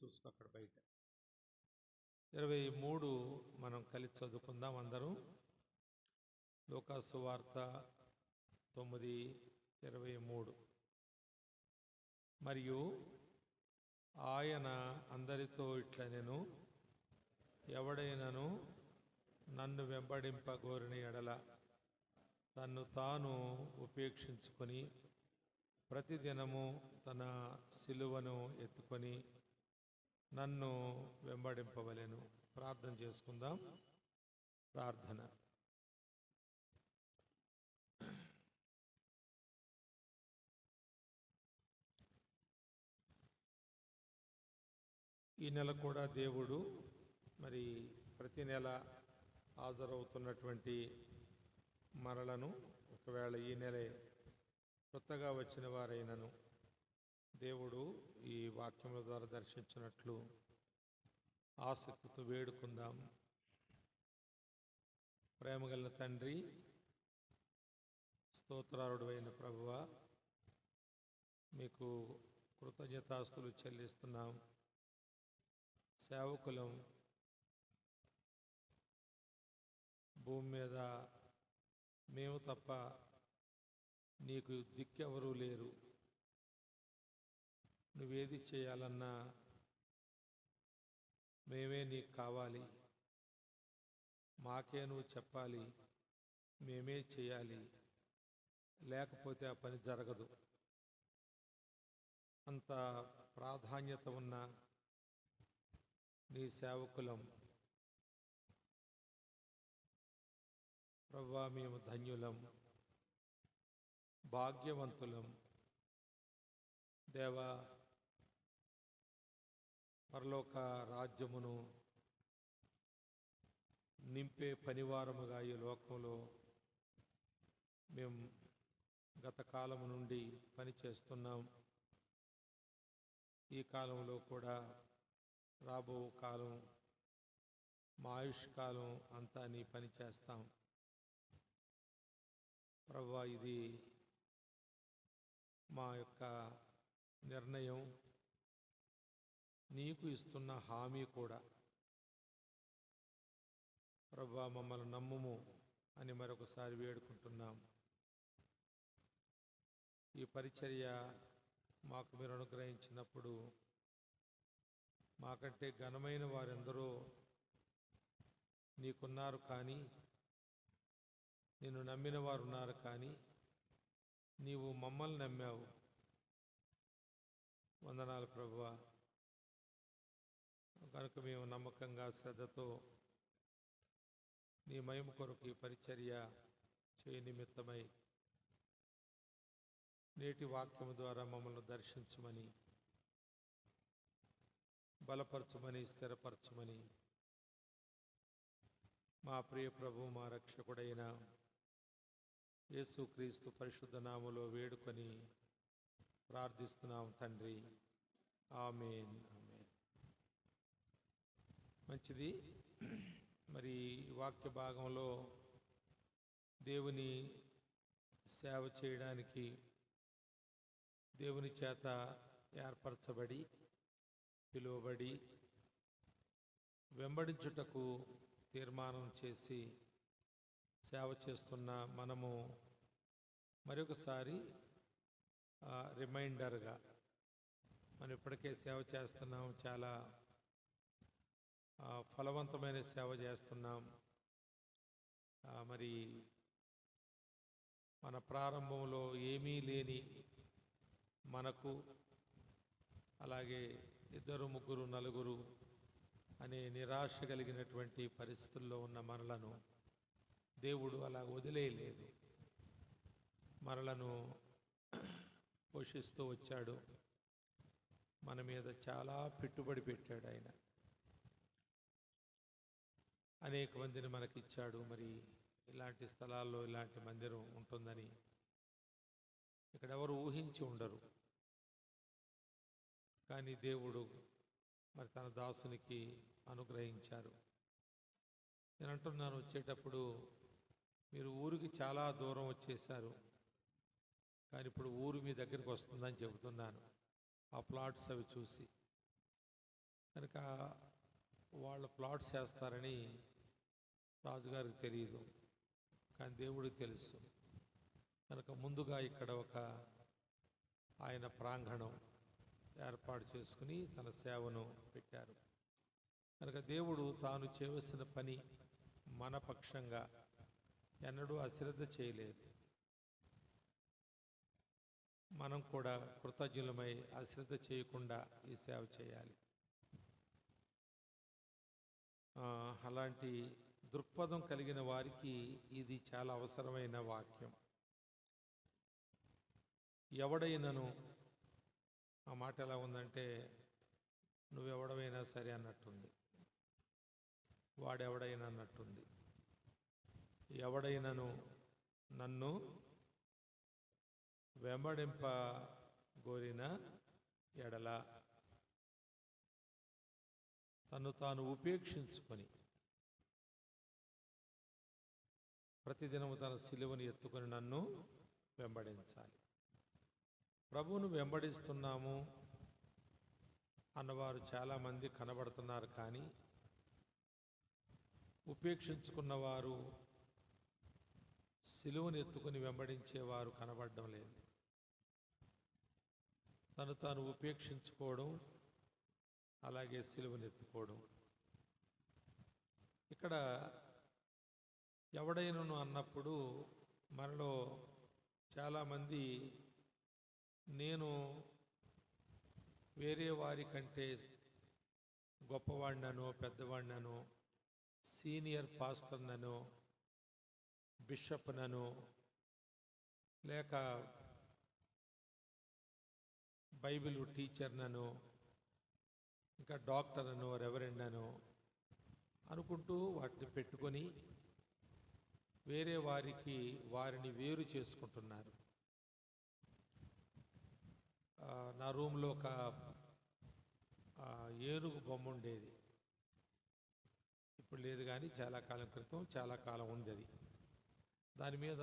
చూసుకో అక్కడ బయట 23 మనం కలిసి చదువుకుందాం అందరం. లూకాసు వార్త 9:23. మరియు ఆయన అందరితో ఇట్లనెను, ఎవడైనను నన్ను వెంబడింపగోరిన ఎడల తన్ను తాను ఉపేక్షించుకొని ప్రతిదినము తన సిలువను ఎత్తుకొని నన్ను వెంబడింపవలెను. ప్రార్థన చేసుకుందాం. ప్రార్థన. ఈ నెల కూడా దేవుడు మరి ప్రతి నెల హాజరవుతున్నటువంటి మనలను, ఒకవేళ ఈ నెలే కొత్తగా వచ్చిన వారైనను దేవుడు ఈ వాక్యముల ద్వారా దర్శించినట్లు ఆసక్తితో వేడుకుందాం. ప్రేమగల తండ్రి, స్తోత్రారుడు అయిన ప్రభువా, మీకు కృతజ్ఞతాస్తులు చెల్లిస్తున్నాం. సేవకులం భూమి మీద మేము తప్ప నీకు దిక్కెవరూ లేరు. నువ్వేది చేయాలన్నా మేమే నీకు కావాలి. మాకే నువ్వు చెప్పాలి, మేమే చేయాలి, లేకపోతే ఆ పని జరగదు. అంత ప్రాధాన్యత ఉన్న నీ సేవకులం ప్రభువా, మేము ధన్యులం, భాగ్యవంతులం. దేవా, పరలోక రాజ్యమును నింపే పనివారముగా ఈ లోకంలో మేము గత కాలము నుండి పనిచేస్తున్నాం. ఈ కాలంలో కూడా రాబో కాలం, మా ఆయుష్కాలం అంతా నీ పని చేస్తాం. ప్రభువా, ఇది మా యొక్క నిర్ణయం, నీకు ఇస్తున్న హామీ కూడా. ప్రభువా, మమ్మల్ని నమ్ముము అని మరొకసారి వేడుకుంటున్నాం. ఈ పరిచర్య మాకు మీరు అనుగ్రహించినప్పుడు మాకంటే ఘనమైన వారెందరో నీకున్నారు, కానీ నిన్ను నమ్మిన వారు ఉన్నారు, కానీ నీవు మమ్మల్ని నమ్మావు. వందనాలు ప్రభువా. కనుక మేము నమ్మకంగా, శ్రద్ధతో నీ మహిమ కొరకు ఈ పరిచర్య చేయ నిమిత్తమై నేటి వాక్యము ద్వారా మమ్మల్ని దర్శించమని, బలపరచమని, స్థిరపరచమని మా ప్రియ ప్రభు, మా రక్షకుడైన యేసుక్రీస్తు పరిశుద్ధ నామములో వేడుకొని ప్రార్థిస్తున్నాం తండ్రి. ఆమేన్. ఆమేన్. మంచిది. మరి వాక్య భాగంలో దేవుని సేవ చేయడానికి దేవుని చేత ఏర్పరచబడి, పిలువబడి, వెంబడించుటకు తీర్మానం చేసి సేవ చేస్తున్న మనము మరొకసారి రిమైండర్గా, మనం ఇప్పటికే సేవ చేస్తున్నాం, చాలా ఫలవంతమైన సేవ చేస్తున్నాం. మరి మన ప్రారంభంలో ఏమీ లేని మనకు, అలాగే 2, 3, 4 అనే నిరాశ కలిగినటువంటి పరిస్థితుల్లో ఉన్న మనలను దేవుడు అలా వదిలేయలేదు. మనలను పోషిస్తూ వచ్చాడు. మన మీద చాలా పెట్టుబడి పెట్టాడు ఆయన. అనేక మందిని మనకిచ్చాడు. మరి ఇలాంటి స్థలాల్లో ఇలాంటి మందిరం ఉంటుందని ఇక్కడ ఎవరు ఊహించి ఉండరు. కానీ దేవుడు మరి తన దాసునికి అనుగ్రహించారు. నేను అంటున్నాను, వచ్చేటప్పుడు మీరు ఊరికి చాలా దూరం వచ్చేసారు, కానీ ఇప్పుడు ఊరు మీ దగ్గరికి వస్తుందని చెబుతున్నాను. ఆ ప్లాట్స్ అవి చూసి కనుక వాళ్ళు ప్లాట్స్ చేస్తారని రాజుగారికి తెలియదు, కానీ దేవుడికి తెలుసు. కనుక ముందుగా ఇక్కడ ఒక ఆయన ప్రాంగణం ఏర్పాటు చేసుకుని తన సేవను పెట్టారు. కనుక దేవుడు తాను చేయవలసిన పని మన పక్షంగా ఎన్నడూ అశ్రద్ధ చేయలేదు. మనం కూడా కృతజ్ఞులమై అశ్రద్ధ చేయకుండా ఈ సేవ చేయాలి. అలాంటి దృక్పథం కలిగిన వారికి ఇది చాలా అవసరమైన వాక్యం. ఎవడైనను, ఆ మాట ఎలా ఉందంటే నువ్వెవడమైనా సరే అన్నట్టుంది, వాడెవడైనా అన్నట్టుంది. ఎవడైనను నన్ను వెంబడింప గోరిన ఎడల తను తాను ఉపేక్షించుకొని ప్రతిదినము తన సిలువను ఎత్తుకొని నన్ను వెంబడించాలి. ప్రభువును వెంబడిస్తున్నాము అన్నవారు చాలామంది కనబడుతున్నారు, కానీ ఉపేక్షించుకున్నవారు, సిలువను ఎత్తుకుని వెంబడించేవారు కనబడడం లేదు. తను తాను ఉపేక్షించుకోవడం, అలాగే సిలువను ఎత్తుకోవడం. ఇక్కడ ఎవడైనను అన్నప్పుడు మనలో చాలామంది నేను వేరే వారి కంటే గొప్పవాడినను, పెద్దవాడినను, సీనియర్ పాస్టర్నను, బిషప్నను, లేక బైబిల్ టీచర్నను, ఇంకా డాక్టర్నను, రెవరెండ్నను అనుకుంటూ వాటిని పెట్టుకొని వేరే వారిని వేరు చేసుకుంటున్నారు. నా రూమ్లో ఒక ఏనుగు బొమ్మ ఉండేది, ఇప్పుడు లేదు, కానీ చాలా కాలం క్రితం చాలా కాలం ఉంది అది. దాని మీద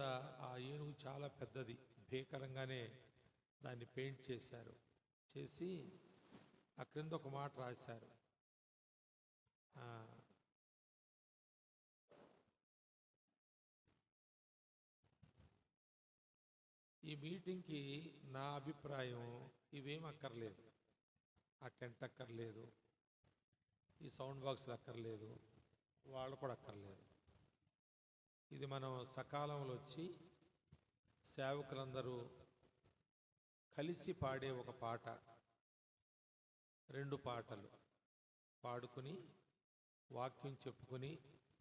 ఆ ఏనుగు చాలా పెద్దది, భీకరంగానే దాన్ని పెయింట్ చేశారు. చేసి ఆ క్రింద ఒక మాట రాశారు, ఈ మీటింగ్కి నా అభిప్రాయం ఇవేం అక్కర్లేదు, ఆ టెంట్ అక్కర్లేదు, ఈ సౌండ్ బాక్స్లు అక్కర్లేదు, వాళ్ళు కూడా అక్కర్లేదు. ఇది మనం సకాలంలో వచ్చి సేవకులందరూ కలిసి పాడే ఒక పాట, 2 పాటలు పాడుకుని వాక్యం చెప్పుకుని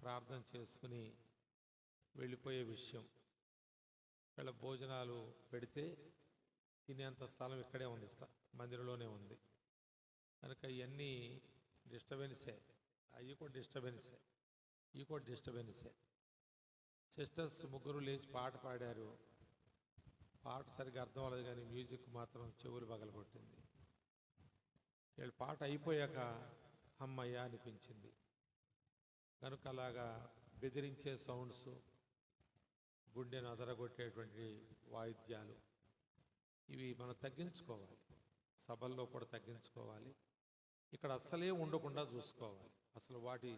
ప్రార్థన చేసుకుని వెళ్ళిపోయే విషయం. ఇక్కడ భోజనాలు పెడితే తినేంత స్థలం ఇక్కడే ఉంది, మందిరంలోనే ఉంది. కనుక ఇవన్నీ డిస్టర్బెన్సే, అవి కూడా డిస్టర్బెన్సే, ఇవి కూడా డిస్టర్బెన్సే. సిస్టర్స్ ముగ్గురు లేచి పాట పాడారు. పాట సరిగ్గా అర్థం అవ్వలేదు, కానీ మ్యూజిక్ మాత్రం చెవులు పగలగొట్టింది. వీళ్ళు పాట అయిపోయాక అమ్మయ్య అనిపించింది. కనుక అలాగా బెదిరించే సౌండ్స్, గుండెను అదరగొట్టేటువంటి వాయిద్యాలు, ఇవి మనం తగ్గించుకోవాలి. సభల్లో కూడా తగ్గించుకోవాలి. ఇక్కడ అస్సలే ఉండకుండా చూసుకోవాలి. అసలు వాటి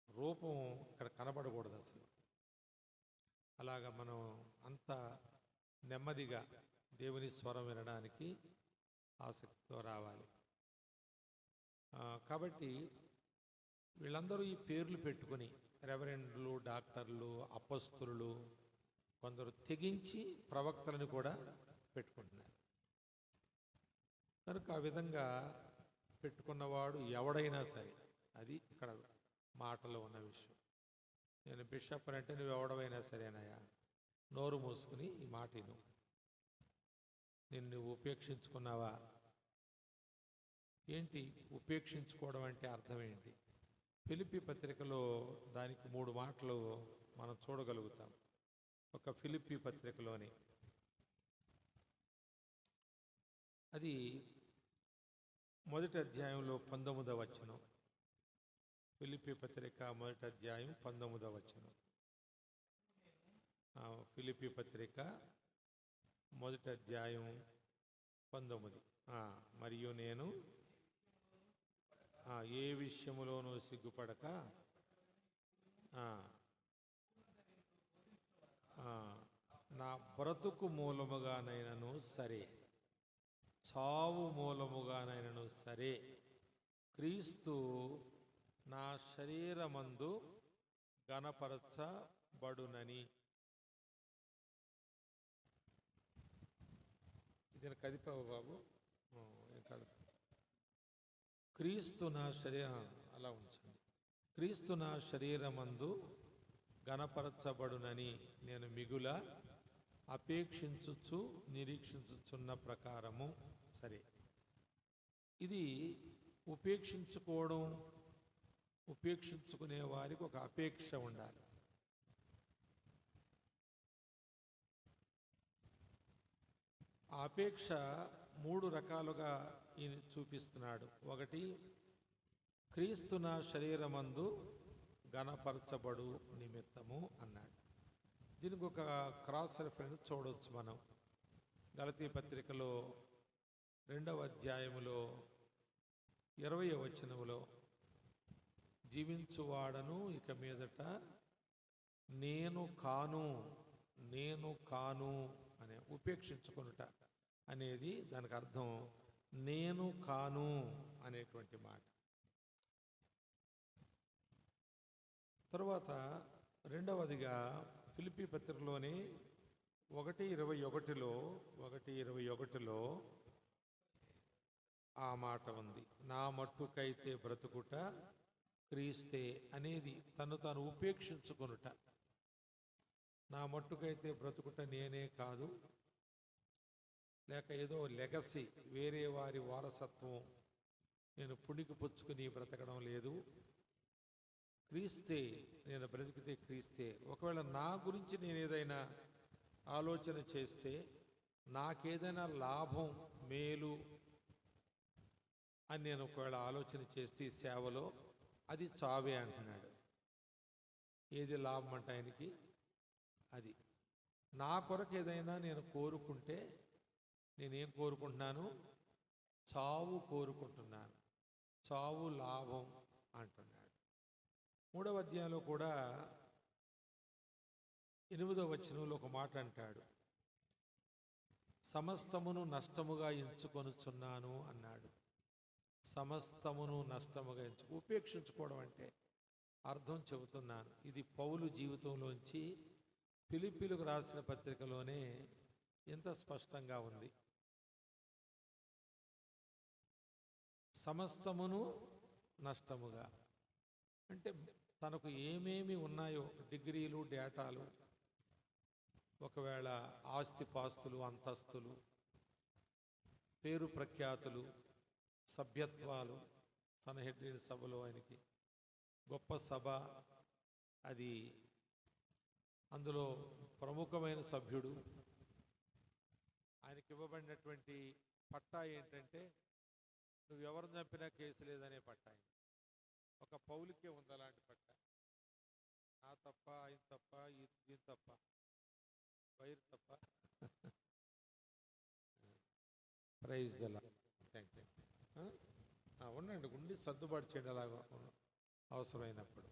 రూపం ఇక్కడ కనబడకూడదు అసలు. అలాగా మనం అంత నెమ్మదిగా దేవుని స్వరం వినడానికి ఆసక్తితో రావాలి. కాబట్టి వీళ్ళందరూ ఈ పేర్లు పెట్టుకొని రెవరెండ్లు, డాక్టర్లు, అపస్తులు, కొందరు తెగించి ప్రవక్తలను కూడా పెట్టుకుంటున్నారు. కనుక ఆ విధంగా పెట్టుకున్నవాడు ఎవడైనా సరే, అది ఇక్కడ మాటలో ఉన్న విషయం. నేను బిషప్ అంటే నువ్వు ఎవడవైనా సరేనయ్యా, నోరు మూసుకుని ఈ మాట విను. నిన్ను ఉపేక్షించుకున్నావా? ఏంటి ఉపేక్షించుకోవడం అంటే అర్థం ఏంటి? ఫిలిప్పీ పత్రికలో దానికి 3 మాటలు మనం చూడగలుగుతాం. ఒక ఫిలిప్పీ పత్రికలోని అది 1వ అధ్యాయంలో 19వ వచనం. ఫిలిప్పీ పత్రిక 1వ అధ్యాయం 19వ వచనం. ఫిలిప్పీ పత్రిక 1వ అధ్యాయం 19. మరియు నేను ఏ విషయములోనూ సిగ్గుపడక ఆ, ఆ, నా బ్రతుకు మూలముగానైనను సరే, చావు మూలముగానైనను సరే, క్రీస్తు నా శరీరమందు గణపరచబడునని. ఇది కదిపావు బాబు, ఏం కదిపా. క్రీస్తు నా శరీరం అలా ఉంచండి. క్రీస్తు నా శరీరమందు గణపరచబడునని నేను మిగుల అపేక్షించుచు నిరీక్షించుచున్న ప్రకారము. సరే, ఇది ఉపేక్షించుకునే వారికి ఒక అపేక్ష ఉండాలి. ఆ అపేక్ష 3 రకాలుగా ఈయన చూపిస్తున్నాడు. ఒకటి, క్రీస్తు నా శరీరమందు గణపరచబడు నిమిత్తము అన్నాడు. దీనికి ఒక క్రాస్ రెఫరెన్స్ చూడవచ్చు మనం. గలతీ పత్రికలో 2వ అధ్యాయములో 20వ వచనములో, జీవించువాడను ఇక మీదట నేను కాను అనే ఉపేక్షించుకొనుట అనేది దానికి అర్థం నేను కాను అనేటువంటి మాట. తరువాత రెండవదిగా ఫిలిప్పీ పత్రికలోని 1:21లో ఆ మాట ఉంది. నా మట్టుకైతే బ్రతుకుట క్రీస్తే అనేది తను తాను ఉపేక్షించుకొనుట. నా మట్టుకైతే బ్రతుకుట నేనే కాదు, లేక ఏదో లెగసీ, వేరే వారి వారసత్వం నేను పుణికి పుచ్చుకుని బ్రతకడం లేదు. క్రీస్తే, నేను బ్రతికితే క్రీస్తే. ఒకవేళ నా గురించి నేను ఏదైనా ఆలోచన చేస్తే, నాకేదైనా లాభం మేలు అని నేను ఒకవేళ ఆలోచన చేస్తే ఈ సేవలో, అది చావే అంటున్నాడు. ఏది లాభం అంటే ఆయనకి అది. నా కొరకు ఏదైనా నేను కోరుకుంటే, నేనేం కోరుకుంటున్నాను? చావు కోరుకుంటున్నాను. చావు లాభం అంటున్నాడు. 3వ అధ్యాయంలో కూడా 8వ వచనంలో ఒక మాట అంటాడు, సమస్తమును నష్టముగా ఎంచుకొనుచున్నాను అన్నాడు. సమస్తమును నష్టముగా ఉపేక్షించుకోవడం అంటే అర్థం చెబుతున్నాను. ఇది పౌలు జీవితంలోంచి ఫిలిప్పీలకు రాసిన పత్రికలోనే ఎంత స్పష్టంగా ఉంది. సమస్తమును నష్టముగా అంటే తనకు ఏమేమి ఉన్నాయో, డిగ్రీలు, డేటాలు, ఒకవేళ ఆస్తిపాస్తులు, అంతస్తులు, పేరు ప్రఖ్యాతులు, సభ్యత్వాలు, సన్హెడ్రిన్ సభలో ఆయనకి గొప్ప సభ, అది అందులో ప్రముఖమైన సభ్యుడు. ఆయనకి ఇవ్వబడినటువంటి పట్టా ఏంటంటే, నువ్వెవరు చంపినా కేసు లేదనే పట్టా. ఒక పౌలుకే ఉంది అలాంటి పట్టా. నా తప్ప, ఆయన తప్ప, దీని తప్ప, వైర్ తప్ప. Praise the Lord. Thank you. ఉండండి, ఉండి సర్దుబాటు చేయండి అలాగా అవసరమైనప్పుడు.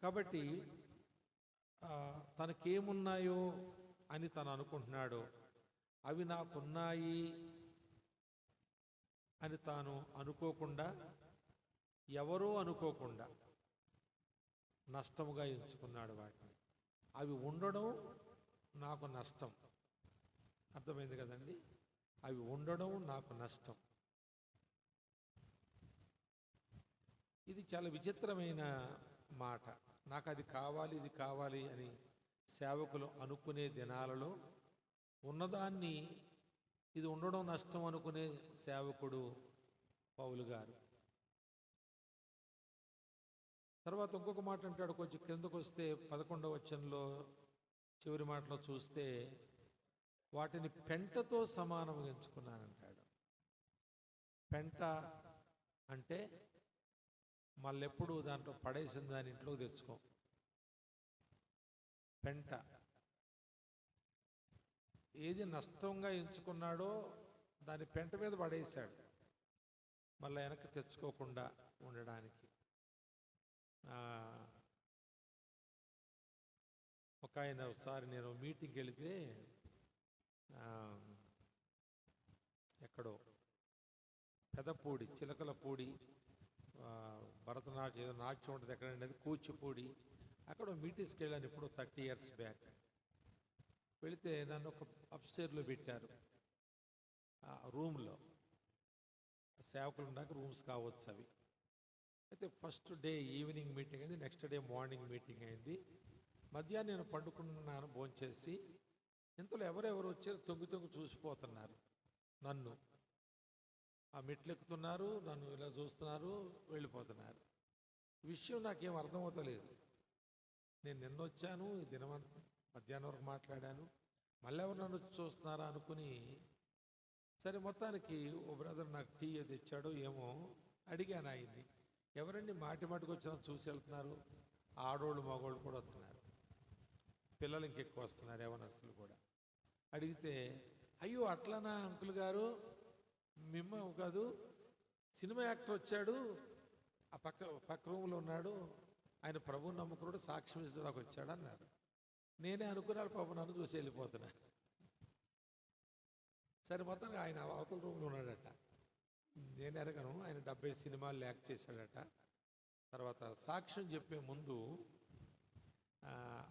కాబట్టి తనకేమున్నాయో అని తను అనుకుంటున్నాడు, అవి నాకున్నాయి అని తాను అనుకోకుండా, ఎవరో అనుకోకుండా నష్టముగా ఎంచుకున్నాడు వాటిని. అవి ఉండడం నాకు నష్టం. అర్థమైంది కదండి? అవి ఉండడం నాకు నష్టం. ఇది చాలా విచిత్రమైన మాట. నాకు అది కావాలి, ఇది కావాలి అని సేవకులు అనుకునే దినాలలో ఉన్నదాన్ని ఇది ఉండడం నష్టం అనుకునే సేవకుడు పౌలు గారు. తర్వాత ఇంకొక మాట అంటాడు, కొంచెం కిందకు వస్తే 11వ వచనంలో చివరి మాటలో చూస్తే, వాటిని పెంటతో సమానంగా ఎంచుకున్నానంటాడు. పెంట అంటే మళ్ళెప్పుడు దాంట్లో పడేసిన దాని ఇంట్లోకి తెచ్చుకో. పెంట ఏది నష్టంగా ఎంచుకున్నాడో దాన్ని పెంట మీద పడేశాడు. మళ్ళీ వెనక్కి తెచ్చుకోకుండా ఉండడానికి. ఒక ఆయన ఒకసారి నేను మీటింగ్కి వెళితే ఎక్కడో పెదపూడి, చిలకలపూడి, భరతనాట్యం ఏదో నాట్యం ఉంటుంది ఎక్కడండి, అది కూచిపూడి, అక్కడ మీటింగ్స్కి వెళ్ళాను ఇప్పుడు 30 years బ్యాక్. వెళితే నన్ను ఒక అప్స్టేర్లో పెట్టారు, రూమ్లో. సేవకులు ఉన్నాక రూమ్స్ కావచ్చు అవి. అయితే ఫస్ట్ డే ఈవినింగ్ మీటింగ్ అయింది, నెక్స్ట్ డే మార్నింగ్ మీటింగ్ అయింది. మధ్యాహ్నం నేను పండుకున్నాను భోంచేసి. ఇంతలో ఎవరెవరు వచ్చారు తొంగి తొంగి చూసిపోతున్నారు నన్ను. ఆ మెట్లు ఎక్కుతున్నారు, నన్ను ఇలా చూస్తున్నారు, వెళ్ళిపోతున్నారు. విషయం నాకేం అర్థమవుతలేదు. నేను నిన్న వచ్చాను, ఈ దినమంతా మధ్యాహ్నం వరకు మాట్లాడాను, మళ్ళీ ఎవరు నన్ను చూస్తున్నారా అనుకుని, సరే మొత్తానికి ఓ బ్రదర్ నాకు టీ తెచ్చాడో ఏమో, అడిగాను ఆయన్ని, ఎవరండి మాటి మాటికి వచ్చినా చూసి వెళ్తున్నారు? ఆడోళ్ళు మగోళ్ళు కూడా వస్తున్నారు, పిల్లలు ఇంకెక్కువ వస్తున్నారు, యవనస్తులు కూడా. అడిగితే, అయ్యో అట్లనా అంకుల్ గారు, మిమ్మ కాదు, సినిమా యాక్టర్ వచ్చాడు, ఆ పక్క రూమ్లో ఉన్నాడు, ఆయన ప్రభువుని నమ్ముకున్నాడు, సాక్ష్యం ఇచ్చడానికి వచ్చాడు అన్నారు. నేనే అనుకున్నాను, పాపం నన్ను చూసి వెళ్ళిపోతున్నా. సరే మొత్తానికి ఆయన అవతల రూమ్లో ఉన్నాడట. నేను ఎరగను, ఆయన 70 సినిమాలు యాక్ట్ చేశాడట. తర్వాత సాక్ష్యం చెప్పే ముందు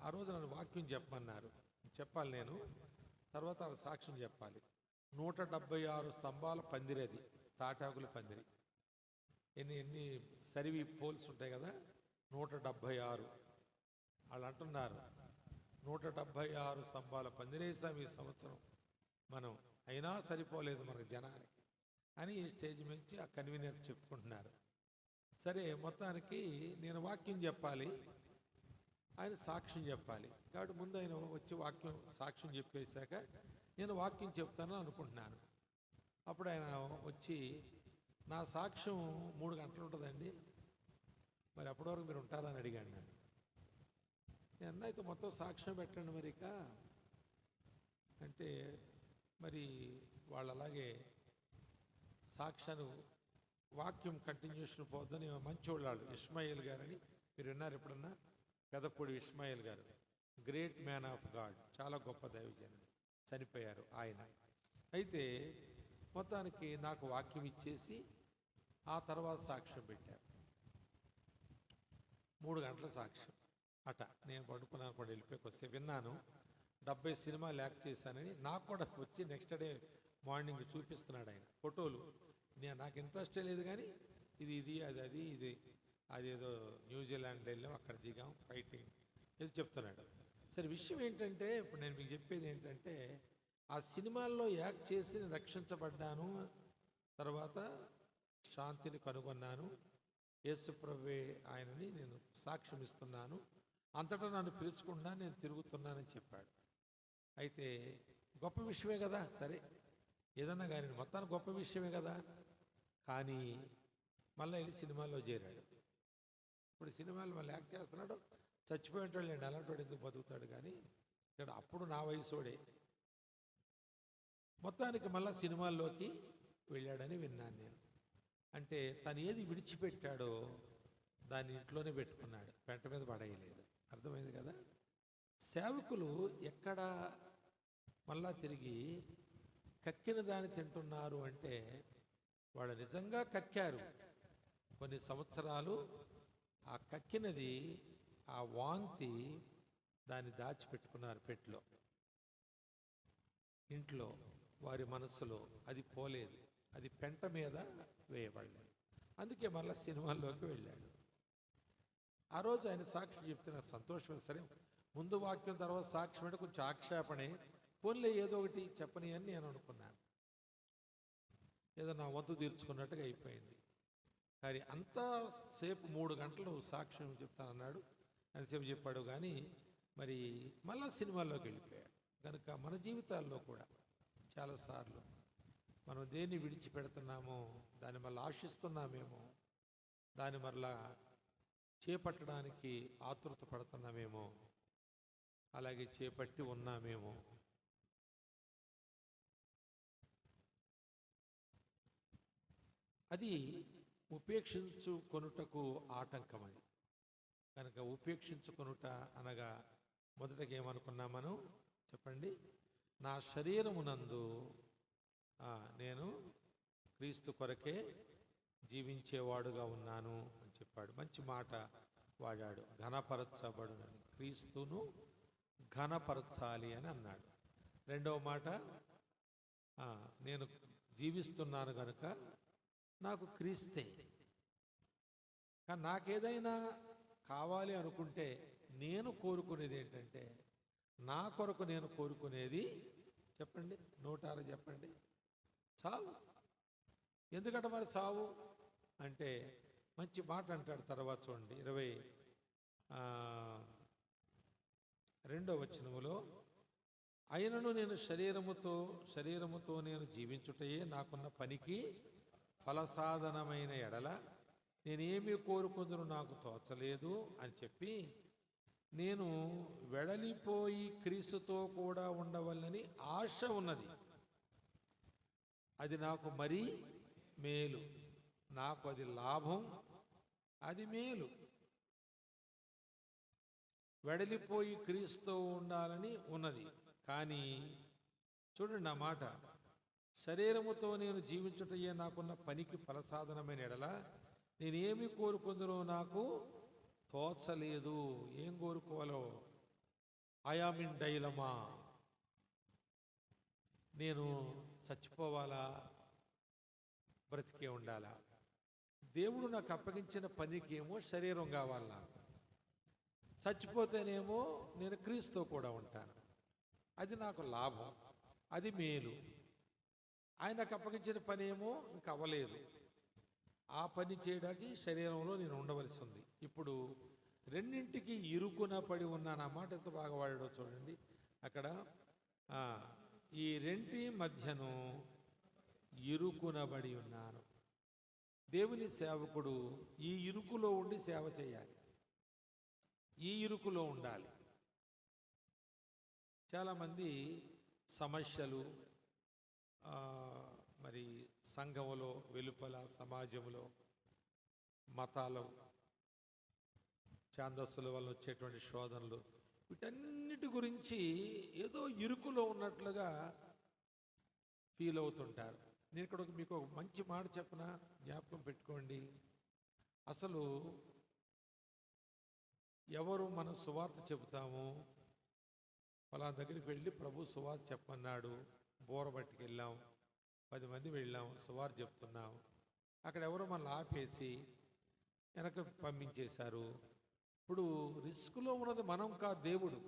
ఆ రోజు నన్ను వాక్యం చెప్పమన్నారు, చెప్పాలి నేను. తర్వాత సాక్ష్యం చెప్పాలి. 176 స్తంభాల పందిరది, తాటాకుల పందిరి. ఎన్ని సరివి పోల్స్ ఉంటాయి కదా, 176. వాళ్ళు అంటున్నారు 176 స్తంభాల పందిరేసాం ఈ సంవత్సరం మనం, అయినా సరిపోలేదు మనకు జనానికి అని స్టేజ్ నుంచి ఆ కన్వీనర్స్ చెప్పుకుంటున్నారు. సరే మొత్తానికి నేను వాక్యం చెప్పాలి, ఆయన సాక్ష్యం చెప్పాలి. కాబట్టి ముందు ఆయన వచ్చి సాక్ష్యం చెప్పేశాక నేను వాక్యం చెప్తాను అనుకుంటున్నాను. అప్పుడు ఆయన వచ్చి, నా సాక్ష్యం 3 గంటలు ఉంటుందండి, మరి అప్పటి వరకు మీరు ఉంటారా అని అడిగాడు నన్ను. నేను అయితే మొత్తం సాక్ష్యం పెట్టండి మరి ఇక అంటే, మరి వాళ్ళు అలాగే సాక్ష్యాన్ని వాక్యం కంటిన్యూషన్ పోద్దని మంచోళ్ళు ఇస్మాయిల్ గారని మీరు విన్నారు ఎప్పుడన్నా? పెదపూడి ఇస్మాయిల్ గారు, గ్రేట్ మ్యాన్ ఆఫ్ గాడ్, చాలా గొప్ప దైవజనుడు, చనిపోయారు ఆయన. అయితే మొత్తానికి నాకు వాక్యం ఇచ్చేసి ఆ తర్వాత సాక్ష్యం పెట్టారు. 3 గంటల సాక్ష్యం అట. నేను పడుకున్నాను కూడా, వెళ్ళిపోయి వస్తే విన్నాను. 70 సినిమాలు యాక్ట్ చేశానని నాకు కూడా వచ్చి నెక్స్ట్ డే మార్నింగ్ చూపిస్తున్నాడు ఆయన ఫోటోలు. నాకు ఇంట్రెస్టే లేదు కానీ ఇది అదేదో న్యూజిలాండ్ వెళ్ళాం, అక్కడ దిగాం, ఫైటింగ్ ఇది చెప్తున్నాడు. సరే విషయం ఏంటంటే, ఇప్పుడు నేను మీకు చెప్పేది ఏంటంటే, ఆ సినిమాల్లో యాక్ట్ చేసి రక్షించబడ్డాను, తర్వాత శాంతిని కనుగొన్నాను, యేసుప్రభువే ఆయనని నేను సాక్ష్యం ఇస్తున్నాను, అంతటా నన్ను పిలుచుకుండా నేను తిరుగుతున్నానని చెప్పాడు. అయితే గొప్ప విషయమే కదా, సరే ఏదన్నా కానీ మొత్తానికి గొప్ప విషయమే కదా. కానీ మళ్ళీ వెళ్ళి సినిమాల్లో చేరాడు. ఇప్పుడు సినిమాలు మళ్ళీ యాక్ట్ చేస్తున్నాడు, చచ్చిపోయేటోళ్ళు లేండి, అలాంటి వాడు ఎందుకు బతుకుతాడు. కానీ ఇక్కడ అప్పుడు నా వయసుడే. మొత్తానికి మళ్ళీ సినిమాల్లోకి వెళ్ళాడని విన్నాను నేను. అంటే తను ఏది విడిచిపెట్టాడో దాన్ని ఇంట్లోనే పెట్టుకున్నాడు, పెంట మీద పడేయలేదు. అర్థమైంది కదా. సేవకులు ఎక్కడ మళ్ళా తిరిగి కక్కిన దాన్ని తింటున్నారు అంటే, వాళ్ళు నిజంగా కక్కారు కొన్ని సంవత్సరాలు, ఆ కక్కినది, ఆ వాంతి దాన్ని దాచిపెట్టుకున్నారు పెట్టులో, ఇంట్లో, వారి మనస్సులో. అది పోలేదు, అది పెంట మీద వేయబడలేదు. అందుకే మళ్ళీ సినిమాల్లోకి వెళ్ళాడు. ఆ రోజు ఆయన సాక్షి చెప్తే నాకు సంతోషమే. సరే ముందు వాక్యం తర్వాత సాక్ష్యం అంటే కొంచెం ఆక్షేపణే, పోన్లే ఏదో ఒకటి చెప్పని అని నేను అనుకున్నాను. ఏదో నా వంతు తీర్చుకున్నట్టుగా అయిపోయింది. కానీ అంతా సేపు 3 గంటలు సాక్ష్యం చెప్తానన్నాడు, ఎంతసేపు చెప్పాడు. కానీ మరి మళ్ళా సినిమాల్లోకి వెళ్ళిపోయాడు. కనుక మన జీవితాల్లో కూడా చాలాసార్లు మనం దేన్ని విడిచిపెడుతున్నామో దాన్ని మళ్ళీ ఆశిస్తున్నామేమో, దాన్ని మరలా చేపట్టడానికి ఆతృత పడుతున్నామేమో, అలాగే చేపట్టి ఉన్నామేమో. అది ఉపేక్షించుకొనుటకు ఆటంకం. అది కనుక ఉపేక్షించుకొనుట అనగా మొదటగా ఏమనుకున్నాం మనం? చెప్పండి. నా శరీరమునందు నేను క్రీస్తు కొరకే జీవించేవాడుగా ఉన్నాను అని చెప్పాడు. మంచి మాట వాడాడు. ఘనపరచబడునని, క్రీస్తును ఘనపరచాలి అని అన్నాడు. రెండవ మాట, నేను జీవిస్తున్నాను కనుక నాకు క్రీస్తే. కానీ నాకేదైనా కావాలి అనుకుంటే నేను కోరుకునేది ఏంటంటే, నా కొరకు నేను కోరుకునేది చెప్పండి, నోటారా చెప్పండి, చావు. ఎందుకంటే మరి చావు అంటే మంచి మాట అంటాడు. తర్వాత చూడండి 22వ వచనములో, అయినను నేను శరీరముతో నేను జీవించుటయే నాకున్న పనికి ఫలసాధనమైన ఎడల నేనేమి కోరుకుందును నాకు తోచలేదు అని చెప్పి, నేను వెడలిపోయి క్రీస్తుతో కూడా ఉండవల్లని ఆశ ఉన్నది. అది నాకు మరీ మేలు, నాకు అది లాభం, అది మేలు. వెడలిపోయి క్రీస్తుతో ఉండాలని ఉన్నది. కానీ చూడండి ఆ మాట, శరీరముతో నేను జీవించుటయే నాకున్న పనికి ఫలసాధనమైన ఎడల నేనేమి కోరుకుందునో నాకు తోచలేదు. ఏం కోరుకోవాలో? ఐయామిన్ డైలమా, నేను చచ్చిపోవాలా, బ్రతికే ఉండాలా? దేవుడు నాకు అప్పగించిన పనికేమో శరీరం కావాలి, నాకు చచ్చిపోతేనేమో నేను క్రీస్తుతో కూడా ఉంటాను, అది నాకు లాభం, అది మేలు. ఆయనకు అప్పగించిన పని ఏమో ఇంక అవ్వలేదు, ఆ పని చేయడానికి శరీరంలో నేను ఉండవలసి ఉంది. ఇప్పుడు రెండింటికి ఇరుకున పడి ఉన్నాను. అన్నమాట ఎంత బాగా వాడాడో చూడండి అక్కడ. ఈ రెంటి మధ్యను ఇరుకునబడి ఉన్నాను. దేవుని సేవకుడు ఈ ఇరుకులో ఉండి సేవ చేయాలి, ఈ ఇరుకులో ఉండాలి. చాలామంది సమస్యలు మరి సంఘములో, వెలుపల, సమాజంలో, మతాలు, ఛాందస్సుల వల్ల వచ్చేటువంటి శోధనలు, వీటన్నిటి గురించి ఏదో ఇరుకులో ఉన్నట్లుగా ఫీల్ అవుతుంటారు. నేను ఇక్కడ మీకు ఒక మంచి మాట చెప్పనా, జ్ఞాపకం పెట్టుకోండి. అసలు ఎవరు మనం సువార్త చెబుతాము, ఫలానా దగ్గరికి వెళ్ళి ప్రభు సువార్త చెప్పన్నాడు, బోర పట్టుకెళ్ళాం, 10 మంది వెళ్ళాం, సువార్త చెప్తున్నాం, అక్కడ ఎవరో మనల్ని ఆపేసి వెనక పంపించేశారు. ఇప్పుడు రిస్క్లో ఉన్నది మనం కాదు, దేవుడు.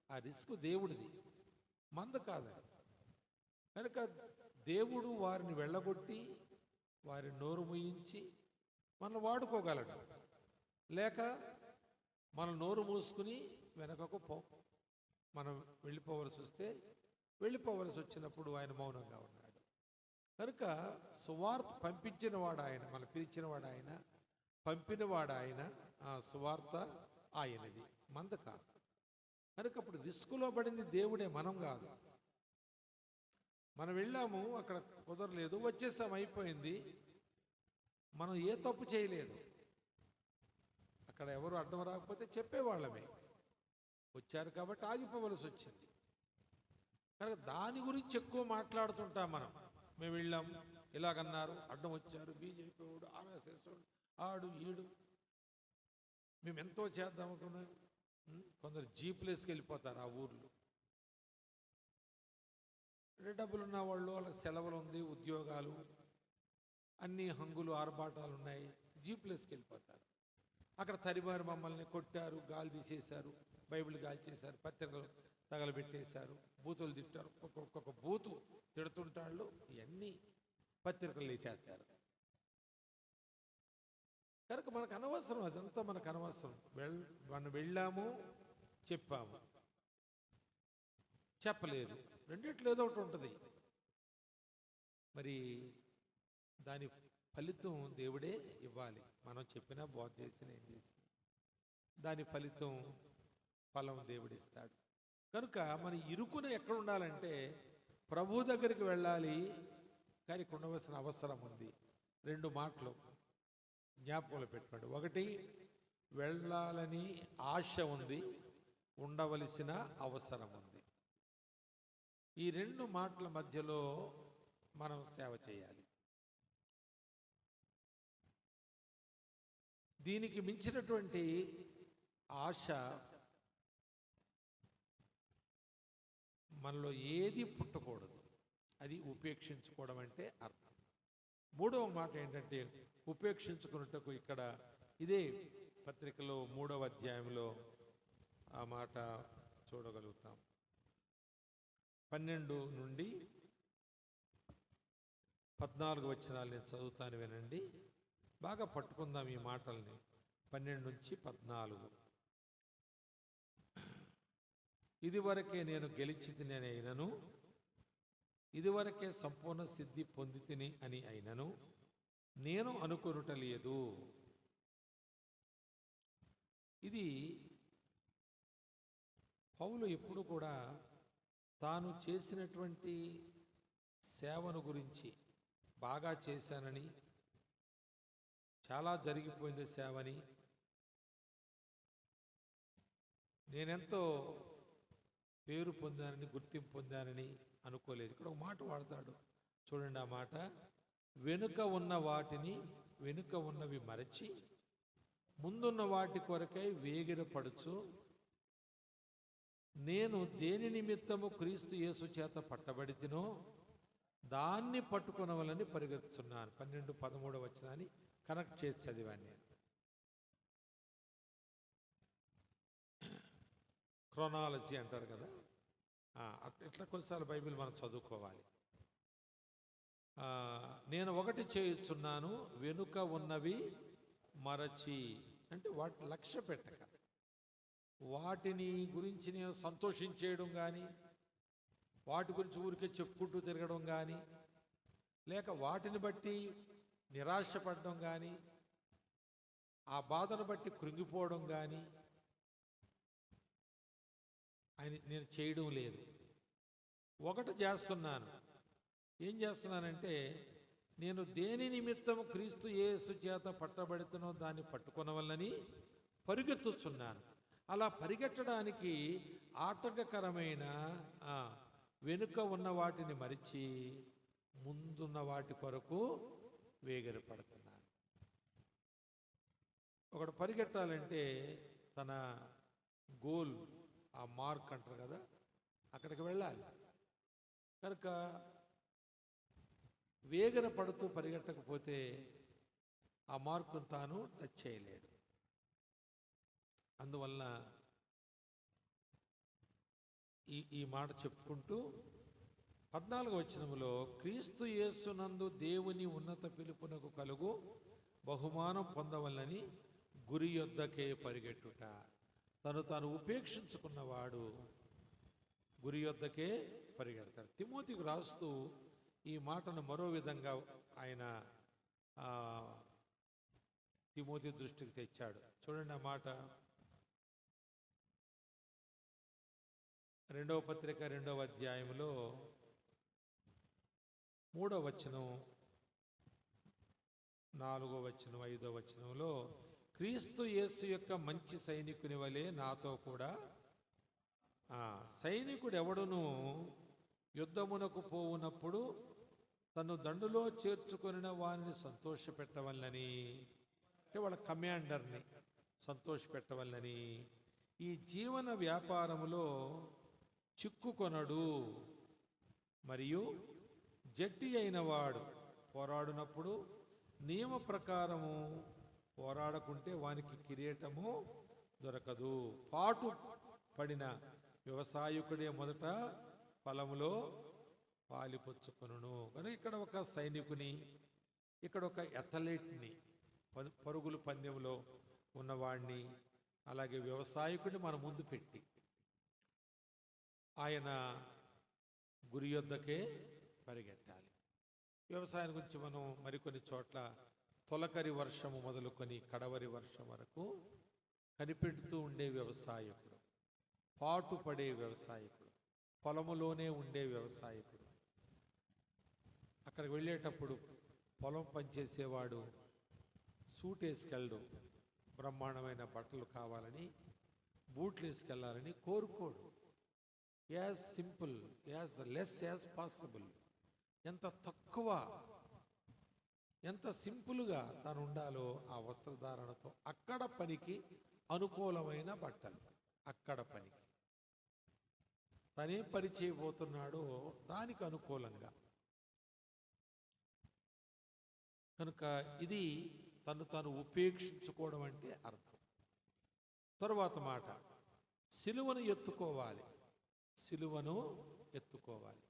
ఆ రిస్క్ దేవుడిది, మంద కాదని. కనుక దేవుడు వారిని వెళ్ళగొట్టి వారి నోరు మూయించి మనం వాడుకోగలడు, లేక మనం నోరు మూసుకుని వెనకకు మనం వెళ్ళిపోవలసి వస్తే వెళ్ళిపోవలసి వచ్చినప్పుడు ఆయన మౌనంగా ఉన్నాడు. కనుక సువార్త పంపించినవాడు ఆయన, మనం పిలిచినవాడు ఆయన, పంపినవాడు ఆయన, ఆ సువార్త ఆయనది, మంద కాదు. కనుక అప్పుడు రిస్కులో పడింది దేవుడే, మనం కాదు. మనం వెళ్ళాము, అక్కడ కుదరలేదు, వచ్చేసాం, అయిపోయింది. మనం ఏ తప్పు చేయలేదు, అక్కడ ఎవరు అడ్డం రాకపోతే చెప్పేవాళ్ళమే, వచ్చారు కాబట్టి ఆగిపోవలసి వచ్చింది. కనుక దాని గురించి ఎక్కువ మాట్లాడుతుంటాం మనం. మేము వెళ్ళాం, ఇలాగన్నారు, అడ్డం వచ్చారు, బీజేపీ వాడు, ఆర్ఎస్ఎస్ వాడు, ఆడు ఈడు, మేము ఎంతో చేద్దాం అనుకున్నాం. కొందరు జీపులేసుకు వెళ్ళిపోతారు ఆ ఊర్లో. డబ్బులు ఉన్న వాళ్ళు, వాళ్ళకి సెలవులు ఉంది, ఉద్యోగాలు, అన్ని హంగులు ఆర్భాటాలు ఉన్నాయి, జీపులేసుకు వెళ్ళిపోతారు. అక్కడ తరిమారు మమ్మల్ని కొట్టారు, గాలి తీసేశారు, బైబిల్ గాలి చేశారు, పత్రికలు తగలబెట్టేశారు, బూతులు తిట్టారు, ఒక్కొక్క బూతు తిడుతుంటాళ్ళు, ఇవన్నీ పత్రికలు వేసేస్తారు. కనుక మనకు అనవసరం, అదంతా మనకు అనవసరం. మనం వెళ్ళాము, చెప్పాము, చెప్పలేదు, రెండిట్లో ఏదో ఒకటి ఉంటుంది. మరి దాని ఫలితం దేవుడే ఇవ్వాలి. మనం చెప్పినా, బోధ చేసినా, ఏం చేసినా దాని ఫలం దేవుడిస్తాడు. కనుక మన ఇరుకున ఎక్కడ ఉండాలంటే ప్రభు దగ్గరికి వెళ్ళాలి, కానీ ఉండవలసిన అవసరం ఉంది. 2 మాటలు జ్ఞాపకంలో పెట్టుకోండి. ఒకటి, వెళ్ళాలని ఆశ ఉంది, ఉండవలసిన అవసరం ఉంది. ఈ 2 మాటల మధ్యలో మనం సేవ చేయాలి. దీనికి మించినటువంటి ఆశ మనలో ఏది పుట్టకూడదు. అది ఉపేక్షించుకోవడం అంటే అర్థం. 3వ మాట ఏంటంటే ఉపేక్షించుకున్నట్టుకు ఇక్కడ ఇదే పత్రికలో 3వ అధ్యాయంలో ఆ మాట చూడగలుగుతాం. 12 నుండి 14 వచనాలు నేను చదువుతాను, వినండి. బాగా పట్టుకుందాం ఈ మాటల్ని. 12 నుంచి 14. ఇదివరకే నేను గెలిచితిని అయినను, ఇదివరకే సంపూర్ణ సిద్ధి పొందితిని అని అయినను నేను అనుకొనుట లేదు. ఇది పౌలు ఎప్పుడు కూడా తాను చేసినటువంటి సేవను గురించి, బాగా చేశానని, చాలా జరిగిపోయింది సేవని, నేనెంతో పేరు పొందానని, గుర్తింపు పొందానని అనుకోలేదు. ఇక్కడ ఒక మాట వాడతాడు, చూడండి ఆ మాట. వెనుక ఉన్నవి మరచి ముందున్న వాటి కొరకై వేగిరపడుచు నేను దేని నిమిత్తము క్రీస్తు యేసు చేత పట్టబడితినో దాన్ని పట్టుకొనవలని పరిగెత్తుచున్నాను. 12-13 వచనాన్ని కనెక్ట్ చేసి చదివాను నేను. క్రోనాలజీ అంటారు కదా, ఇట్లా కొన్నిసార్లు బైబిల్ మనం చదువుకోవాలి. నేను ఒకటి చేయుచున్నాను, వెనుక ఉన్నవి మరచి, అంటే వాటి లక్ష్య పెట్టక, వాటిని గురించి నేను సంతోషించేయడం కానీ, వాటి గురించి ఊరికే చెప్పుకుంటూ తిరగడం కానీ, లేక వాటిని బట్టి నిరాశపడడం కానీ, ఆ బాధను బట్టి కృంగిపోవడం కానీ నేను చేయడం లేదు. ఒకటి చేస్తున్నాను. ఏం చేస్తున్నానంటే, నేను దేని నిమిత్తం క్రీస్తు యేసు చేత పట్టబడుతున్నో దాన్ని పట్టుకొనవలని పరిగెత్తుచున్నాను. అలా పరిగెట్టడానికి ఆటంకకరమైన వెనుక ఉన్న వాటిని మరిచి ముందున్న వాటి కొరకు వేగిరపడుతున్నాను. ఒకడు పరిగెట్టాలంటే తన గోల్, ఆ మార్క్ అంటారు కదా, అక్కడికి వెళ్ళాలి. కనుక వేగన పడుతూ పరిగెట్టకపోతే ఆ మార్కును తాను టచ్ చేయలేడు. అందువలన ఈ మాట చెప్పుకుంటూ 14వ వచనములో క్రీస్తు యేసునందు దేవుని ఉన్నత పిలుపునకు కలుగు బహుమానం పొందవలని గురి యొద్దకే పరిగెట్టుట. తాను ఉపేక్షించుకున్నవాడు గురి యొద్దకే పరిగెడతాడు. తిమోతికి రాస్తూ ఈ మాటను మరో విధంగా ఆయన తిమోతి దృష్టికి తెచ్చాడు. చూడండి ఆ మాట. 2వ పత్రిక 2వ అధ్యాయంలో 3వ వచనం, 4వ వచనం, 5వ వచనంలో క్రీస్తు యేసు యొక్క మంచి సైనికుని వలె నాతో కూడా సైనికుడు ఎవడును యుద్ధమునకు పోవునప్పుడు తను దండులో చేర్చుకొనిన వారిని సంతోషపెట్టవల్లని, అంటే వాళ్ళ కమాండర్ని సంతోషపెట్టవల్లని ఈ జీవన వ్యాపారములో చిక్కుకొనడు. మరియు జట్టి అయిన వాడు పోరాడునప్పుడు నియమ ప్రకారము పోరాడకుంటే వానికి కిరీటము దొరకదు. పాటు పడిన వ్యవసాయకుడే మొదట పొలములో పాలిపుచ్చుకొనును. కానీ ఇక్కడ ఒక సైనికుని, ఇక్కడ ఒక అథ్లెట్ని, పరుగుల పందెంలో ఉన్నవాడిని, అలాగే వ్యవసాయకుడిని మన ముందు పెట్టి ఆయన గురి యొద్దకే పరిగెట్టాలి. వ్యవసాయం గురించి మనం మరికొన్ని చోట్ల తొలకరి వర్షము మొదలుకొని కడవరి వర్షం వరకు కనిపెడుతూ ఉండే వ్యవసాయకుడు, పాటుపడే వ్యవసాయకుడు, పొలములోనే ఉండే వ్యవసాయకుడు, అక్కడికి వెళ్ళేటప్పుడు పొలం పనిచేసేవాడు సూట్ వేసుకెళ్ళడు, బ్రహ్మాండమైన బట్టలు కావాలని, బూట్లు వేసుకెళ్ళాలని కోరుకోడు. As simple, as less as possible, ఎంత తక్కువ, ఎంత సింపుల్గా తను ఉండాలో ఆ వస్త్రధారణతో అక్కడ పనికి అనుకూలమైన బట్టలు, అక్కడ పనికి తనే పని చేయబోతున్నాడో దానికి అనుకూలంగా. కనుక ఇది తను తాను ఉపేక్షించుకోవడం అంటే అర్థం. తరువాత మాట, సిలువను ఎత్తుకోవాలి. సిలువను ఎత్తుకోవాలి.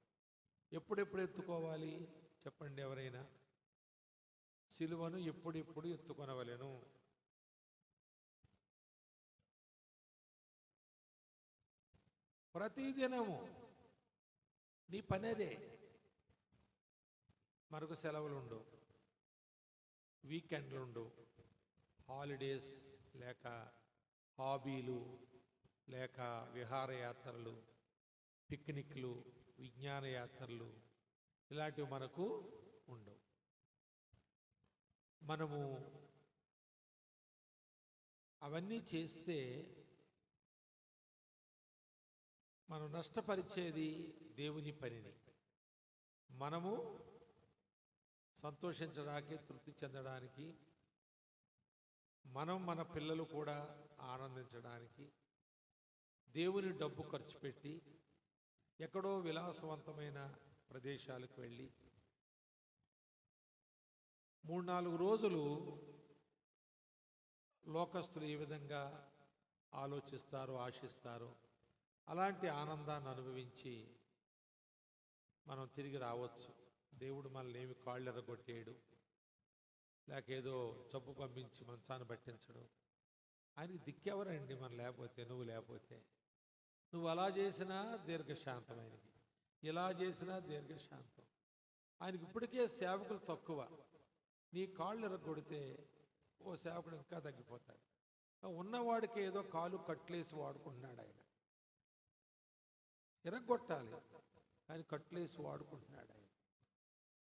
ఎప్పుడెప్పుడు ఎత్తుకోవాలి చెప్పండి ఎవరైనా? సిలువను ఎప్పుడెప్పుడు ఎత్తుకొనవలెను? ప్రతిదినము. నీ పనేదే. మనకు సెలవులు ఉండవు, వీకెండ్లు ఉండవు, హాలిడేస్ లేక హాబీలు లేక విహారయాత్రలు, పిక్నిక్లు, విజ్ఞానయాత్రలు ఇలాంటివి మనకు ఉండవు. మనము అవన్నీ చేస్తే మనం నష్టపరిచేది దేవుని పనిని. మనము సంతోషించడానికి, తృప్తి చెందడానికి, మనం మన పిల్లలు కూడా ఆనందించడానికి దేవుని డబ్బు ఖర్చు పెట్టి ఎక్కడో విలాసవంతమైన ప్రదేశాలకు వెళ్ళి 3-4 రోజులు లోకస్తులు ఏ విధంగా ఆలోచిస్తారో, ఆశిస్తారో అలాంటి ఆనందాన్ని అనుభవించి మనం తిరిగి రావచ్చు. దేవుడు మనల్ని ఏమి కాళ్ళు ఎర్రగొట్టేయడు, లేక ఏదో జబ్బు పంపించి మంచాన్ని పట్టించడు. ఆయనకి దిక్కెవరండి మనం లేకపోతే? నువ్వు లేకపోతే. నువ్వు అలా చేసినా దీర్ఘశాంతమైనది, ఇలా చేసినా దీర్ఘశాంతం. ఆయనకి ఇప్పటికే సేవకులు తక్కువ. నీ కాళ్ళు ఎర్రగొడితే ఓ సేవకుడు ఇంకా తగ్గిపోతాడు. ఉన్నవాడికి ఏదో కాలు కట్లేసి వాడుకుంటున్నాడు ఆయన. ఎరగొట్టాలి కానీ కట్లేసి వాడుకుంటున్నాడు ఆయన.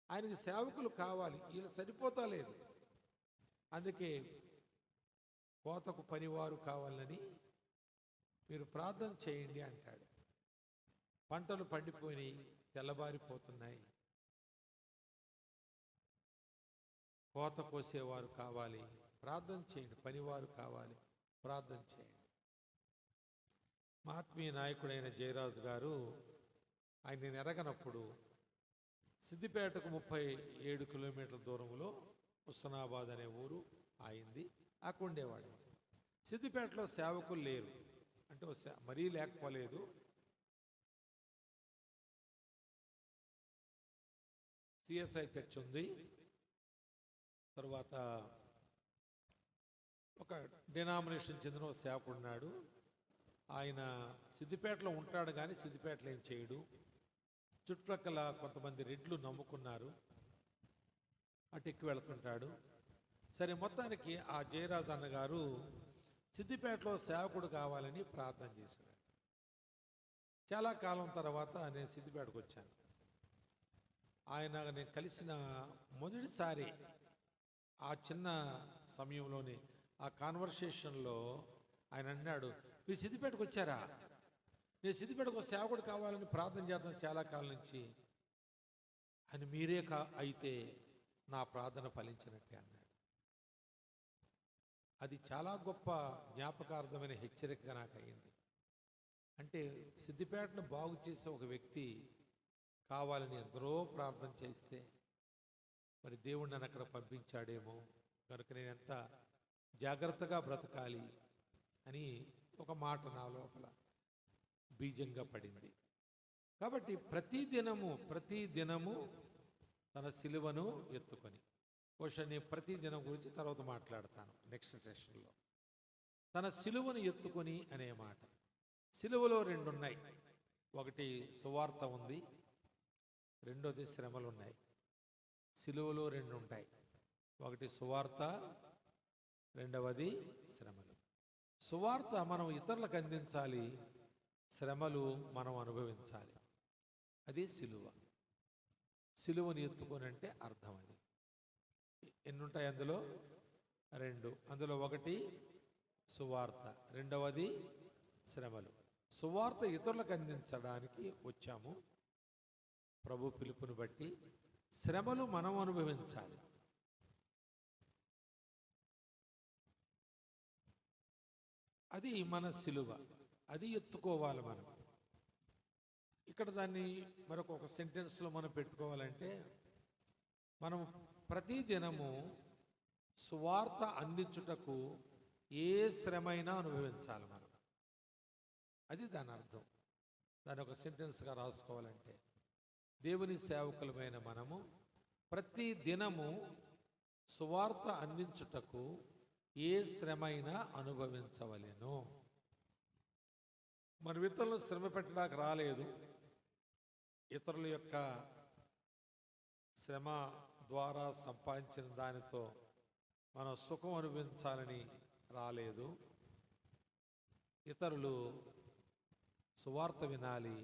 ఆయనకి సేవకులు కావాలి, వీళ్ళు సరిపోతా లేదు. అందుకే కోతకు పనివారు కావాలని మీరు ప్రార్థన చేయండి అంటాడు. పంటలు పండిపోయినాయి, తెల్లబారిపోతున్నాయి, కోత కోసేవారు కావాలి, ప్రార్థన చేయండి. పనివారు కావాలి, ప్రార్థన చేయండి. మా ఆత్మీయ నాయకుడైన జయరాజు గారు, ఆయన నేను ఎరగనప్పుడు సిద్దిపేటకు 37 కిలోమీటర్ల దూరంలో హుస్నాబాద్ అనే ఊరు ఆయింది. అక్కడ ఉండేవాడు. సిద్దిపేటలో సేవకులు లేరు, అంటే మరీ లేకపోలేదు. సిఎస్ఐ చర్చ్ ఉంది, తర్వాత ఒక డినామినేషన్ చెందిన ఒక సేవకుడు ఉన్నాడు. ఆయన సిద్దిపేటలో ఉంటాడు కానీ సిద్దిపేటలో ఏం చేయడు. చుట్టుప్రక్కల కొంతమంది రెడ్లు నమ్ముకున్నారు, అటు ఎక్కి వెళుతుంటాడు. సరే, మొత్తానికి ఆ జయరాజు అన్నగారు సిద్దిపేటలో సేవకుడు కావాలని ప్రార్థన చేశాడు. చాలా కాలం తర్వాత నేను సిద్దిపేటకు వచ్చాను. ఆయన నేను కలిసిన మొదటిసారి ఆ చిన్న సమయంలోనే ఆ కాన్వర్సేషన్లో ఆయన అన్నాడు, మీరు సిద్దిపేటకు వచ్చారా? నేను సిద్దిపేటకు ఒక సేవకుడు కావాలని ప్రార్థన చేస్తాను చాలా కాలం నుంచి. అని మీరే అయితే నా ప్రార్థన ఫలించినట్టే అన్నాడు. అది చాలా గొప్ప జ్ఞాపకార్థమైన హెచ్చరికగా నాకు అయింది. అంటే సిద్దిపేటను బాగు చేసే ఒక వ్యక్తి కావాలని ఎందరో ప్రార్థన చేస్తే మరి దేవుడు నన్ను అక్కడ పంపించాడేమో, కనుక నేను ఎంత జాగ్రత్తగా బ్రతకాలి అని ఒక మాట నా లోపల బీజంగా పడింది. కాబట్టి ప్రతిదినము తన సిలువను ఎత్తుకొని, బహుశా నేను ప్రతిదినం గురించి తర్వాత మాట్లాడతాను నెక్స్ట్ సెషన్లో. తన సిలువను ఎత్తుకొని అనే మాట, సిలువలో 2 ఉన్నాయి. ఒకటి సువార్త ఉంది, రెండోది శ్రమలు ఉన్నాయి. సిలువలో 2 ఉంటాయి, ఒకటి సువార్త, రెండవది శ్రమలు. సువార్త మనం ఇతరులకు అందించాలి, శ్రమలు మనం అనుభవించాలి. అది సిలువ. సిలువను ఎత్తుకొని అంటే అర్థం అది. ఎన్ని ఉంటాయి అందులో? రెండు. అందులో ఒకటి సువార్త, రెండవది శ్రమలు. సువార్త ఇతరులకు అందించడానికి వచ్చాము ప్రభు పిలుపుని బట్టి. శ్రమలు మనం అనుభవించాలి. అది మన సిలువ, అది ఎత్తుకోవాలి మనం. ఇక్కడ దాన్ని మరొక సెంటెన్స్లో మనం పెట్టుకోవాలంటే, మనం ప్రతి దినము సువార్త అందించుటకు ఏ శ్రమైనా అనుభవించాలి మనం. అది దాని అర్థం. దాని ఒక సెంటెన్స్గా రాసుకోవాలంటే, దేవుని సేవకులమైన మనము ప్రతి దినము సువార్త అందించుటకు ఏ శ్రమైనా అనుభవించవలెను. మన ఇతరులను శ్రమ పెట్టడానికి రాలేదు. ఇతరుల యొక్క శ్రమ ద్వారా సంపాదించిన దానితో మనం సుఖం అనుభవించాలని రాలేదు. ఇతరులు సువార్త వినాలి,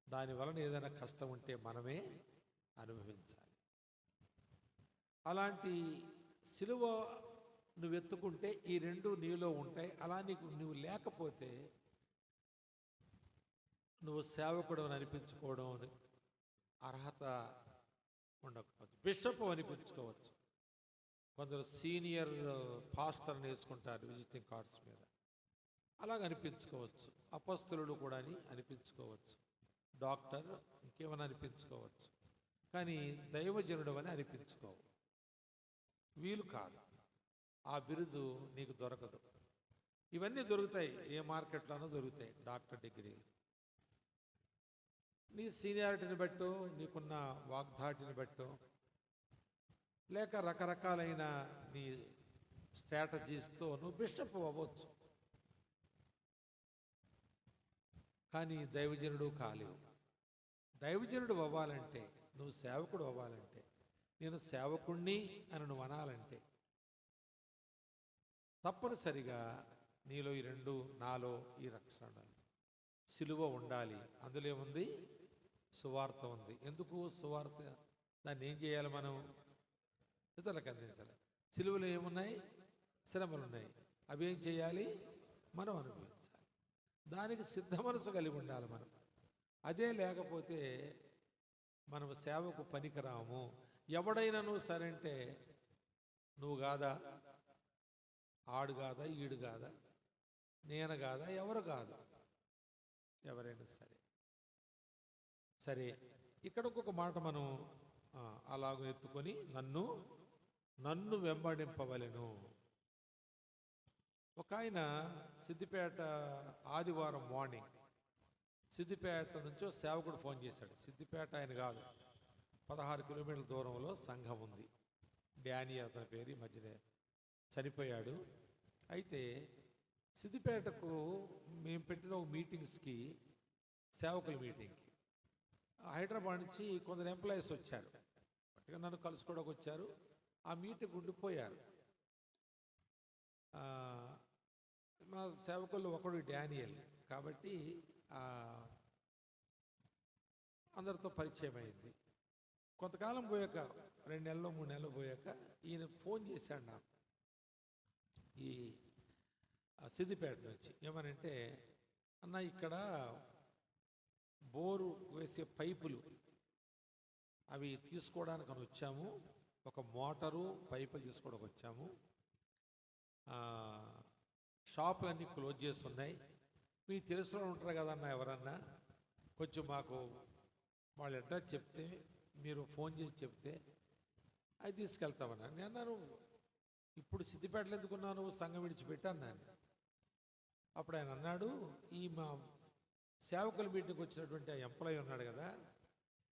దాని వలన ఏదైనా కష్టం ఉంటే మనమే అనుభవించాలి. అలాంటి సిలువ నువ్వు ఎత్తుకుంటే ఈ రెండు నీలో ఉంటాయి. అలా నువ్వు లేకపోతే నువ్వు సేవకుడు అని అనిపించుకోవడం అర్హత ఉండకపోవచ్చు. బిషప్ అనిపించుకోవచ్చు. కొందరు సీనియర్ పాస్టర్ని వేసుకుంటారు విజిటింగ్ కార్డ్స్ మీద, అలాగ అనిపించుకోవచ్చు. అపస్తులుడు కూడా అని అనిపించుకోవచ్చు. డాక్టర్ ఇంకేమైనా అనిపించుకోవచ్చు. కానీ దైవజనుడు అని అనిపించుకోవు. వీలు కాదు. ఆ బిరుదు నీకు దొరకదు. ఇవన్నీ దొరుకుతాయి, ఏ మార్కెట్లోనూ దొరుకుతాయి. డాక్టర్ డిగ్రీలు నీ సీనియారిటీని బట్టో, నీకున్న వాగ్దాటిని బట్టో, లేక రకరకాలైన నీ స్ట్రాటజీస్తో నువ్వు బిషప్ అవ్వచ్చు. కానీ దైవజనుడు కాలేవు. దైవజనుడు అవ్వాలంటే, నువ్వు సేవకుడు అవ్వాలంటే, నేను సేవకుణ్ణి అని నువ్వు అనాలంటే తప్పనిసరిగా నీలో ఈ రెండు, నాలో ఈ లక్షణాలు. సిలువ ఉండాలి. అందులో ఏముంది? సువార్త ఉంది. ఎందుకు సువార్త? దాన్ని ఏం చేయాలి మనం? ఇతరులకు అందించాలి. సిలువలో ఏమున్నాయి? శ్రమలు ఉన్నాయి. అవి ఏం చేయాలి? మనం అనుభవించాలి. దానికి సిద్ధ మనసు కలిగి ఉండాలి మనం. అదే లేకపోతే మనం సేవకు పనికిరాము. ఎవడైనా నువ్వు సరంటే, నువ్వు కాదా, ఆడు కాదా, ఈడు కాదా, నేను కాదా, ఎవరు కాదా, ఎవరైనా సరే. సరే, ఇక్కడ ఒక్కొక్క మాట మనం అలాగ ఎత్తుకొని, నన్ను వెంబడింపవలెను. ఒక ఆయన సిద్దిపేట ఆదివారం మార్నింగ్ సిద్దిపేట నుంచో సేవకుడు ఫోన్ చేశాడు. సిద్దిపేట ఆయన కాదు, 16 కిలోమీటర్ల దూరంలో సంఘం ఉంది. డానీ అతని పేరు, ఈ మధ్యనే చనిపోయాడు. అయితే సిద్దిపేటకు మేము పెట్టిన ఒక మీటింగ్స్కి, సేవకుల మీటింగ్కి హైదరాబాద్ నుంచి కొందరు ఎంప్లాయీస్ వచ్చారు. అట్టుగా నన్ను కలుసుకోవడానికి వచ్చారు. ఆ మీటింగ్ ఉండిపోయారు. మా సేవకుల్లో ఒకడు డానియల్ కాబట్టి అందరితో పరిచయం అయింది. కొంతకాలం పోయాక, 2 నెలలు 3 నెలలు పోయాక ఈయన ఫోన్ చేశాడు నాకు, ఈ సిద్దిపేట నుంచి. ఏమనంటే, అన్న ఇక్కడ బోరు వేసే పైపులు అవి తీసుకోవడానికి అని వచ్చాము. ఒక మోటారు, పైపులు తీసుకోవడానికి వచ్చాము. షాపులన్నీ క్లోజ్ చేస్తున్నాయి. మీకు తెలిసిన ఉంటారు కదన్న, ఎవరన్నా కొంచెం మాకు వాళ్ళ అడ్రస్ చెప్తే, మీరు ఫోన్ చేసి చెప్తే అది తీసుకెళ్తామన్నా. నేను అన్నాను, ఇప్పుడు సిద్దిపేటలో ఎందుకున్నాను, సంఘం విడిచిపెట్టాను నేను. అప్పుడు ఆయన అన్నాడు, ఈ మా సేవకుల మీటింగ్కి వచ్చినటువంటి ఆ ఎంప్లాయీ ఉన్నాడు కదా,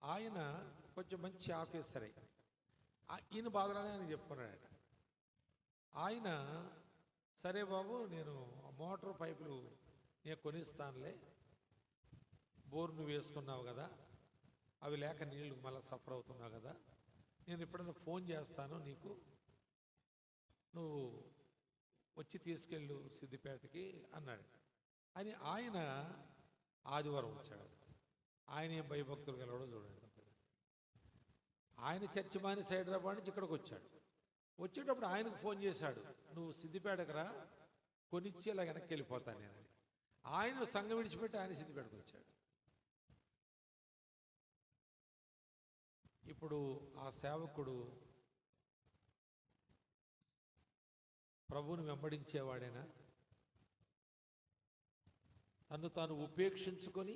ఆయన కొంచెం మంచి ఆఫీసరే. ఈయన బాధలోనే ఆయన చెప్పుకున్నాడు. ఆయన, సరే బాబు, నేను మోటార్ పైపులు నేను కొనిస్తానులే, బోర్ నువ్వు వేసుకున్నావు కదా, అవి లేక నీళ్లు మళ్ళీ సఫర్ అవుతున్నావు కదా, నేను ఎప్పుడైనా ఫోన్ చేస్తాను నీకు, నువ్వు వచ్చి తీసుకెళ్ళు సిద్దిపేటకి అన్నాడు. అని ఆయన ఆదివారం వచ్చాడు. ఆయన ఏం భయభక్తులు కలవడో చూడండి. ఆయన చర్చి మానేసి హైదరాబాద్ నుంచి ఇక్కడికి వచ్చాడు. వచ్చేటప్పుడు ఆయనకు ఫోన్ చేశాడు, నువ్వు సిద్దిపేటకు రా, కొనిచ్చి ఇలా వెనక్కి వెళ్ళిపోతాను నేనని. ఆయన సంఘం విడిచిపెట్టి ఆయన సిద్దిపేటకు వచ్చాడు. ఇప్పుడు ఆ సేవకుడు ప్రభువుని వెంబడించేవాడేనా? తను తాను ఉపేక్షించుకొని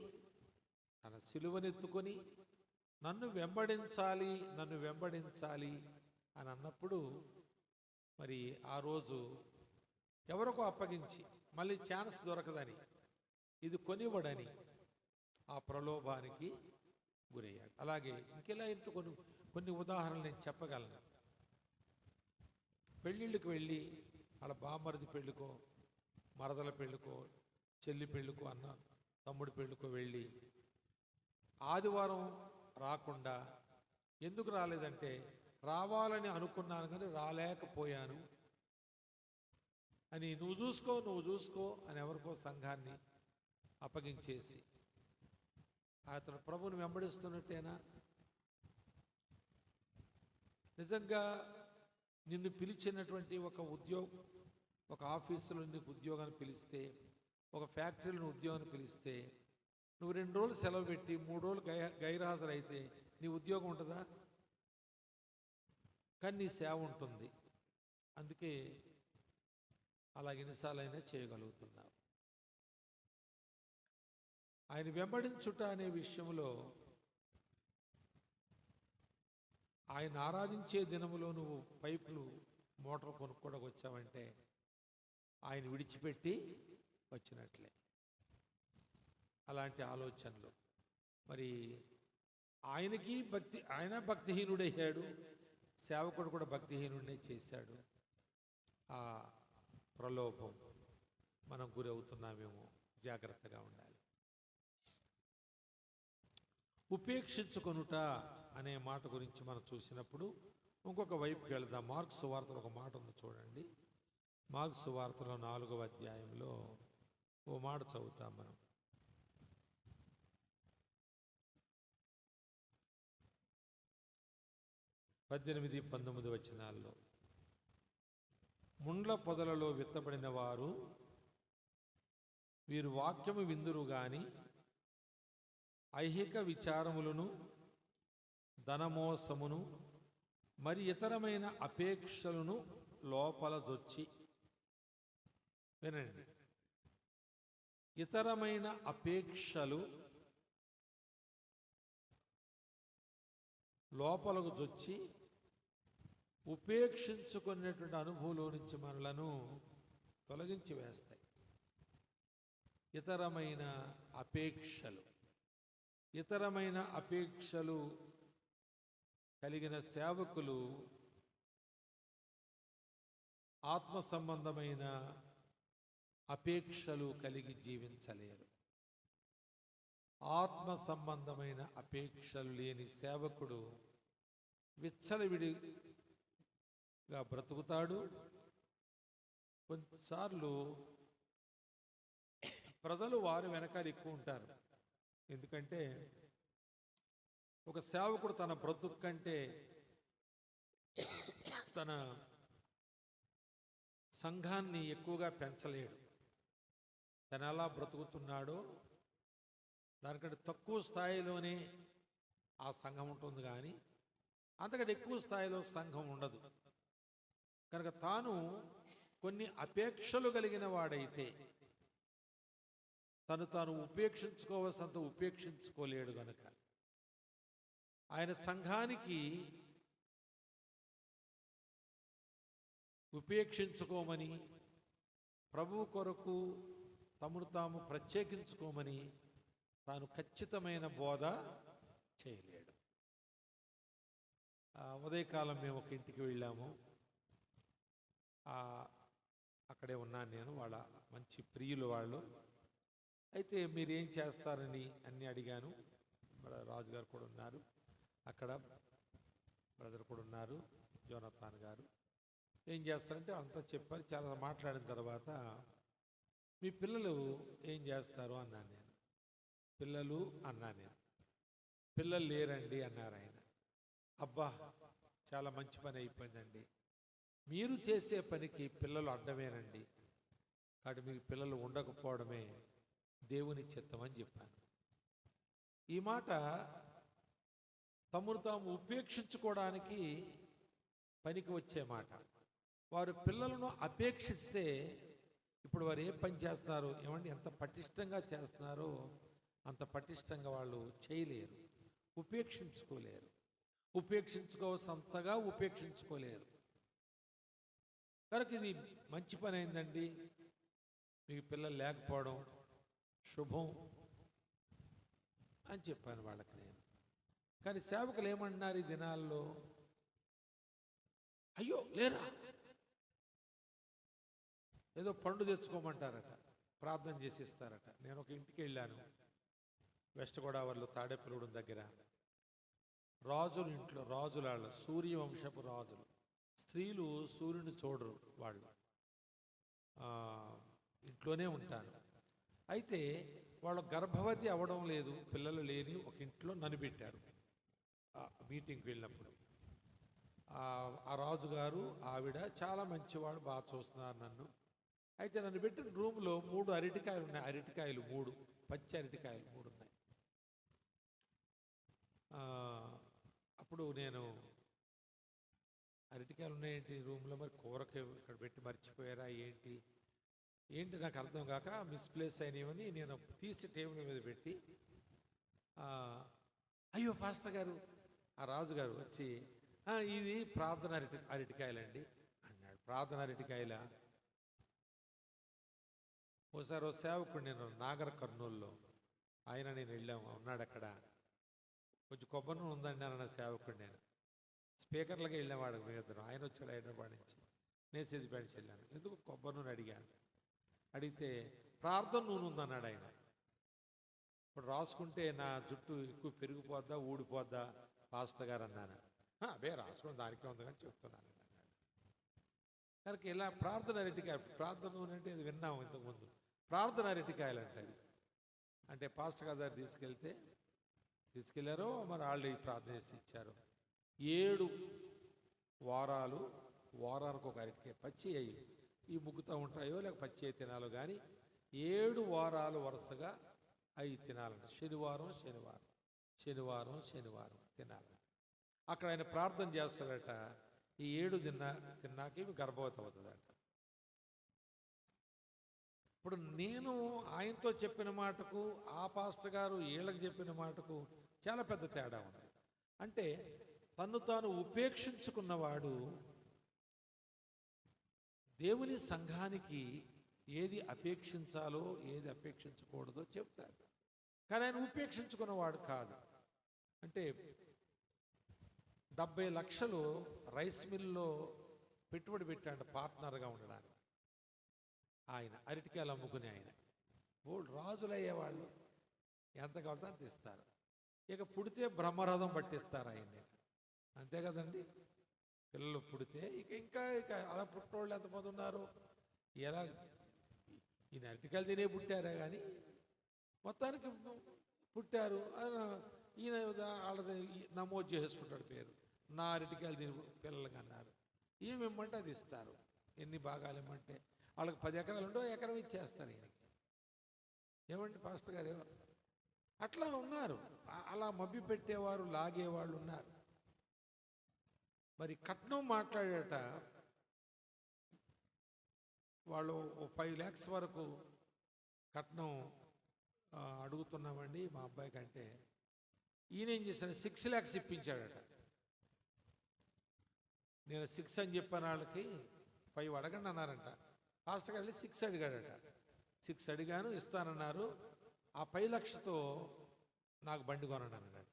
తన సిలువనెత్తుకొని నన్ను వెంబడించాలి అని అన్నప్పుడు మరి ఆ రోజు ఎవరికో అప్పగించి మళ్ళీ ఛాన్స్ దొరకదని, ఇది కొనివ్వడని ఆ ప్రలోభానికి గురయ్యాడు. అలాగే ఇంకెలా ఇంటూ కొన్ని ఉదాహరణలు నేను చెప్పగలను. పెళ్ళిళ్ళకి వెళ్ళి వాళ్ళ బామ్మరిది పెళ్ళికో, మరదల పెళ్ళికో, చెల్లి పెళ్ళికో, అన్న తమ్ముడి పెళ్ళికో వెళ్ళి ఆదివారం రాకుండా ఎందుకు రాలేదంటే రావాలని అనుకున్నాను కానీ రాలేకపోయాను అని నువ్వు చూసుకో అని ఎవరికో సంఘాన్ని అప్పగించేసి అతను ప్రభువుని వెంబడిస్తున్నట్టేనా? నిజంగా నిన్ను పిలిచినటువంటి ఒక ఆఫీసులో నీకు ఉద్యోగాన్ని పిలిస్తే, ఒక ఫ్యాక్టరీలో ఉద్యోగాన్ని పిలిస్తే, నువ్వు 2 రోజులు సెలవు పెట్టి 3 రోజులు గైర్హాజరైతే నీ ఉద్యోగం ఉంటుందా? కానీ నీ సేవ ఉంటుంది. అందుకే అలా ఎన్నిసార్లైనా చేయగలుగుతున్నావు. ఆయన వెంబడించుట అనే విషయంలో, ఆయన ఆరాధించే దినములో నువ్వు పైపులు మోటార్ కొనుక్కోవడానికి వచ్చావంటే ఆయన విడిచిపెట్టి వచ్చినట్లే. అలాంటి ఆలోచనలు మరి ఆయన భక్తిహీనుడయ్యాడు, సేవకుడు కూడా భక్తిహీనుడినే చేశాడు. ఆ ప్రలోభం మనం గురి అవుతున్నామేమో, జాగ్రత్తగా ఉండాలి. ఉపేక్షించుకొనుట అనే మాట గురించి మనం చూసినప్పుడు ఇంకొక వైపుకి వెళదాం. మార్కు సువార్తలో ఒక మాట ఉంది చూడండి. మార్కు సువార్తలో 4వ అధ్యాయంలో ఓ మాట చదువుతాం మనం. 18-19 వచనాల్లో, ముండ్ల పొదలలో విత్తబడిన వారు వీరు వాక్యము విందురు గాని ఐహిక విచారములను, ధనమోసమును, మరి ఇతరమైన అపేక్షలను లోపల జొచ్చి, వినండి, ఇతరమైన అపేక్షలు లోపలకు జొచ్చి ఉపేక్షించుకునేటువంటి అనుభవంలో నుంచి మనలను తొలగించి వేస్తాయి. ఇతరమైన అపేక్షలు కలిగిన సేవకులు ఆత్మ సంబంధమైన అపేక్షలు కలిగి జీవించలేరు. ఆత్మ సంబంధమైన అపేక్షలు లేని సేవకుడు విచ్చలవిడిగా బ్రతుకుతాడు. కొన్నిసార్లు ప్రజలు వారి వెనకాల ఎక్కువ ఉంటారు. ఎందుకంటే ఒక సేవకుడు తన బ్రతుకు కంటే తన సంఘాన్ని ఎక్కువగా పెంచలేడు. తను ఎలా బ్రతుకుతున్నాడో దానికంటే తక్కువ స్థాయిలోనే ఆ సంఘం ఉంటుంది, కానీ అంతకంటే ఎక్కువ స్థాయిలో సంఘం ఉండదు. కనుక తాను కొన్ని అపేక్షలు కలిగిన వాడైతే తాను ఉపేక్షించుకోవాల్సినంత ఉపేక్షించుకోలేడు. గనుక ఆయన సంఘానికి ఉపేక్షించుకోమని, ప్రభువు కొరకు తమను తాము ప్రత్యేకించుకోమని తాను ఖచ్చితమైన బోధ చేయలేడు. ఉదయకాలం మేము ఒక ఇంటికి వెళ్ళాము. అక్కడే ఉన్నాను నేను. వాళ్ళ మంచి ప్రియులు వాళ్ళు. అయితే మీరేం చేస్తారని అన్నీ అడిగాను. రాజుగారు కూడా ఉన్నారు అక్కడ, బ్రదర్ కూడా ఉన్నారు, జోనతాన్ గారు. ఏం చేస్తారంటే అంతా చెప్పారు. చాలా మాట్లాడిన తర్వాత మీ పిల్లలు ఏం చేస్తారు అన్నాను నేను. పిల్లలు లేరండి అన్నారు ఆయన. అబ్బా, చాలా మంచి పని అయిపోయిందండి. మీరు చేసే పనికి పిల్లలు అడ్డమేనండి, కాబట్టి మీకు పిల్లలు ఉండకపోవడమే దేవుని చిత్తం అని చెప్పాను. ఈ మాట తమను తాము ఉపేక్షించుకోవడానికి పనికి వచ్చే మాట. వారు పిల్లలను అపేక్షిస్తే ఇప్పుడు వారు ఏ పని చేస్తున్నారు ఏమంటే, ఎంత పటిష్టంగా చేస్తున్నారో అంత పటిష్టంగా వాళ్ళు చేయలేరు, ఉపేక్షించుకోలేరు. ఉపేక్షించుకోవాల్సినంతగా ఉపేక్షించుకోలేరు. కనుక ఇది మంచి పని అయిందండి, మీకు పిల్లలు లేకపోవడం శుభం అని చెప్పాను వాళ్ళకి నేను. కానీ సేవకులు ఏమంటున్నారు ఈ దినాల్లో? అయ్యో లేరా, ఏదో పండు తెచ్చుకోమంటారట, ప్రార్థన చేసి ఇస్తారట. నేను ఒక ఇంటికి వెళ్ళాను, వెస్ట్ గోదావరిలో తాడేపల్లిగూడెం దగ్గర. రాజుల ఇంట్లో, రాజుల సూర్యవంశపు రాజులు, స్త్రీలు సూర్యుని చూడరు, వాళ్ళు ఇంట్లోనే ఉంటారు. అయితే వాళ్ళు గర్భవతి అవ్వడం లేదు, పిల్లలు లేని ఒక ఇంట్లో నన్ను పెట్టారు మీటింగ్కి వెళ్ళినప్పుడు. ఆ రాజుగారు ఆవిడ చాలా మంచివాడు, బాగా చూస్తున్నారు నన్ను. అయితే నన్ను పెట్టిన రూమ్లో 3 అరటికాయలు ఉన్నాయి, అరటికాయలు 3, పచ్చి అరటికాయలు 3 ఉన్నాయి. అప్పుడు నేను అరటికాయలు ఉన్నాయేంటి రూమ్లో, మరి కూరకి ఇక్కడ పెట్టి మర్చిపోయారా ఏంటి నాకు అర్థం కాక మిస్ప్లేస్ అయినవని నేను తీసి టేబుల్ మీద పెట్టి, అయ్యో పాస్టర్ గారు, ఆ రాజుగారు వచ్చి ఇది ప్రార్థన అరటికాయలండి అన్నాడు. ప్రార్థన అరటికాయల? ఓసారి ఓ సేవకుడు, నేను నాగర్ కర్నూలులో, నేను వెళ్ళాము, ఉన్నాడు అక్కడ. కొంచెం కొబ్బరి నూనె ఉందండి అన్న సేవకుడు. నేను స్పీకర్లకి వెళ్ళేవాడు, మీరిద్దరు. ఆయన వచ్చాడు హైదరాబాద్ నుంచి, నేను సిద్దిపేట వెళ్ళాను. ఎందుకు కొబ్బరి నూనె అడిగాను. అడిగితే ప్రార్థన నూనె ఉందన్నాడు ఆయన. ఇప్పుడు రాసుకుంటే నా జుట్టు ఎక్కువ పెరిగిపోద్దా ఊడిపోద్దా పాస్టర్ గారు అన్నాను. అదే రాసుకుని దానికే ఉంది కానీ చెప్తున్నాను అన్నాడు. కనుక ఇలా ప్రార్థన అరటికాయ, ప్రార్థన నూనె అంటే ఇది విన్నాము ఇంతకుముందు. ప్రార్థన అరటికాయలు అంటారు. అంటే పాస్టర్ గారి దగ్గర తీసుకెళ్లారో మరి వాళ్ళు ప్రార్థన చేసి ఇచ్చారు. 7 వారాలు, వారానికి ఒక అరటికాయ పచ్చి అయ్యి, ఈ ముగ్గుతూ ఉంటాయో లేక పచ్చి అయి తినాలో కానీ 7 వారాలు వరుసగా అవి తినాలంట. శనివారం శనివారం శనివారం శనివారం తినాలి. అక్కడ ఆయన ప్రార్థన చేస్తాడట, ఈ 7 తిన్నాక ఇవి గర్భవతి అవుతుందట. ఇప్పుడు నేను ఆయనతో చెప్పిన మాటకు, ఆ పాస్టర్ గారు వీళ్ళకి చెప్పిన మాటకు చాలా పెద్ద తేడా ఉంది. అంటే తన్ను తాను ఉపేక్షించుకున్నవాడు దేవుని సంఘానికి ఏది అపేక్షించాలో ఏది అపేక్షించకూడదో చెప్తాడు. కానీ ఆయన ఉపేక్షించుకున్నవాడు కాదు. అంటే 70 లక్షలు రైస్ మిల్లో పెట్టుబడి పెట్టాడు పార్ట్నర్గా ఉండడానికి. ఆయన అరటికాయలు అమ్ముకుని ఆయన రాజులు అయ్యేవాళ్ళు ఎంత కావాలో అంత ఇస్తారు. ఇక పుడితే బ్రహ్మరథం పట్టిస్తారు ఆయన్ని, అంతే కదండి. పిల్లలు పుడితే ఇంకా అలా పుట్టినోళ్ళు ఎంతమంది ఉన్నారు. ఎలా ఈయన అరటికాయలు తినే పుట్టారా కానీ మొత్తానికి పుట్టారు. ఈయన వాళ్ళది నమోదు చేసుకుంటాడు పేరు, నా అరటికాయలు తిని పిల్లలకి అన్నారు. ఏమిమ్మంటే అది ఇస్తారు. ఎన్ని భాగాలు ఇమ్మంటే వాళ్ళకి 10 ఎకరాలు ఉంటే ఎకరం ఇచ్చేస్తారు ఈయనకి. ఏమండి పాస్టర్ గారు ఎవరు అట్లా ఉన్నారు. అలా మభ్య పెట్టేవారు, లాగేవాళ్ళు ఉన్నారు. మరి కట్నం మాట్లాడేట వాళ్ళు 5 lakhs వరకు కట్నం అడుగుతున్నామండి మా అబ్బాయి కంటే, ఈయన ఏం చేశాడు 6 lakhs ఇప్పించాడట. నేను 6 అని చెప్పాను, వాళ్ళకి 5 అడగండి అన్నారంట. పాస్టర్ గారు 6 అడిగాడట. 6 అడిగాను, ఇస్తానన్నారు. ఆ 5 లక్షలతో నాకు బండి కొనండి అన్నాడు,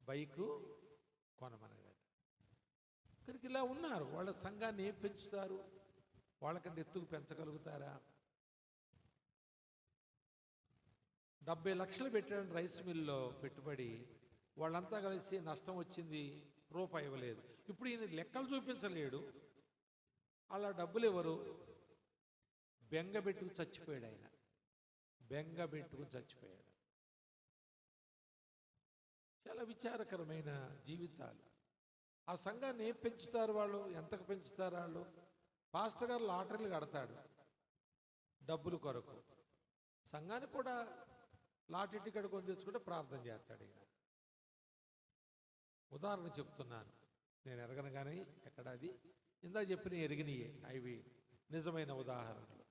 బైకు కొనమన్నాడు. కనుక ఇలా ఉన్నారు. వాళ్ళ సంఘాన్ని ఏం పెంచుతారు? వాళ్ళకంటే ఎత్తుకు పెంచగలుగుతారా? 70 లక్షలు పెట్టాడు రైస్ మిల్లో పెట్టుబడి. వాళ్ళంతా కలిసి నష్టం వచ్చింది, రూపాయి ఇవ్వలేదు. ఇప్పుడు ఈయన లెక్కలు చూపించలేడు. అలా డబ్బులు ఎవరు? బెంగ పెట్టుకు చచ్చిపోయాడు ఆయన, బెంగ పెట్టుకుని చచ్చిపోయాడు. చాలా విచారకరమైన జీవితాలు. ఆ సంఘాన్ని ఏం పెంచుతారు వాళ్ళు, ఎంతకు పెంచుతారు వాళ్ళు? పాస్టర్ గారు లాటరీలు కడతాడు డబ్బులు కొరకు, సంఘాన్ని కూడా లాటరీ టికెట్ కొని తెచ్చుకుంటే ప్రార్థన చేస్తాడు. ఈయన ఉదాహరణ చెప్తున్నాను, నేను ఎరగను కానీ ఎక్కడ అది ఇందా చెప్పిన ఎరిగినయే అవి నిజమైన ఉదాహరణలు.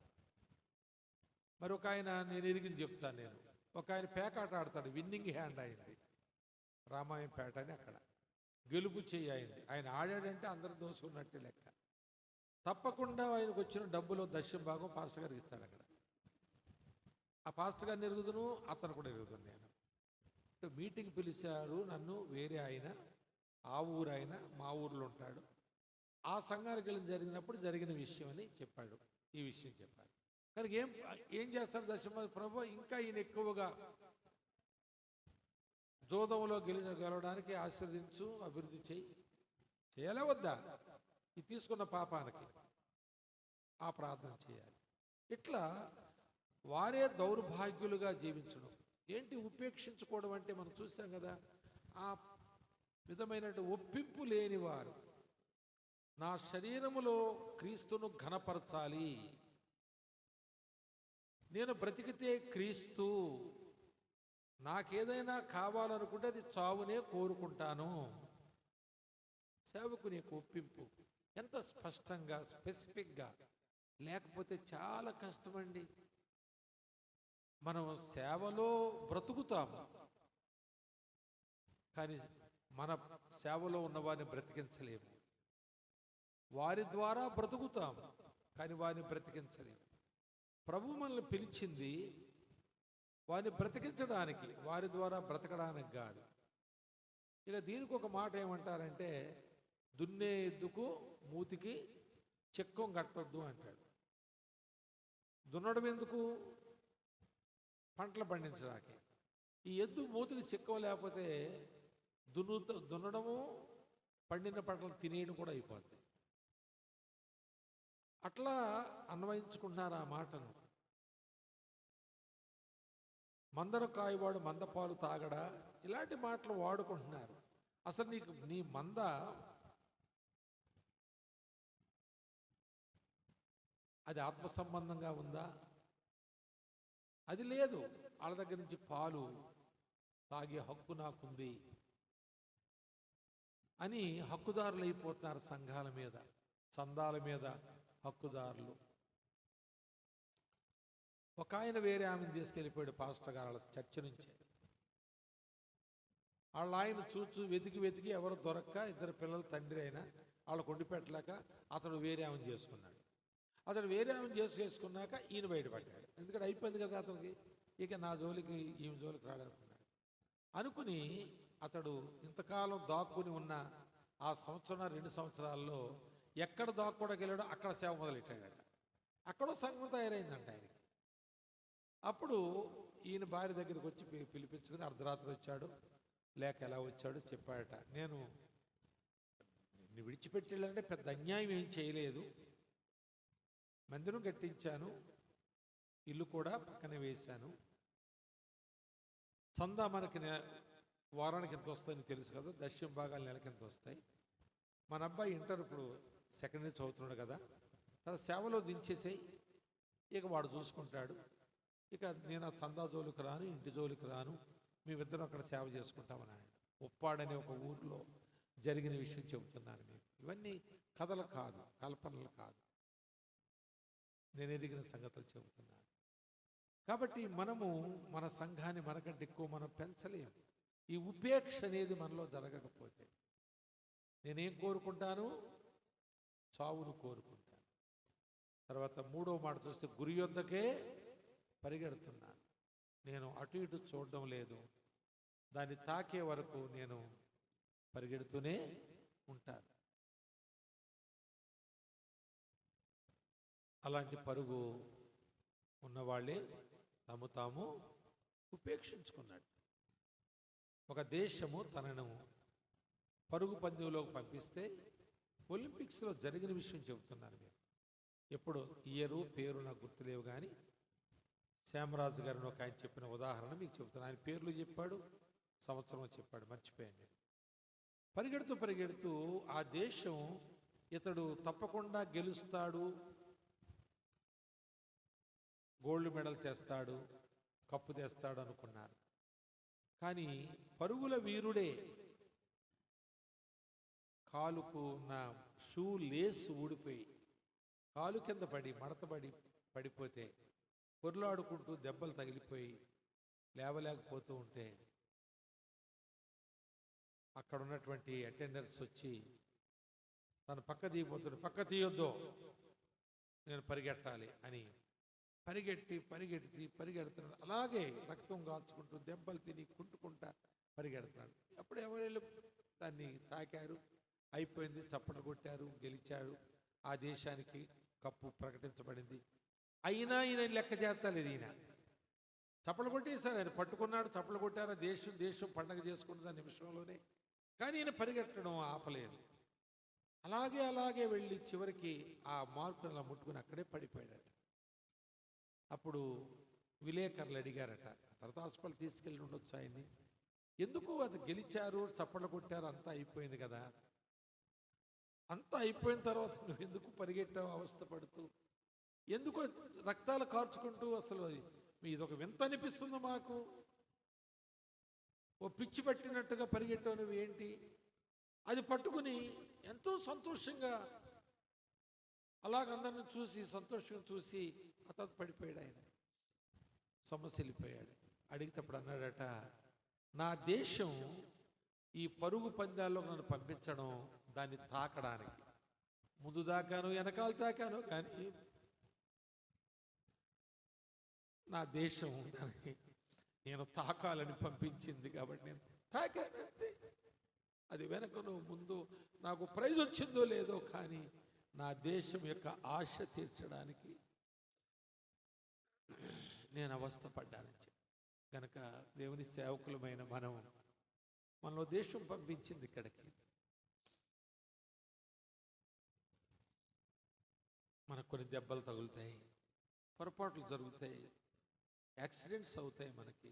మరి ఒక ఆయన, నేను ఎరిగింది చెప్తాను. నేను ఒక ఆయన పేకాట ఆడతాడు, విన్నింగ్ హ్యాండ్ అయింది రామాయం పేట అని, అక్కడ గెలుపు చేయి అయింది. ఆయన ఆడాడంటే అందరూ దోసుకున్నట్టే లెక్క. తప్పకుండా ఆయనకు వచ్చిన డబ్బులో దశం భాగం పాస్టర్ గారికి ఇస్తాడు. అక్కడ ఆ పాస్టర్ గారిని ఎరుగుదును, అతను కూడా ఎరుగుతాను. నేను మీటింగ్ పిలిచారు నన్ను, వేరే ఆయన, ఆ ఊరు ఆయన మా ఊర్లో ఉంటాడు. ఆ సంఘానికి వెళ్ళి జరిగినప్పుడు జరిగిన విషయం అని చెప్పాడు. ఈ విషయం చెప్పాడు. కానీ ఏం చేస్తాడు దశమ ప్రభు? ఇంకా ఈయన ఎక్కువగా జోదంలో గెలవడానికి ఆశీర్వదించు, అభివృద్ధి చేయాలా వద్దా? ఇది తీసుకున్న పాపానికి ఆ ప్రార్థన చేయాలి. ఇట్లా వారే దౌర్భాగ్యులుగా జీవించడం. ఏంటి ఉపేక్షించుకోవడం అంటే మనం చూసాం కదా, ఆ విధమైన ఒప్పింపు లేని వారు. నా శరీరములో క్రీస్తును ఘనపరచాలి, నేను బ్రతికితే క్రీస్తు, నాకేదైనా కావాలనుకుంటే అది చావునే కోరుకుంటాను. సేవకుని యొక్క ఒప్పింపు ఎంత స్పష్టంగా, స్పెసిఫిక్గా లేకపోతే చాలా కష్టమండి. మనం సేవలో బ్రతుకుతాము, కానీ మన సేవలో ఉన్న వారిని బ్రతికించలేము. వారి ద్వారా బ్రతుకుతాము, కానీ వారిని బ్రతికించలేము. ప్రభు మనల్ని పిలిచింది వారిని బ్రతికించడానికి, వారి ద్వారా బ్రతకడానికి కాదు. ఇక దీనికి ఒక మాట ఏమంటారంటే, దున్నే ఎద్దుకు మూతికి చెక్కం కట్టొద్దు అంటాడు. దున్నడం ఎందుకు? పంటలు పండించడానికి. ఈ ఎద్దు మూతికి చెక్కం లేకపోతే దున్నడము, పండిన పంటలు తినేయడం కూడా అయిపోద్ది. అట్లా అన్వయించుకుంటున్నారు ఆ మాటను. మందను కాయవాడు మందపాలు తాగడా, ఇలాంటి మాటలు వాడుకుంటున్నారు. అసలు నీ మంద అది ఆత్మ సంబంధంగా ఉందా? అది లేదు. వాళ్ళ దగ్గర నుంచి పాలు తాగే హక్కు నాకుంది అని హక్కుదారులు అయిపోతున్నారు. సంఘాల మీద, చందాల మీద హక్కుదారులు. ఒక ఆయన వేరే ఆమెను తీసుకెళ్ళిపోయాడు పాస్టర్ గారు వాళ్ళ చర్చ నుంచే. వాళ్ళ ఆయన చూచు వెతికి ఎవరు దొరక్క, ఇద్దరు పిల్లలు తండ్రి అయినా వాళ్ళకు వండి పెట్టలేక అతడు వేరే ఆమెను చేసుకున్నాడు. అతడు వేరే ఆమెను చేసుకున్నాక ఈయన బయటపడ్డాడు. ఎందుకంటే అయిపోయింది కదా అతనికి, ఇక నా జోలికి ఈమె జోలికి రాడనుకున్నాడు. అనుకుని అతడు ఇంతకాలం దాక్కుని ఉన్న ఆ 1-2 సంవత్సరాల్లో ఎక్కడ దాక్కోవడానికి అక్కడ సేవ మొదలెట్టాడట. అక్కడో సంఘం తయారైందంట ఆయనకి. అప్పుడు ఈయన భార్య దగ్గరికి వచ్చి పిలిపించుకుని అర్ధరాత్రి వచ్చాడు, లేక ఎలా వచ్చాడు చెప్పాడట. నేను విడిచిపెట్టేళ్ళంటే పెద్ద అన్యాయం ఏం చేయలేదు, మందిరం కట్టించాను, ఇల్లు కూడా పక్కనే వేశాను, చందా మనకి వారానికి ఎంత వస్తాయని తెలుసు కదా, దశమ భాగాలు నెలకి ఎంత వస్తాయి. మన అబ్బాయి ఇంటర్ ఇప్పుడు సెకండ్ ఇయర్ చదువుతున్నాడు కదా, తన సేవలో దించేసేయి, ఇక వాడు చూసుకుంటాడు, ఇక నేను ఆ చందా జోలికి రాను, ఇంటి జోలికి రాను, మేమిద్దరం అక్కడ సేవ చేసుకుంటామని ఆయన. ఉప్పాడనే ఒక ఊరిలో జరిగిన విషయం చెబుతున్నాను మీకు. ఇవన్నీ కథలు కాదు, కల్పనలు కాదు, నేను ఎదిగిన సంగతులు చెబుతున్నాను. కాబట్టి మనము మన సంఘాన్ని మనకంటే ఎక్కువ మనం పెంచలేము. ఈ ఉపేక్ష అనేది మనలో జరగకపోతే, నేనేం కోరుకుంటాను? చావును కోరుకుంటాను. తర్వాత 3వ మాట చూస్తే, గురి యొద్దకే పరిగెడుతున్నాను, నేను అటు ఇటు చూడడం లేదు, దాన్ని తాకే వరకు నేను పరిగెడుతూనే ఉంటాను. అలాంటి పరుగు ఉన్నవాళ్ళే తాము తాము ఉపేక్షించుకున్నట్టు. ఒక దేశము తనను పరుగు పందెంలోకి పంపిస్తే, ఒలింపిక్స్లో జరిగిన విషయం చెబుతున్నారు మీరు. ఎప్పుడు ఇయరు పేరు నాకు గుర్తులేవు, కానీ శ్యామరాజు గారిని ఒక ఆయన చెప్పిన ఉదాహరణ మీకు చెబుతున్నాను. ఆయన పేర్లు చెప్పాడు, సంవత్సరం చెప్పాడు, మర్చిపోయాను నేను. పరిగెడుతూ పరిగెడుతూ ఆ దేశం ఇతడు తప్పకుండా గెలుస్తాడు, గోల్డ్ మెడల్ తెస్తాడు, కప్పు తెస్తాడు అనుకున్నారు. కానీ పరుగుల వీరుడే కాలుకు ఉన్న షూ లేస్ ఊడిపోయి కాలు కింద పడి మడతబడి పడిపోతే పొర్లాడుకుంటూ దెబ్బలు తగిలిపోయి లేవలేకపోతూ ఉంటే అక్కడ ఉన్నటువంటి అటెండర్స్ వచ్చి తను పక్క తీయబోతుడు, పక్క తీయొద్దు, నేను పరిగెట్టాలి అని పరిగెడుతున్నాడు. అలాగే రక్తం కాల్చుకుంటూ దెబ్బలు తిని కుంటుకుంటా పరిగెడుతున్నాడు. అప్పుడు ఎవరు దాన్ని తాకారు, అయిపోయింది, చప్పట్లు కొట్టారు, గెలిచాడు, ఆ దేశానికి కప్పు ప్రకటించబడింది. అయినా ఈయన లెక్క చేస్తలేదు. ఈయన చప్పట్లు కొట్టేశారు, ఆయన పట్టుకున్నాడు, చప్పట్లు కొట్టారు, దేశం పండగ చేసుకుంటుంది ఆ నిమిషంలోనే. కానీ ఈయన పరిగెట్టడం ఆపలేదు. అలాగే వెళ్ళి చివరికి ఆ మార్కును అలా ముట్టుకుని అక్కడే పడిపోయాడట. అప్పుడు విలేకరులు అడిగారట, తర్వాత హాస్పిటల్ తీసుకెళ్ళి ఉండొచ్చు ఆయన్ని, ఎందుకు అది గెలిచారు, చప్పట్లు కొట్టారు, అంతా అయిపోయింది కదా, అంతా అయిపోయిన తర్వాత నువ్వు ఎందుకు పరిగెట్టావు అవస్థ పడుతూ, ఎందుకు రక్తాలు కార్చుకుంటూ, అసలు ఇదొక వింత అనిపిస్తుంది మాకు, ఓ పిచ్చి పట్టినట్టుగా పరిగెట్టావు నువ్వు ఏంటి, అది పట్టుకుని ఎంతో సంతోషంగా అలాగందరిని చూసి సంతోషంగా చూసి హఠాత్ పడిపోయాడు. ఆయన సొమ్మసిల్లిపోయాడు. అడిగినప్పుడు అన్నాడట, నా దేశం ఈ పరుగు పందాల్లో నన్ను పంపించడం దాన్ని తాకడానికి, ముందు దాకాను వెనకాల తాకాను, కానీ నా దేశం దాన్ని నేను తాకాలని పంపించింది కాబట్టి నేను తాకానంటే, అది వెనకను ముందు నాకు ప్రైజ్ వచ్చిందో లేదో, కానీ నా దేశం యొక్క ఆశ తీర్చడానికి నేను అవస్థపడ్డానని చెప్పి. కనుక దేవుని సేవకులమైన మనలో దేశం పంపించింది ఇక్కడికి. మనకు కొన్ని దెబ్బలు తగులుతాయి, పొరపాట్లు జరుగుతాయి, యాక్సిడెంట్స్ అవుతాయి, మనకి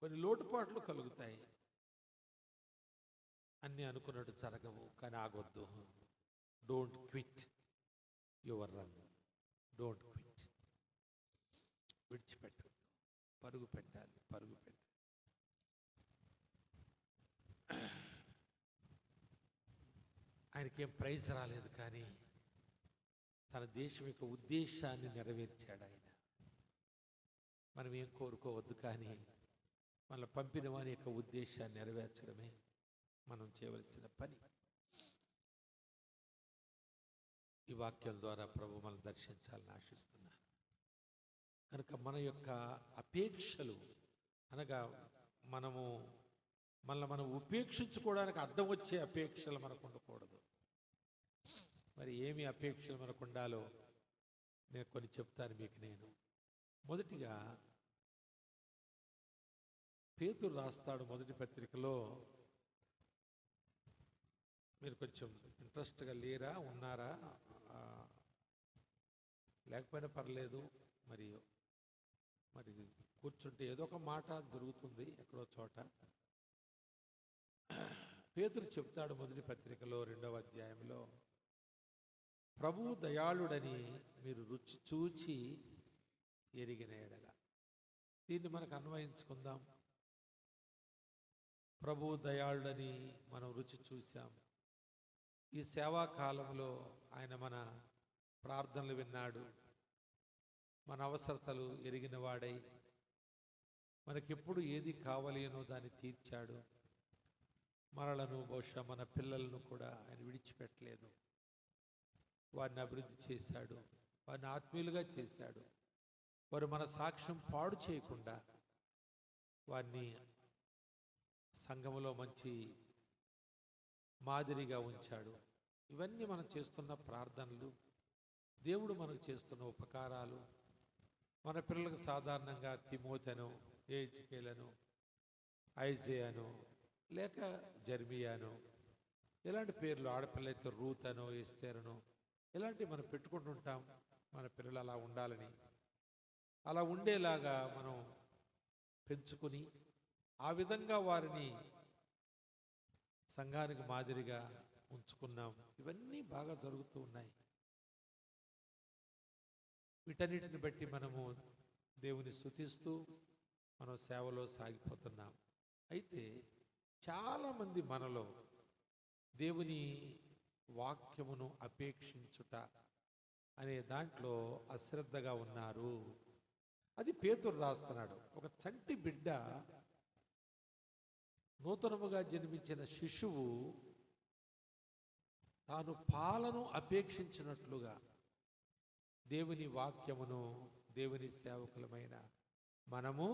కొన్ని లోటుపాట్లు కలుగుతాయి. అన్నీ అనుకున్నట్టు జరగవు, కానీ ఆగొద్దు. Don't quit your run, don't quit. విడిచిపెట్టద్దు, పరుగు పెట్టాలి. ఆయనకేం ప్రైజ్ రాలేదు, కానీ తన దేశం యొక్క ఉద్దేశాన్ని నెరవేర్చాడు ఆయన. మనం ఏం కోరుకోవద్దు, కానీ మన పంపిన వారి యొక్క ఉద్దేశాన్ని నెరవేర్చడమే మనం చేయవలసిన పని. ఈ వాక్యం ద్వారా ప్రభు మనం దర్శించాలని ఆశిస్తున్నాను. కనుక మన యొక్క అపేక్షలు అనగా మనం ఉపేక్షించుకోవడానికి అడ్డం వచ్చే అపేక్షలు మనకు ఉండకూడదు. మరి ఏమి అపేక్షలు మనకు ఉండాలో నేను కొన్ని చెప్తాను మీకు. నేను మొదటిగా పేతురు రాస్తాడు మొదటి పత్రికలో, మీరు కొంచెం ఇంట్రెస్ట్గా లేరా, ఉన్నారా, లేకపోయినా పర్లేదు, మరి కూర్చుంటే ఏదో ఒక మాట దొరుకుతుంది ఎక్కడో చోట. పేతురు చెప్తాడు మొదటి పత్రికలో 2వ అధ్యాయంలో, ప్రభువు దయాళుడని మీరు రుచి చూచి ఎరిగిన ఎడల. దీన్ని మనకు అన్వయించుకుందాం. ప్రభువు దయాళుడని మనం రుచి చూసాం. ఈ సేవా కాలంలో ఆయన మన ప్రార్థనలు విన్నాడు, మన అవసరతలు ఎరిగిన వాడై మనకెప్పుడు ఏది కావాలేనో దాన్ని తీర్చాడు. మనలను, బహుశా మన పిల్లలను కూడా ఆయన విడిచిపెట్టలేదు. వారిని అభివృద్ధి చేశాడు, వారిని ఆత్మీయులుగా చేశాడు. వారు మన సాక్ష్యం పాడు చేయకుండా వారిని సంఘములో మంచి మాదిరిగా ఉంచాడు. ఇవన్నీ మనం చేస్తున్న ప్రార్థనలు, దేవుడు మనకు చేస్తున్న ఉపకారాలు. మన పిల్లలకు సాధారణంగా తిమోతెను, ఏజ్కేలను, ఐజేయాను, లేక జెర్మియాను, ఇలాంటి పేర్లు, ఆడపిల్లైతే రూత్ అనో, ఎస్తేరనో, ఇలాంటివి మనం పెట్టుకుంటుంటాం. మన పిల్లలు అలా ఉండాలని, అలా ఉండేలాగా మనం పెంచుకుని ఆ విధంగా వారిని సంఘానికి మాదిరిగా ఉంచుకున్నాం. ఇవన్నీ బాగా జరుగుతూ ఉన్నాయి. వీటన్నిటిని బట్టి మనము దేవుని స్తుతిస్తూ మనం సేవలో సాగిపోతున్నాం. అయితే చాలామంది మనలో దేవుని వాక్యమును అపేక్షించుట అనే దాంట్లో అశ్రద్ధగా ఉన్నారు. అది పేతురు రాస్తున్నాడు. ఒక చంటి బిడ్డ, నూతనముగా జన్మించిన శిశువు తాను పాలను అపేక్షించినట్లుగా దేవుని వాక్యమును దేవుని సేవకులమైన మనము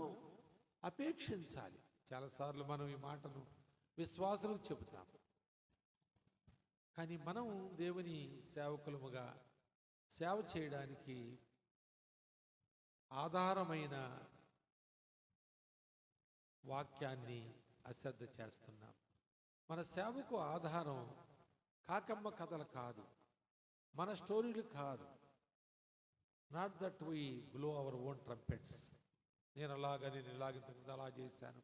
అపేక్షించాలి. చాలాసార్లు మనం ఈ మాటను విశ్వాసులకు చెబుతాం, కానీ మనం దేవుని సేవకులముగా సేవ చేయడానికి ఆధారమైన వాక్యాన్ని అశ్రద్ధ చేస్తున్నాం. మన సేవకు ఆధారం కాకమ్మ కథలు కాదు, మన స్టోరీలు కాదు. Not that we blow our own trumpets. నేను ఇలాగింతకుముందు అలా చేశాను,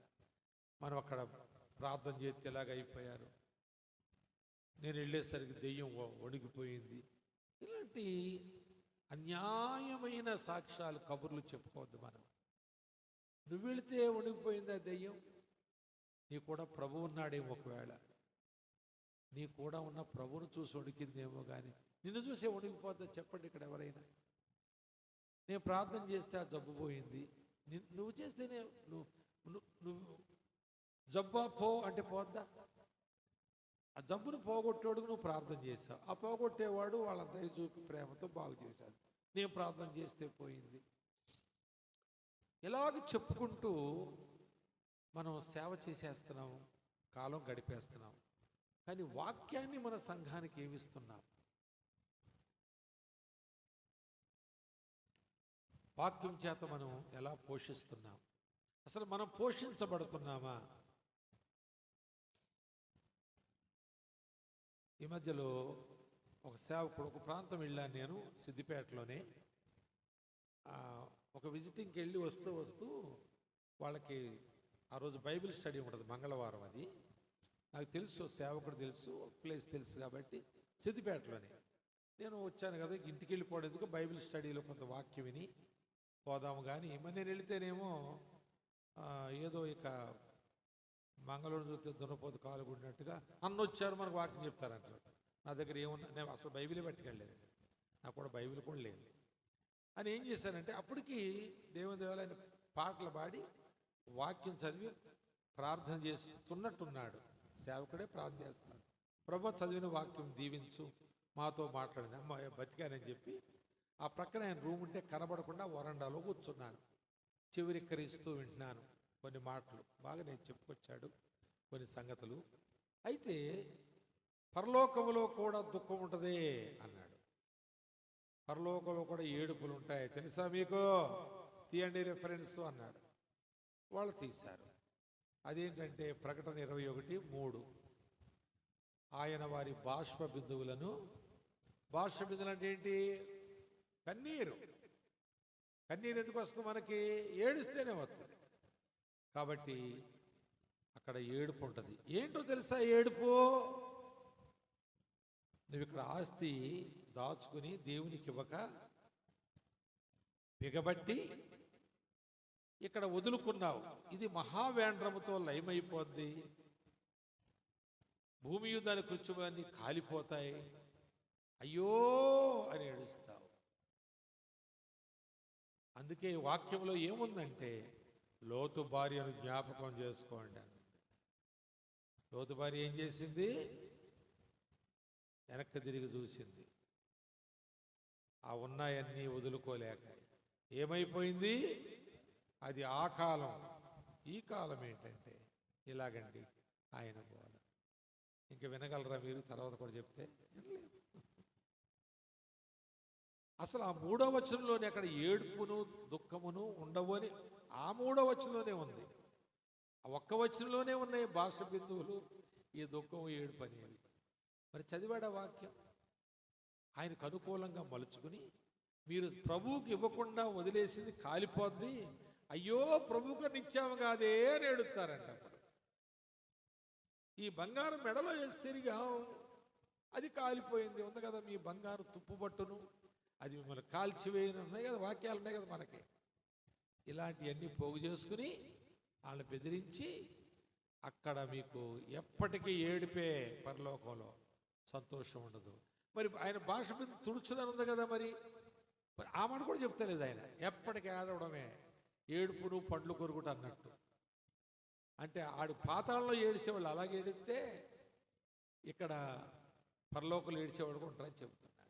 మనం అక్కడ ప్రార్థన చేస్తే ఎలాగ అయిపోయారు, నేను వెళ్ళేసరికి దెయ్యం వణిగిపోయింది. ఇలాంటి అన్యాయమైన సాక్ష్యాలు, కబుర్లు చెప్పుకోవద్దు. మనం నువ్వు వెళితే వణిగిపోయిందా దెయ్యం? నీ కూడా ప్రభు ఉన్నాడేమో, ఒకవేళ నీ కూడా ఉన్న ప్రభువును చూసి వణికిందేమో, కానీ నిన్ను చూసే వణికిపోద్దా? చెప్పండి ఇక్కడ ఎవరైనా. నేను ప్రార్థన చేస్తే ఆ జబ్బు పోయింది, నువ్వు చేస్తేనే నువ్వు జబ్బా పో అంటే పోద్దా? ఆ జబ్బును పోగొట్టేవాడుకు నువ్వు ప్రార్థన చేశావు, ఆ పోగొట్టేవాడు వాళ్ళ దయ చూపి ప్రేమతో బాగు చేశాడు, నేను ప్రార్థన చేస్తే పోయింది. ఇలాగ చెప్పుకుంటూ మనం సేవ చేసేస్తున్నాం, కాలం గడిపేస్తున్నాం. కానీ వాక్యాన్ని మన సంఘానికి ఏమిస్తున్నాం? వాక్యం చేత మనం ఎలా పోషిస్తున్నాం? అసలు మనం పోషించబడుతున్నామా? ఈ మధ్యలో ఒక సేవకుడు, ఒక ప్రాంతం వెళ్ళాను నేను, సిద్దిపేటలోనే. ఒక విజిటింగ్కి వెళ్ళి వస్తూ వాళ్ళకి ఆ రోజు బైబిల్ స్టడీ ఉంటుంది, మంగళవారం. అది నాకు తెలుసు, సేవకుడు తెలుసు, ప్లేస్ తెలుసు కాబట్టి సిద్దిపేటలోనే. నేను వచ్చాను కదా, ఇంటికి వెళ్ళిపోవడానికి బైబిల్ స్టడీలో కొంత వాక్యం విని పోదాము. కానీ మరి నేను వెళితేనేమో ఏదో ఇక మంగళూరు చూస్తే దున్నపోతు కాలు గుడినట్టుగా అన్న వచ్చారు మనకు వాక్యం చెప్తారంటారు. నా దగ్గర ఏమున్నా, నేను అసలు బైబిలే పట్టుకెళ్ళలేదు, నాకు కూడా బైబిల్ కూడా లేదు. అని ఏం చేశానంటే, అప్పటికి దేవుని దేవాలయం పాటలు పాడి వాక్యం చదివి ప్రార్థన చేస్తున్నట్టున్నాడు. సేవకుడే ప్రార్థన చేస్తున్నాడు, ప్రభు చదివిన వాక్యం దీవించు, మాతో మాట్లాడిన అమ్మ బతికానని చెప్పి ఆ ప్రక్కన ఆయన రూమ్ ఉంటే కనబడకుండా వరండాలో కూర్చున్నాను. చివరిక్కరిస్తూ వింటున్నాను కొన్ని మాటలు. బాగా నేను చెప్పుకొచ్చాడు కొన్ని సంగతులు. అయితే పరలోకములో కూడా దుఃఖం ఉంటుంది అన్నాడు. పరలోకంలో కూడా ఏడుపులు ఉంటాయి తెలుసా మీకు? తీయండి రెఫరెన్స్ అన్నాడు. వాళ్ళు తీశారు. అదేంటంటే ప్రకటన 21:3, ఆయన వారి బాష్ప బిందువులను, బాష్ప బిందువులు అంటే ఏంటి? కన్నీరు. కన్నీరు ఎందుకు వస్తుంది మనకి? ఏడుస్తేనే వస్తుంది. కాబట్టి అక్కడ ఏడుపు ఉంటుంది. ఏంటో తెలుసా ఏడుపు? నువ్వు ఇక్కడ ఆస్తి దాచుకుని దేవునికి ఇవ్వక బిగబట్టి ఇక్కడ వదులుకున్నావు. ఇది మహావేండ్రముతో లయమైపోద్ది, భూమి దాని కృత్యములన్నీ కాలిపోతాయి, అయ్యో అని ఏడుస్తావు. అందుకే వాక్యంలో ఏముందంటే, లోతు భార్యను జ్ఞాపకం చేసుకోండి అని. లోతు భార్య ఏం చేసింది? వెనక్కి తిరిగి చూసింది. ఆ ఉన్నాయన్నీ వదులుకోలేక ఏమైపోయింది? అది ఆ కాలం. ఈ కాలం ఏంటంటే ఇలాగండి ఆయన బోధ. ఇంక వినగలరా మీరు? తర్వాత కూడా చెప్తే అసలు ఆ 3వ వచనంలోనే అక్కడ ఏడుపును దుఃఖమును ఉండవు అని ఆ 3వ వచనంలోనే ఉంది. ఆ 1 వచనంలోనే ఉన్నాయి భాష బిందువులు, ఈ దుఃఖము ఏడుపు అనేవి. మరి చదివాడ వాక్యం ఆయనకు అనుకూలంగా మలుచుకుని, మీరు ప్రభువుకి ఇవ్వకుండా వదిలేసింది కాలిపోద్ది, అయ్యో ప్రభువుకు నిత్యాము కాదే అని ఏడుస్తారంట. ఈ బంగారం మెడలో వేసి తిరిగాం, అది కాలిపోయింది. ఉంది కదా మీ బంగారు తుప్పుబట్టును, అది మిమ్మల్ని కాల్చివేయను ఉన్నాయి కదా, వాక్యాలు ఉన్నాయి కదా మనకి. ఇలాంటివన్నీ పోగు చేసుకుని వాళ్ళని బెదిరించి అక్కడ మీకు ఎప్పటికీ ఏడిపే, పరలోకంలో సంతోషం ఉండదు. మరి ఆయన భాష మీద తుడుచుదని ఉంది కదా, మరి ఆ మాట కూడా చెప్తలేదు ఆయన. ఎప్పటికీ ఆడవడమే, ఏడుపును పండ్లు కొరుకుట అన్నట్టు. అంటే ఆడు పాతాళంలో ఏడిచేవాళ్ళు అలాగే ఏడిస్తే ఇక్కడ పరలోకంలో ఏడిచేవాడు కూడా ఉంటారని చెబుతున్నాడు.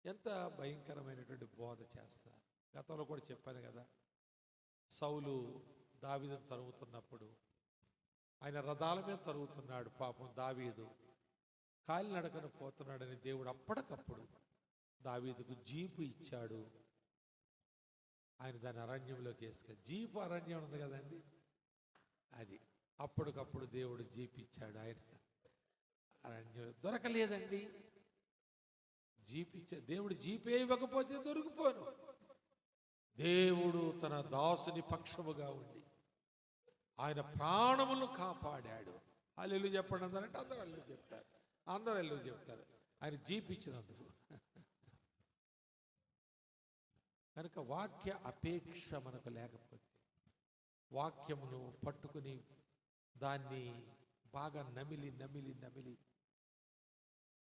ఎంత భయంకరమైనటువంటి బోధ చేస్తారు. గతంలో కూడా చెప్పాను కదా, సౌలు దావీదును తరుగుతున్నప్పుడు ఆయన రథాల మీద తరుగుతున్నాడు. పాపం దావీదు కాలినడకన పోతున్నాడని దేవుడు అప్పటికప్పుడు దావీదుకు జీపు ఇచ్చాడు. ఆయన దాని అరణ్యంలోకి వేసుకొని, జీపు అరణ్యం ఉంది కదండి, అది అప్పటికప్పుడు దేవుడు జీప్ ఇచ్చాడు. ఆయన అరణ్యం దొరకలేదండి, జీప్ ఇచ్చా. దేవుడు జీపే ఇవ్వకపోతే దొరికిపోను. దేవుడు తన దాసుని పక్షముగా ఉండి ఆయన ప్రాణములను కాపాడాడు. హల్లెలూయా చెప్పండి అందరంటే అందరూ హల్లెలూయా చెప్తారు, అందరూ హల్లెలూయా చెప్తారు ఆయన జీప్ ఇచ్చినందుకు. కనుక వాక్య అపేక్ష మనకు లేకపోతే, వాక్యమును పట్టుకుని దాన్ని బాగా నమిలి నమిలి నమిలి,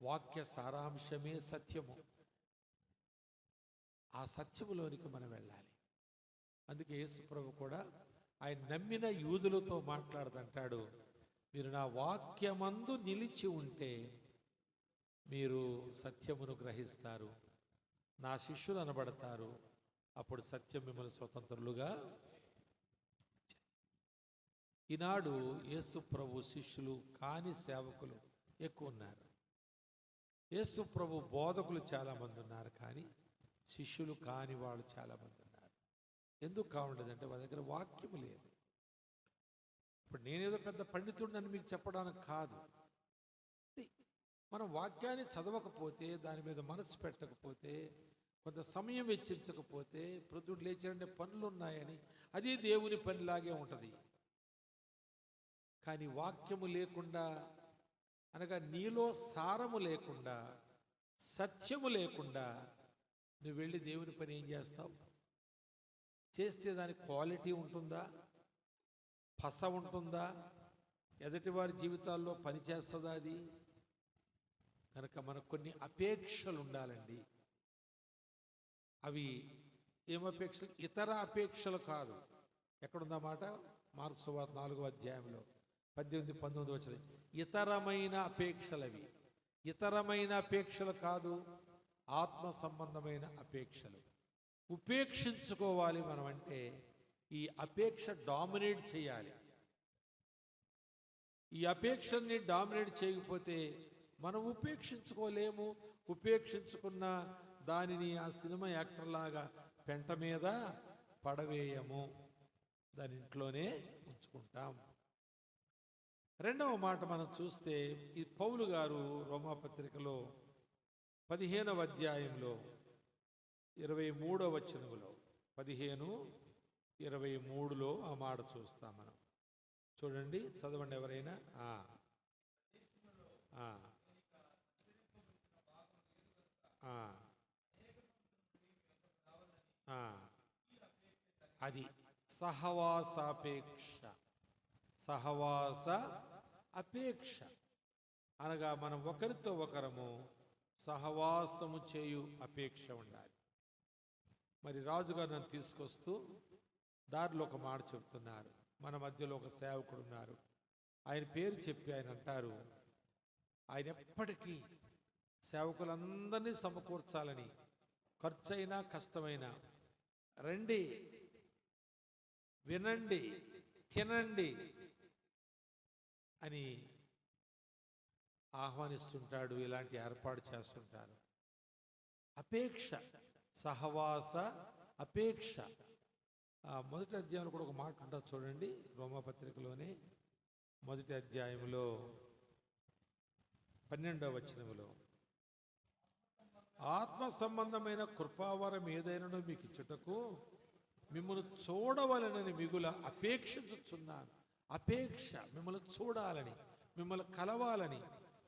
వాక్య సారాంశమే సత్యము, ఆ సత్యములోనికి మనం వెళ్ళాలి. అందుకే యేసు ప్రభు కూడా ఆయన నమ్మిన యూదులతో మాట్లాడుతుంటాడు, మీరు నా వాక్యమందు నిలిచి ఉంటే మీరు సత్యమును గ్రహిస్తారు, నా శిష్యులు అనబడతారు, అప్పుడు సత్యం మిమ్మల్ని స్వతంత్రులుగా. ఈనాడు యేసు ప్రభు శిష్యులు కాని సేవకులు ఎక్కువ ఉన్నారు. యేసు ప్రభు బోధకులు చాలామంది ఉన్నారు, కానీ శిష్యులు కాని వాళ్ళు చాలామంది ఉన్నారు. ఎందుకు కావట్లేదంటే వాళ్ళ దగ్గర వాక్యము లేదు. ఇప్పుడు నేనేదో పెద్ద పండితుడిని మీకు చెప్పడానికి కాదు, మనం వాక్యాన్ని చదవకపోతే, దాని మీద మనసు పెట్టకపోతే, కొంత సమయం వెచ్చించకపోతే, ప్రొద్దుడు లేచారంటే పనులు ఉన్నాయని అది దేవుని పనిలాగే ఉంటుంది. కానీ వాక్యము లేకుండా, అనగా నీలో సారము లేకుండా, సత్యము లేకుండా నువ్వు వెళ్ళి దేవుని పని ఏం చేస్తావు? చేస్తే దానికి క్వాలిటీ ఉంటుందా? పస ఉంటుందా? ఎదుటివారి జీవితాల్లో పని చేస్తుందా అది? కనుక మనకు కొన్ని అపేక్షలు ఉండాలండి. అవి ఏమపేక్షలు? ఇతర అపేక్షలు కాదు. ఎక్కడుందన్నమాట? మార్కు సువార్త 4వ అధ్యాయంలో 18-19 వచ్చింది. ఇతరమైన అపేక్షలు అవి. ఇతరమైన అపేక్షలు కాదు, ఆత్మ సంబంధమైన అపేక్షలు. ఉపేక్షించుకోవాలి మనం. అంటే ఈ అపేక్ష డామినేట్ చేయాలి. ఈ అపేక్షని డామినేట్ చేయకపోతే మనం ఉపేక్షించుకోలేము. ఉపేక్షించుకున్న దానిని ఆ సినిమా యాక్టర్ లాగా పెంట మీద పడవేయము, దాని ఇంట్లోనే ఉంచుకుంటాం. రెండవ మాట మనం చూస్తే, ఈ పౌలు గారు రోమాపత్రికలో 15వ అధ్యాయంలో 23వ వచనములో 15:23లో ఆ మాట చూస్తాం మనం. చూడండి, చదవండి ఎవరైనా. అది సహవాసాపేక్ష. సహవాస అపేక్ష అనగా మనం ఒకరితో ఒకరము సహవాసము చేయు అపేక్ష ఉండాలి. మరి రాజుగారు నన్ను తీసుకొస్తూ దారిలో ఒక మాట చెప్తున్నారు. మన మధ్యలో ఒక సేవకుడు ఉన్నారు. ఆయన పేరు చెప్పి ఆయన అంటారు, ఆయన ఎప్పటికీ సేవకులందరినీ సమకూర్చాలని, ఖర్చైనా కష్టమైనా రండి, వినండి, తినండి అని ఆహ్వానిస్తుంటాడు. ఇలాంటి ఏర్పాటు చేస్తుంటారు. అపేక్ష, సహవాస అపేక్ష. మొదటి అధ్యాయంలో కూడా ఒక మాట ఉంటుంది చూడండి, రోమాపత్రికలోనే 1వ అధ్యాయంలో 12వ వచనములో, ఆత్మ సంబంధమైన కృపావరం ఏదైనానో మీకు ఇచ్చుటకు మిమ్మల్ని చూడవలనని మిగుల అపేక్షించుచున్నాను. అపేక్ష, మిమ్మల్ని చూడాలని, మిమ్మల్ని కలవాలని,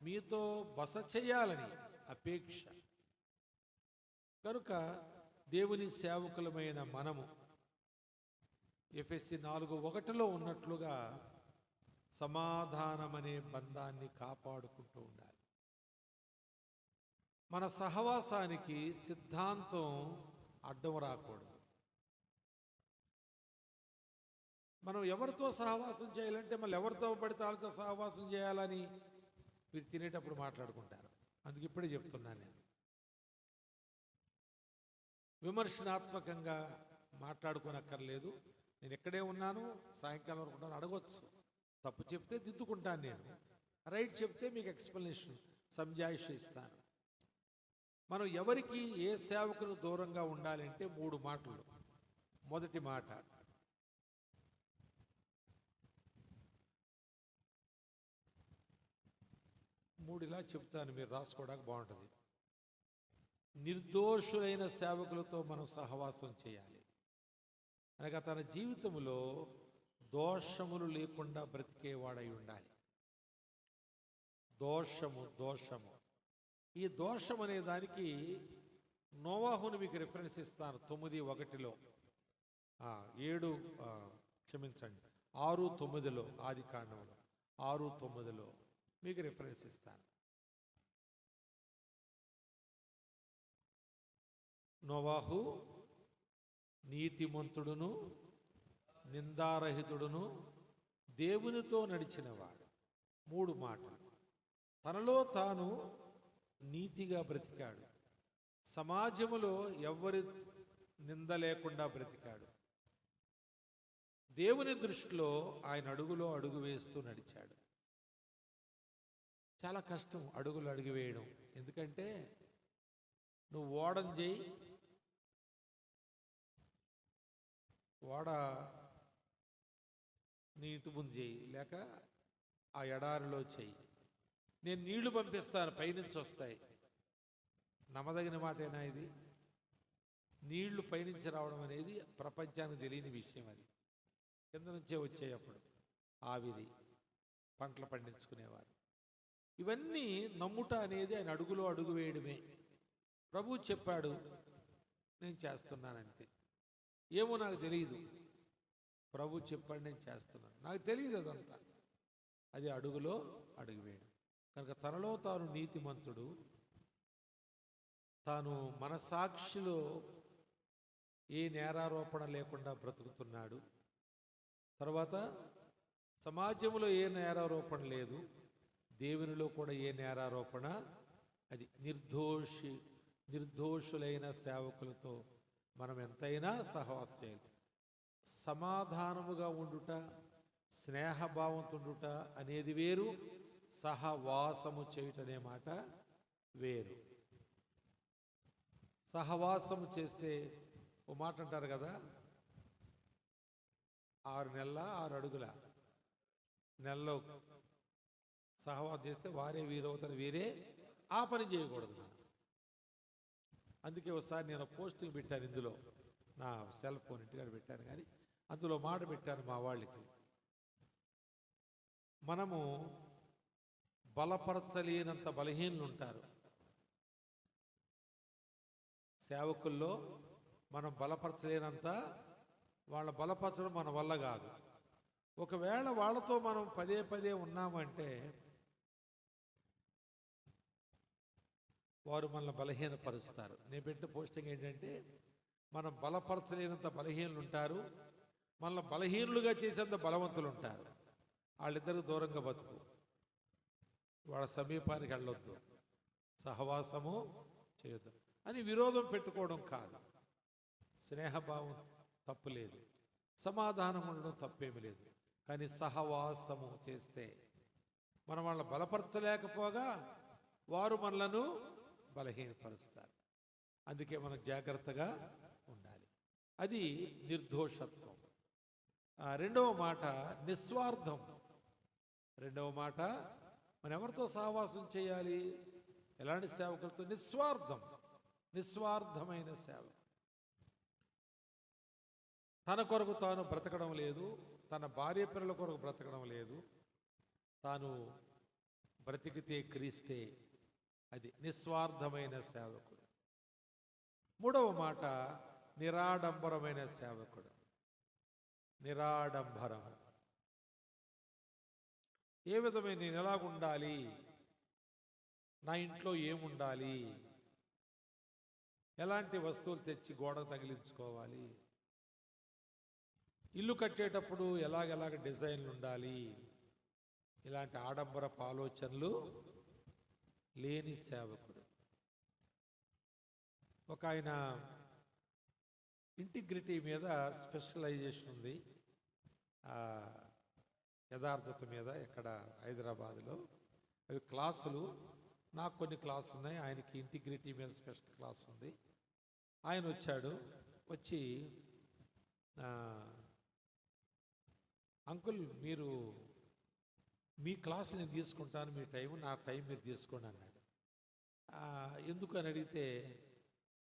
మీతో బస చేయాలని అపేక్ష. కనుక దేవుని సేవకులమైన మనము ఎఫెసీ 4:1 ఉన్నట్లుగా సమాధానమనే బంధాన్ని కాపాడుకుంటూ ఉండాలి. మన సహవాసానికి సిద్ధాంతం అడ్డం రాకూడదు. మనం ఎవరితో సహవాసం చేయాలంటే మళ్ళీ ఎవరితో పడితే వాళ్ళతో సహవాసం చేయాలని మీరు తినేటప్పుడు మాట్లాడుకుంటారు. అందుకు ఇప్పుడే చెప్తున్నాను, నేను విమర్శనాత్మకంగా మాట్లాడుకోనక్కర్లేదు. నేను ఎక్కడే ఉన్నాను, సాయంకాలం వరకు ఉంటాను, అడగొచ్చు. తప్పు చెప్తే దిద్దుకుంటాను, నేను రైట్ చెప్తే మీకు ఎక్స్ప్లెనేషన్, సంజాయిషి ఇస్తాను. మనం ఎవరికి ఏ సేవకులు దూరంగా ఉండాలంటే 3 మాటలు. మొదటి మాట, ఇలా చెప్తాను, మీరు రాసుకోవడానికి బాగుంటుంది. నిర్దోషులైన సేవకులతో మనం సహవాసం చేయాలి. అనగా తన జీవితంలో దోషములు లేకుండా బ్రతికేవాడై ఉండాలి. దోషము ఈ దోషం అనే దానికి నోవాహుని మీకు రిఫరెన్స్ ఇస్తాను. 9:1 6:9 ఆది కాండంలో 6:9 మీకు రిఫరెన్స్ ఇస్తాను. నోవాహు నీతిమంతుడును నిందారహితుడును దేవునితో నడిచినవాడు. 3 మాటలు. తనలో తాను నీతిగా బ్రతికాడు. సమాజములో ఎవ్వరి నింద లేకుండా బ్రతికాడు. దేవుని దృష్టిలో ఆయన అడుగులో అడుగు వేస్తూ నడిచాడు. చాలా కష్టం అడుగులు అడుగు వేయడం. ఎందుకంటే నువ్వు ఓడను చేయి, ఓడ నీటి ముందు చేయి, లేక ఆ ఎడారిలో చేయి. నేను నీళ్లు పంపిస్తాను, పైనుంచి వస్తాయి. నమ్మదగిన మాటేనా ఇది? నీళ్లు పైనుంచి రావడం అనేది ప్రపంచానికి తెలియని విషయం. అది కింద నుంచే వచ్చాయి. అప్పుడు ఆవిరి పంటలు పండించుకునేవారు. ఇవన్నీ నమ్ముట అనేది ఆయన అడుగులో అడుగు వేయడమే. ప్రభువు చెప్పాడు, నేను చేస్తున్నానంతే. ఏమో నాకు తెలియదు, ప్రభు చెప్పాడు, నేను చేస్తున్నాను. నాకు తెలియదు అదంతా. అది అడుగులో అడుగు వేయడం. కనుక తనలో తాను నీతిమంతుడు, తాను మనసాక్షిలో ఏ నేరారోపణ లేకుండా బ్రతుకుతున్నాడు. తర్వాత సమాజంలో ఏ నేరారోపణ లేదు, దేవునిలో కూడా ఏ నేరారోపణ. అది నిర్దోషులైన సేవకులతో మనం ఎంతైనా సహవాసం చేయాలి. సమాధానముగా ఉండుట, స్నేహభావంతో ఉండుట అనేది వేరు, సహవాసము చేయుటనే మాట వేరు. సహవాసము చేస్తే ఓ మాట అంటారు కదా, 6 నెలల 6 అడుగుల నెలలో సహవాసం చేస్తే వారే వీరవుతారు, వీరే ఆ పని చేయకూడదు. అందుకే ఒకసారి నేను పోస్టింగ్ పెట్టాను, ఇందులో నా సెల్ ఫోన్ ఇంటికాడ పెట్టాను, కానీ అందులో మాట పెట్టాను మా వాళ్ళకి. మనము బలపరచలేనంత బలహీనులు ఉంటారు సేవకుల్లో. మనం బలపరచలేనంత, వాళ్ళ బలపరచడం మన వల్ల కాదు. ఒకవేళ వాళ్ళతో మనం పదే ఉన్నామంటే వారు మనల్ని బలహీనపరుస్తారు. నేను పెట్టిన పోస్టింగ్ ఏంటంటే, మనం బలపరచలేనంత బలహీనులు ఉంటారు, మనల్ని బలహీనులుగా చేసేంత బలవంతులు ఉంటారు. వాళ్ళిద్దరికి దూరంగా బతుకు, వాళ్ళ సమీపానికి వెళ్ళొద్దు, సహవాసము చేయొద్దు అని విరోధం పెట్టుకోవడం కాదు. స్నేహభావం తప్పులేదు, సమాధానం ఉండడం తప్పేమి లేదు. కానీ సహవాసము చేస్తే మనం వాళ్ళని బలపరచలేకపోగా వారు మనలను బలహీనపరుస్తారు. అందుకే మనం జాగ్రత్తగా ఉండాలి. అది నిర్దోషత్వం. రెండవ మాట నిస్వార్థం. రెండవ మాట, మనం ఎవరితో సహవాసం చేయాలి? ఎలాంటి సేవకులతో? నిస్వార్థమైన సేవ. తన కొరకు తాను బ్రతకడం లేదు, తన భార్య పిల్లల కొరకు బ్రతకడం లేదు. తాను బ్రతికితే క్రీస్తే, అది నిస్వార్థమైన సేవకుడు. మూడవ మాట, నిరాడంబరమైన సేవకుడు. నిరాడంబరం. ఏ విధమైన నేను ఎలాగుండాలి, నా ఇంట్లో ఏముండాలి, ఎలాంటి వస్తువులు తెచ్చి గోడకు తగిలించుకోవాలి, ఇల్లు కట్టేటప్పుడు ఎలాగెలాగ డిజైన్లు ఉండాలి, ఇలాంటి ఆడంబరపు ఆలోచనలు లేని సేవకుడు. ఒక ఆయన ఇంటిగ్రిటీ మీద స్పెషలైజేషన్ ఉంది, యథార్థత మీద, ఎక్కడ హైదరాబాదులో. అవి క్లాసులు. నాకు కొన్ని క్లాసులు ఉన్నాయి, ఆయనకి ఇంటిగ్రిటీ మీద స్పెషల్ క్లాస్ ఉంది. ఆయన వచ్చాడు. వచ్చి అంకుల్, మీరు మీ క్లాస్ నేను తీసుకుంటాను, మీ టైం నా టైం మీరు తీసుకోండి అన్నాడు. ఎందుకు అని అడిగితే,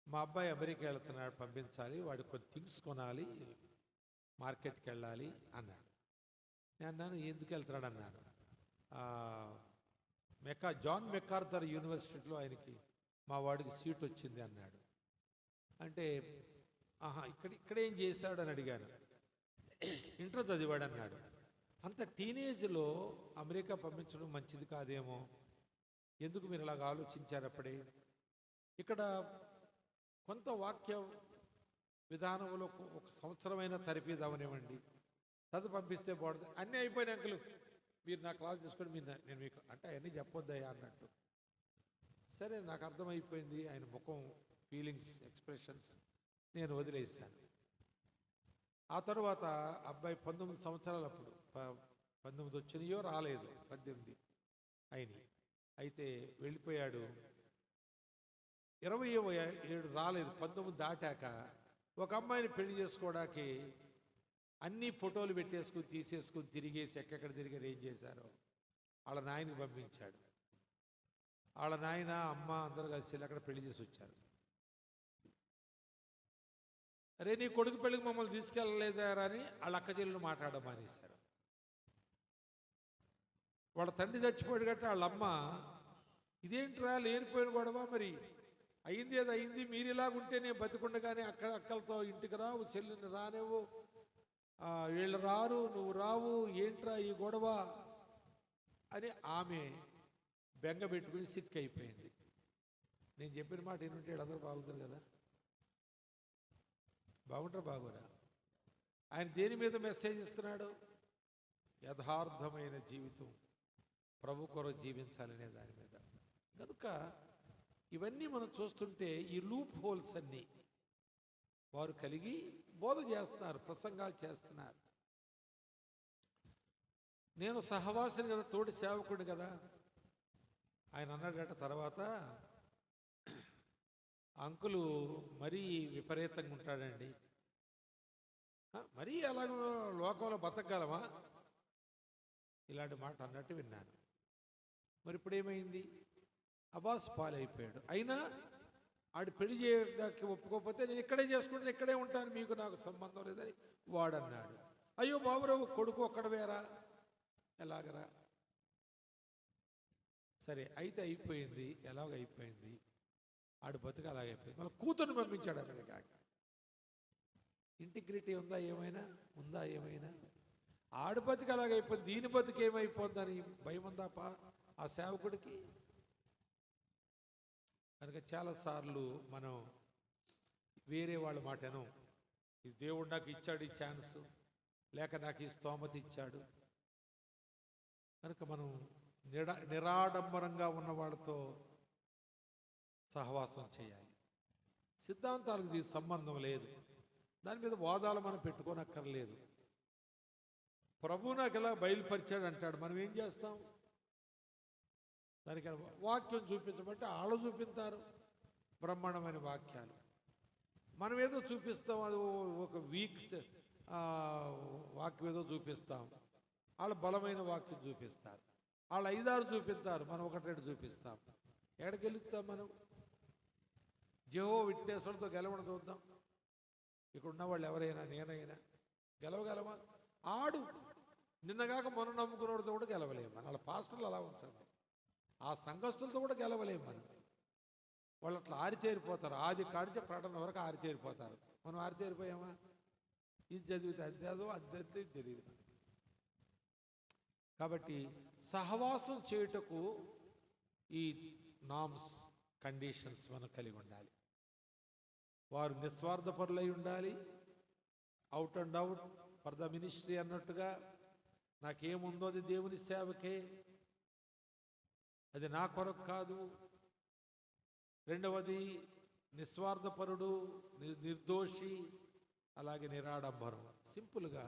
మా అబ్బాయి అమెరికా వెళ్తున్నాడు, పంపించాలి, వాడికి కొన్ని థింగ్స్ కొనాలి, మార్కెట్కి వెళ్ళాలి అన్నాడు. నేను అన్నాను, ఎందుకు వెళ్తున్నాడు అన్నాను. జాన్ మెకార్థర్ యూనివర్సిటీలో ఆయనకి మా వాడికి సీట్ వచ్చింది అన్నాడు. అంటే ఇక్కడేం చేశాడు అని అడిగాను. ఇంటర్ చదివాడు అన్నాడు. అంత టీనేజ్లో అమెరికా పంపించడం మంచిది కాదేమో, ఎందుకు మీరు అలాగ ఆలోచించారు అప్పుడే? ఇక్కడ కొంత వాక్య విధానంలో ఒక సంవత్సరమైన తరిపిదామనివ్వండి, చదువు పంపిస్తే బాగుంటుంది. అన్నీ అయిపోయిన అంకులు, మీరు నా క్లాస్ తీసుకొని నేను మీకు అంటే అవన్నీ చెప్పొద్దయ్యా అన్నట్టు. సరే, నాకు అర్థమైపోయింది ఆయన ముఖం, ఫీలింగ్స్, ఎక్స్ప్రెషన్స్. నేను వదిలేశాను. ఆ తర్వాత అబ్బాయి 19 సంవత్సరాలు, అప్పుడు 19 వచ్చినాయో రాలేదు, 18 అయినాయి. అయితే వెళ్ళిపోయాడు. 27 రాలేదు, 19 దాటాక ఒక అమ్మాయిని పెళ్లి చేసుకోవడానికి అన్ని ఫోటోలు పెట్టేసుకుని తీసేసుకుని తిరిగేసి ఎక్కడెక్కడ తిరిగారు, ఏం చేశారో వాళ్ళ నాయనకి పంపించాడు. వాళ్ళ నాయన, అమ్మ అందరూ కలిసి అక్కడ పెళ్లి చేసి వచ్చారు. అరే, నీ కొడుకు పెళ్ళికి మమ్మల్ని తీసుకెళ్ళలేదారా అని వాళ్ళ అక్క చెల్లెలు మాట్లాడడం మానేశారు. వాళ్ళ తండ్రి చచ్చిపోయాడు గట్ట వాళ్ళ అమ్మ, ఇదేంట్రా లేనిపోయిన గొడవ, మరి అయింది ఏదో అయింది, మీరు ఇలాగుంటే నేను బతికుండగానే అక్కలతో ఇంటికి రావు, చెల్లిని రానేవు, వీళ్ళు రారు, నువ్వు రావు, ఏంట్రా ఈ గొడవ అని ఆమె బెంగ పెట్టుకుని సిక్ అయిపోయింది. నేను చెప్పిన మాట ఏంటంటే అందరూ బాగుంటారు కదా, బాగుంటారు బాగురా. ఆయన దేని మీద మెసేజ్ ఇస్తున్నాడు? యథార్థమైన జీవితం, ప్రభు కొరకు జీవించాలనే దాని మీద. కనుక ఇవన్నీ మనం చూస్తుంటే ఈ లూప్ హోల్స్ అన్నీ వారు కలిగి బోధ చేస్తున్నారు, ప్రసంగాలు చేస్తున్నారు. నేను సహవాసిని కదా, తోటి సేవకుడు కదా. ఆయన అన్నాడట తర్వాత, అంకులు మరీ విపరీతంగా ఉంటాడండి, మరీ అలాగ లోకంలో బతకగలమా, ఇలాంటి మాట అన్నట్టు విన్నాను. మరి ఇప్పుడు ఏమైంది? అబాస్ పాలైపోయాడు. అయినా ఆడు పెళ్లి చేయడానికి ఒప్పుకోకపోతే నేను ఇక్కడే చేసుకుంటాను, ఇక్కడే ఉంటాను, మీకు నాకు సంబంధం లేదని వాడన్నాడు. అయ్యో బాబురావు, కొడుకు ఒక్కడ వేరా, ఎలాగరా? సరే, అయితే అయిపోయింది, ఎలాగ అయిపోయింది, ఆడు బతుకు అలాగైపోయింది. మళ్ళీ కూతురుని పంపించాడు అక్కడ. కాక ఇంటిగ్రిటీ ఉందా ఏమైనా? ఉందా ఏమైనా? ఆడు బతుకు అలాగైపోయింది, దీని బతుకు ఏమైపోతుందని భయం ఉందా ఆ సేవకుడికి? కనుక చాలాసార్లు మనం వేరే వాళ్ళ మాటను, ఈ దేవుడు నాకు ఇచ్చాడు ఈ ఛాన్స్, లేక నాకు ఈ స్తోమత ఇచ్చాడు, కనుక మనం నిరాడంబరంగా ఉన్న వాళ్ళతో సహవాసం చేయాలి. సిద్ధాంతాలకు దీనికి సంబంధం లేదు, దాని మీద వాదాలు మనం పెట్టుకోనక్కర్లేదు. ప్రభు నాకు ఇలా బయలుపరిచాడు అంటాడు, మనం ఏం చేస్తాం? దానికి వాక్యం చూపించమంటే వాళ్ళు చూపిస్తారు బ్రహ్మాండమైన వాక్యాలు, మనం ఏదో చూపిస్తాం, అది ఒక వీక్స్ వాక్యం ఏదో చూపిస్తాం, వాళ్ళు బలమైన వాక్యం చూపిస్తారు, వాళ్ళు 5-6 చూపిస్తారు, మనం 1-2 చూపిస్తాం. ఎక్కడికి గెలుస్తాం మనం? జెహోవా విట్నెస్లతో గెలవడం చూద్దాం. ఇక్కడ ఉన్నవాళ్ళు ఎవరైనా, నేనైనా గెలవగలమా? ఆడు నిన్నగాక మొన్న నమ్ముకున్నవాడితో కూడా గెలవలేము మనం. వాళ్ళ పాస్టర్లు అలా ఉంచండి. ఆ సంఘస్థులతో కూడా గెలవలేము మనం. వాళ్ళు అట్లా ఆరితేరిపోతారు. ఆది కాడిచే ప్రకటన వరకు ఆరితేరిపోతారు. మనం ఆరితేరిపోయామా? ఇది చదివితే అధ్యాదో అధ్యతే తెలియదు మనకి. కాబట్టి సహవాసం చేయుటకు ఈ నామ్స్, కండిషన్స్ మనం కలిగి ఉండాలి. వారు నిస్వార్థపరులై ఉండాలి. Out and out for the ministry అన్నట్టుగా, నాకేముందో అది దేవుని సేవకే, అది నా కొరకు కాదు. రెండవది నిస్వార్థపరుడు, నిర్దోషి, అలాగే నిరాడంబరం. సింపుల్గా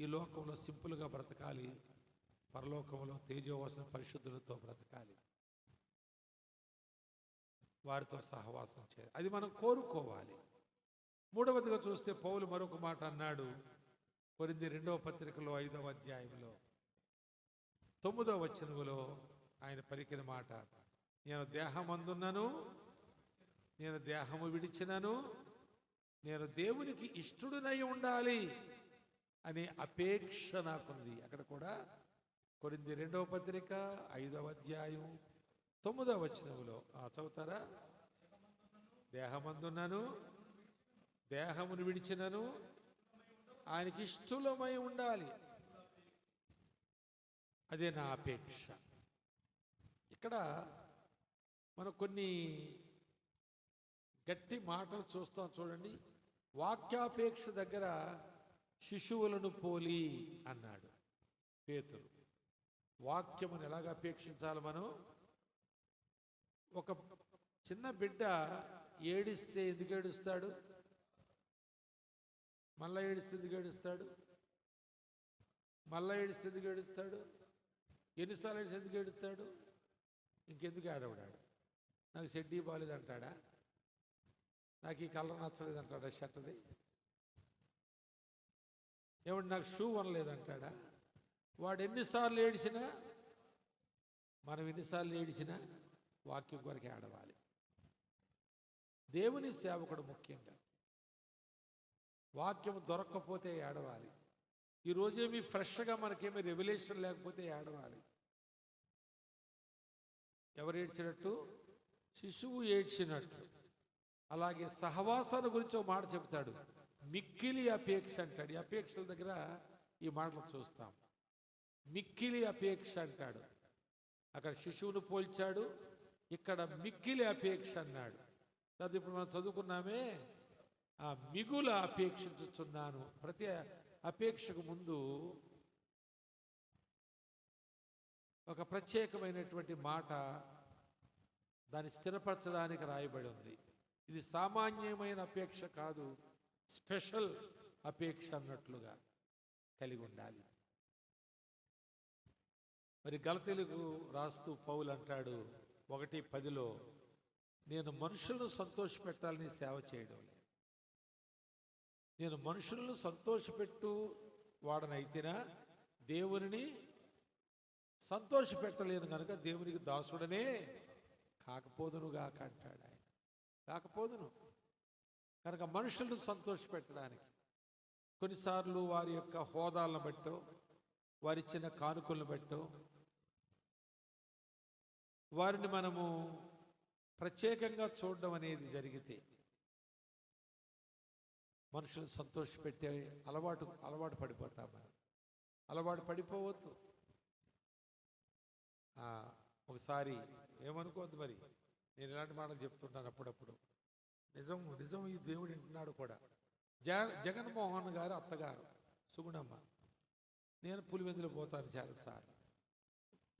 ఈ లోకంలో సింపుల్గా బ్రతకాలి, పరలోకంలో తేజోవసన పరిశుద్ధులతో బ్రతకాలి. వారితో సహవాసం చేయాలి, అది మనం కోరుకోవాలి. మూడవదిగా చూస్తే పౌలు మరొక మాట అన్నాడు. కొరింథీ 2వ పత్రికలో 5వ అధ్యాయంలో 9వ వచనములో ఆయన పలికిన మాట, నేను దేహమందున్నను, నేను దేహము విడిచినను, నేను దేవునికి ఇష్టడునై ఉండాలి అనే అపేక్ష నాకుంది. అక్కడ కూడా కొరింథీ 2వ పత్రిక 5వ అధ్యాయం 9వ వచనములో చదువుతారా? దేహమందున్నను, దేహమును విడిచినను, ఆయనకి ఇష్టలమై ఉండాలి, అదే నా అపేక్ష. ఇక్కడ మనం కొన్ని గట్టి మాటలు చూస్తాం చూడండి. వాక్యాపేక్ష దగ్గర శిశువులను పోలి అన్నాడు పేతురు. వాక్యమును ఎలాగ అపేక్షించాలి మనం? ఒక చిన్న బిడ్డ ఏడిస్తే ఎందుకు ఏడుస్తాడు? మళ్ళా ఏడిస్తే ఎందుకు ఏడుస్తాడు? మళ్ళా ఏడిస్తే ఎందుకు ఏడుస్తాడు? ఎన్నిసార్లు ఏడిస్తే ఎందుకు ఏడుస్తాడు? ఇంకెందుకు ఏడవడాడు? నాకు షెడ్డీ బాగాలేదు అంటాడా? నాకు ఈ కలర్ నచ్చలేదు అంటాడా షర్ట్ది? ఏమంటే నాకు షూ అనలేదంటాడా? వాడు ఎన్నిసార్లు ఏడిచినా, మనం ఎన్నిసార్లు ఏడిచినా వాక్యం కొరకు ఏడవాలి. దేవుని సేవకుడు ముఖ్యంగా వాక్యం దొరక్కపోతే ఏడవాలి. ఈరోజేమీ ఫ్రెష్గా మనకేమీ రెవల్యూషన్ లేకపోతే ఏడవాలి. ఎవరు ఏడ్చినట్టు? శిశువు ఏడ్చినట్లు. అలాగే సహవాసాన్ని గురించి ఒక మాట చెబుతాడు, మిక్కిలి అపేక్ష అంటాడు. ఈ అపేక్షల దగ్గర ఈ మాటలు చూస్తాం. మిక్కిలి అపేక్ష అంటాడు. అక్కడ శిశువును పోల్చాడు, ఇక్కడ మిక్కిలి అపేక్ష అన్నాడు. తర్వాత ఇప్పుడు మనం చదువుకున్నామే, ఆ మిగుల అపేక్షించుచున్నాను. ప్రతి అపేక్షకు ముందు ఒక ప్రత్యేకమైనటువంటి మాట దాన్ని స్థిరపరచడానికి రాయబడి ఉంది. ఇది సామాన్యమైన అపేక్ష కాదు, స్పెషల్ అపేక్ష అన్నట్లుగా కలిగి ఉండాలి. మరి గలతీయులకు రాస్తూ పౌలు అంటాడు 1:10, నేను మనుషులను సంతోషపెట్టాలని సేవ చేయడం లేదు. నేను మనుషులను సంతోషపెట్టు వాడనైతేనా దేవునిని సంతోషపెట్టలేను కనుక దేవునికి దాసుడనే కాకపోదునుగాక అంటాడు ఆయన. కాకపోదును కనుక మనుషులను సంతోషపెట్టడానికి కొన్నిసార్లు వారి యొక్క హోదాలను బట్టో, వారిచ్చిన కానుకలను బట్టో వారిని మనము ప్రత్యేకంగా చూడడం అనేది జరిగితే మనుషులను సంతోషపెట్టే అలవాటు పడిపోతాం మనం. అలవాటు పడిపోవద్దు. ఒకసారి ఏమనుకోవద్దు, మరి నేను ఇలాంటి మాటలు చెప్తుంటాను అప్పుడప్పుడు. నిజం ఈ దేవుడు వింటున్నాడు కూడా. జగన్మోహన్ గారు అత్తగారు సుగుణమ్మ, నేను పులివెందులు పోతాను చాలాసార్లు.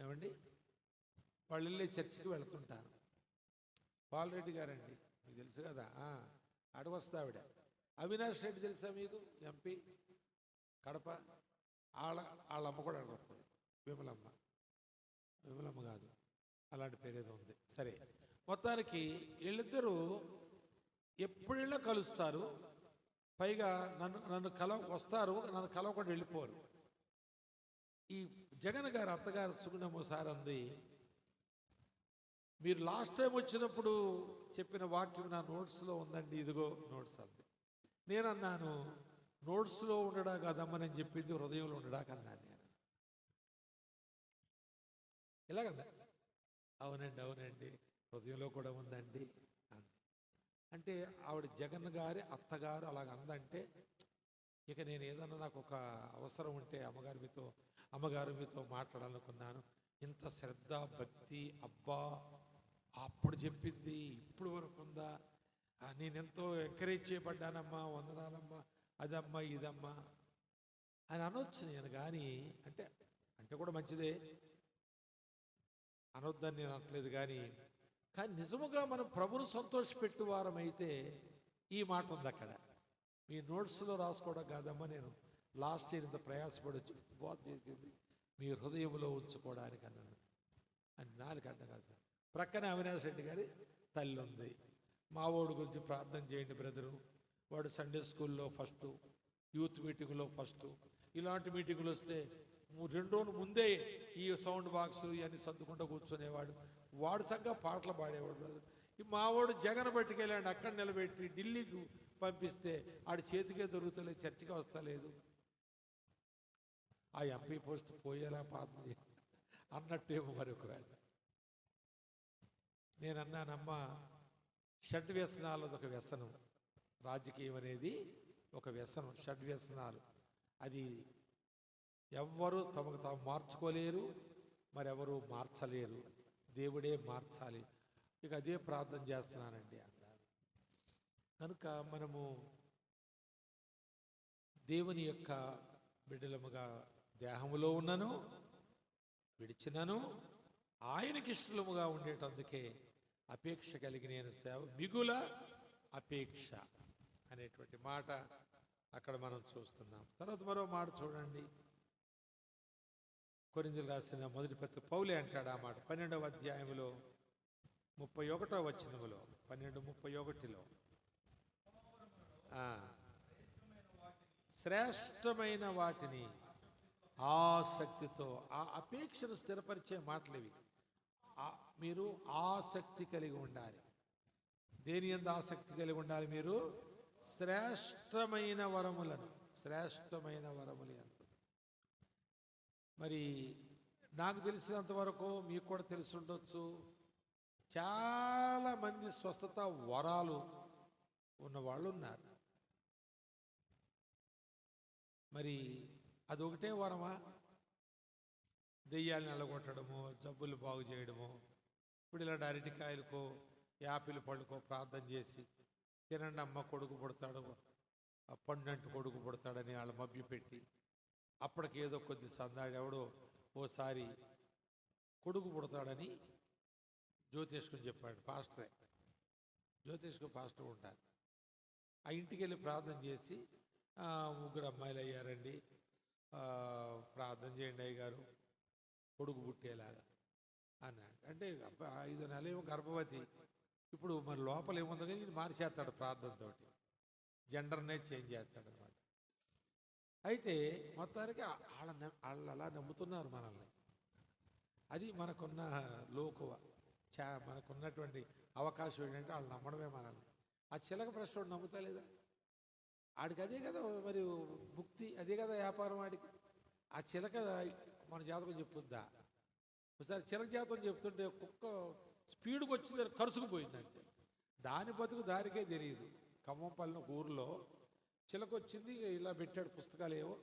ఏమండి, వాళ్ళు వెళ్ళే చర్చికి వెళుతుంటాను. పాలరెడ్డి గారండి, మీకు తెలుసు కదా, అడగొస్తా ఆవిడ. అవినాష్ రెడ్డి తెలుసా మీకు? ఎంపీ కడప. వాళ్ళ అమ్మ కూడా అడగొస్తుంది, విమలమ్మ కాదు, అలాంటి పేరేదో ఉంది. సరే, మొత్తానికి వీళ్ళిద్దరూ ఎప్పుడైనా కలుస్తారు. పైగా నన్ను వస్తారు, నన్ను కలవకుండా వెళ్ళిపోరు. ఈ జగన్ గారు అత్తగారు సుగుణమ్మ సార్ అంది, మీరు లాస్ట్ టైం వచ్చినప్పుడు చెప్పిన వాక్యం నా నోట్స్లో ఉందండి, ఇదిగో నోట్స్ అంది. నేనన్నాను, నోట్స్లో ఉండడా కాదమ్మా నేను చెప్పింది, హృదయంలో ఉండడా కన్నాను నేను. ఇలాగన్నా అవునండి అవునండి హృదయంలో కూడా ఉందండి అంది. అంటే ఆవిడ జగన్ గారి అత్తగారు అలాగ అందంటే ఇక నేను ఏదన్నా నాకు ఒక అవసరం ఉంటే అమ్మగారు మీతో మాట్లాడాలనుకున్నాను. ఇంత శ్రద్ధ భక్తి అబ్బా అప్పుడు చెప్పింది ఇప్పుడు వరకు ఉందా, నేనెంతో ఎంకరేజ్ చేయబడ్డానమ్మా, వందనాలమ్మా, అదమ్మా ఇదమ్మా అని అనొచ్చు నేను. కానీ అంటే అంటే కూడా మంచిదే, అనొద్దని నేను అనట్లేదు. కానీ నిజముగా మనం ప్రభును సంతోషపెట్టువారమైతే ఈ మాట ఉంది అక్కడ. మీ నోట్స్లో రాసుకోవడం కాదమ్మా, నేను లాస్ట్ ఇయర్ ఇంత ప్రయాసపడొచ్చు బోధ చేసింది మీ హృదయంలో ఉంచుకోవడానికి అన్నాను అని. నాలుగు అడ్డ కాదు సార్. ప్రక్కనే అవినాష్ రెడ్డి గారి తల్లి ఉంది. మా వాడి గురించి ప్రార్థన చేయండి బ్రదరు, వాడు సండే స్కూల్లో ఫస్ట్, యూత్ మీటింగ్లో ఫస్ట్. ఇలాంటి మీటింగులు వస్తే 2 రోజుల ముందే ఈ సౌండ్ బాక్స్ ఇవన్నీ సర్దుకుంటూ కూర్చునేవాడు. వాడు చక్కగా పాటలు పాడేవాడు బ్రదర్. ఈ మావాడు జగన్ పట్టుకెళ్ళాడు, అక్కడ నిలబెట్టి ఢిల్లీకి పంపిస్తే ఆడి చేతికే దొరుకుతలేదు, చర్చికి వస్తలేదు. ఆ ఎంపీ పోస్ట్ పోయేలా పాపం అన్నట్టేమో మరి. ఒకవేళ నేను అన్నానమ్మా, షడ్వ్యసనాలు ఒక వ్యసనం, రాజకీయం అనేది ఒక వ్యసనం, షడ్వ్యసనాలు. అది ఎవ్వరూ తమకు తాము మార్చుకోలేరు, మరెవరూ మార్చలేరు, దేవుడే మార్చాలి. ఇక అదే ప్రార్థన చేస్తున్నానండి అన్నారు. కనుక మనము దేవుని యొక్క బిడ్డలముగా దేహములో ఉన్నను విడిచినను ఆయనకి ఇష్టముగా ఉండేటందుకే అపేక్ష కలిగి నేను సేవ మిగుల అపేక్ష అనేటువంటి మాట అక్కడ మనం చూస్తున్నాం. తర్వాత మరో మాట చూడండి, కొరింథీయులకు రాసిన మొదటి పత్రిక పౌలే అంటాడు ఆ మాట 12వ అధ్యాయంలో 31వ వచనములో, 12:31లో శ్రేష్టమైన వాటిని ఆసక్తితో, ఆ అపేక్షను స్థిరపరిచే మాటలు ఇవి. మీరు ఆసక్తి కలిగి ఉండాలి. దేని యందు ఆసక్తి కలిగి ఉండాలి? మీరు శ్రేష్టమైన వరములను, శ్రేష్టమైన వరములు ఎంత. మరి నాకు తెలిసినంత వరకు మీకు కూడా తెలిసి ఉండొచ్చు, చాలామంది స్వస్థత వరాలు ఉన్నవాళ్ళు ఉన్నారు. మరి అదొకటే వరమా? దెయ్యాలను అలగొట్టడము, జబ్బులు బాగు చేయడము. ఇప్పుడు ఇలాంటి అరటికాయలకో యాపిల్ పళ్ళుకో ప్రార్థన చేసి తినండి అమ్మ కొడుకు పుడతాడు, పండంటి కొడుకు పుడతాడని వాళ్ళ మభ్యపెట్టి అప్పటికి ఏదో కొద్ది సందాడు ఎవడో ఓసారి కొడుకు పుడతాడని జ్యోతిష్కుని చెప్పాడు. పాస్టరే, జ్యోతిష్కు పాస్టర్ ఉంటారు. ఆ ఇంటికి వెళ్ళి ప్రార్థన చేసి 3 అమ్మాయిలు అయ్యారండి, ప్రార్థన చేయండి అయ్యగారు కొడుకు పుట్టేలాగా అన్నాడు. అంటే 5 నెలలు ఏమో గర్భవతి. ఇప్పుడు మరి లోపల ఏముందో కానీ ఇది మార్చేస్తాడు ప్రార్థనతో, జెండర్నే చేంజ్ చేస్తాడు అనమాట. అయితే మొత్తానికి వాళ్ళు అలా నమ్ముతున్నారు మనల్ని. అది మనకున్న లోకువ, మనకున్నటువంటి అవకాశం ఏంటంటే వాళ్ళు నమ్మడమే మనల్ని. ఆ చిలక ప్రశ్న నమ్ముతా లేదా? ఆడికి అదే కదా మరి భుక్తి, అదే కదా వ్యాపారం ఆడికి. ఆ చిలక మన జాతకం చెప్పుద్దా? ఒకసారి చిలక జాతకం చెప్తుంటే కుక్క స్పీడ్కి వచ్చింది, కరుసుకుపోయిందంటే దాని బతుకు దానికే తెలియదు. ఖమ్మంపల్లిన ఒక ఊరిలో చిలక వచ్చింది, ఇలా పెట్టాడు పుస్తకాలు ఏవో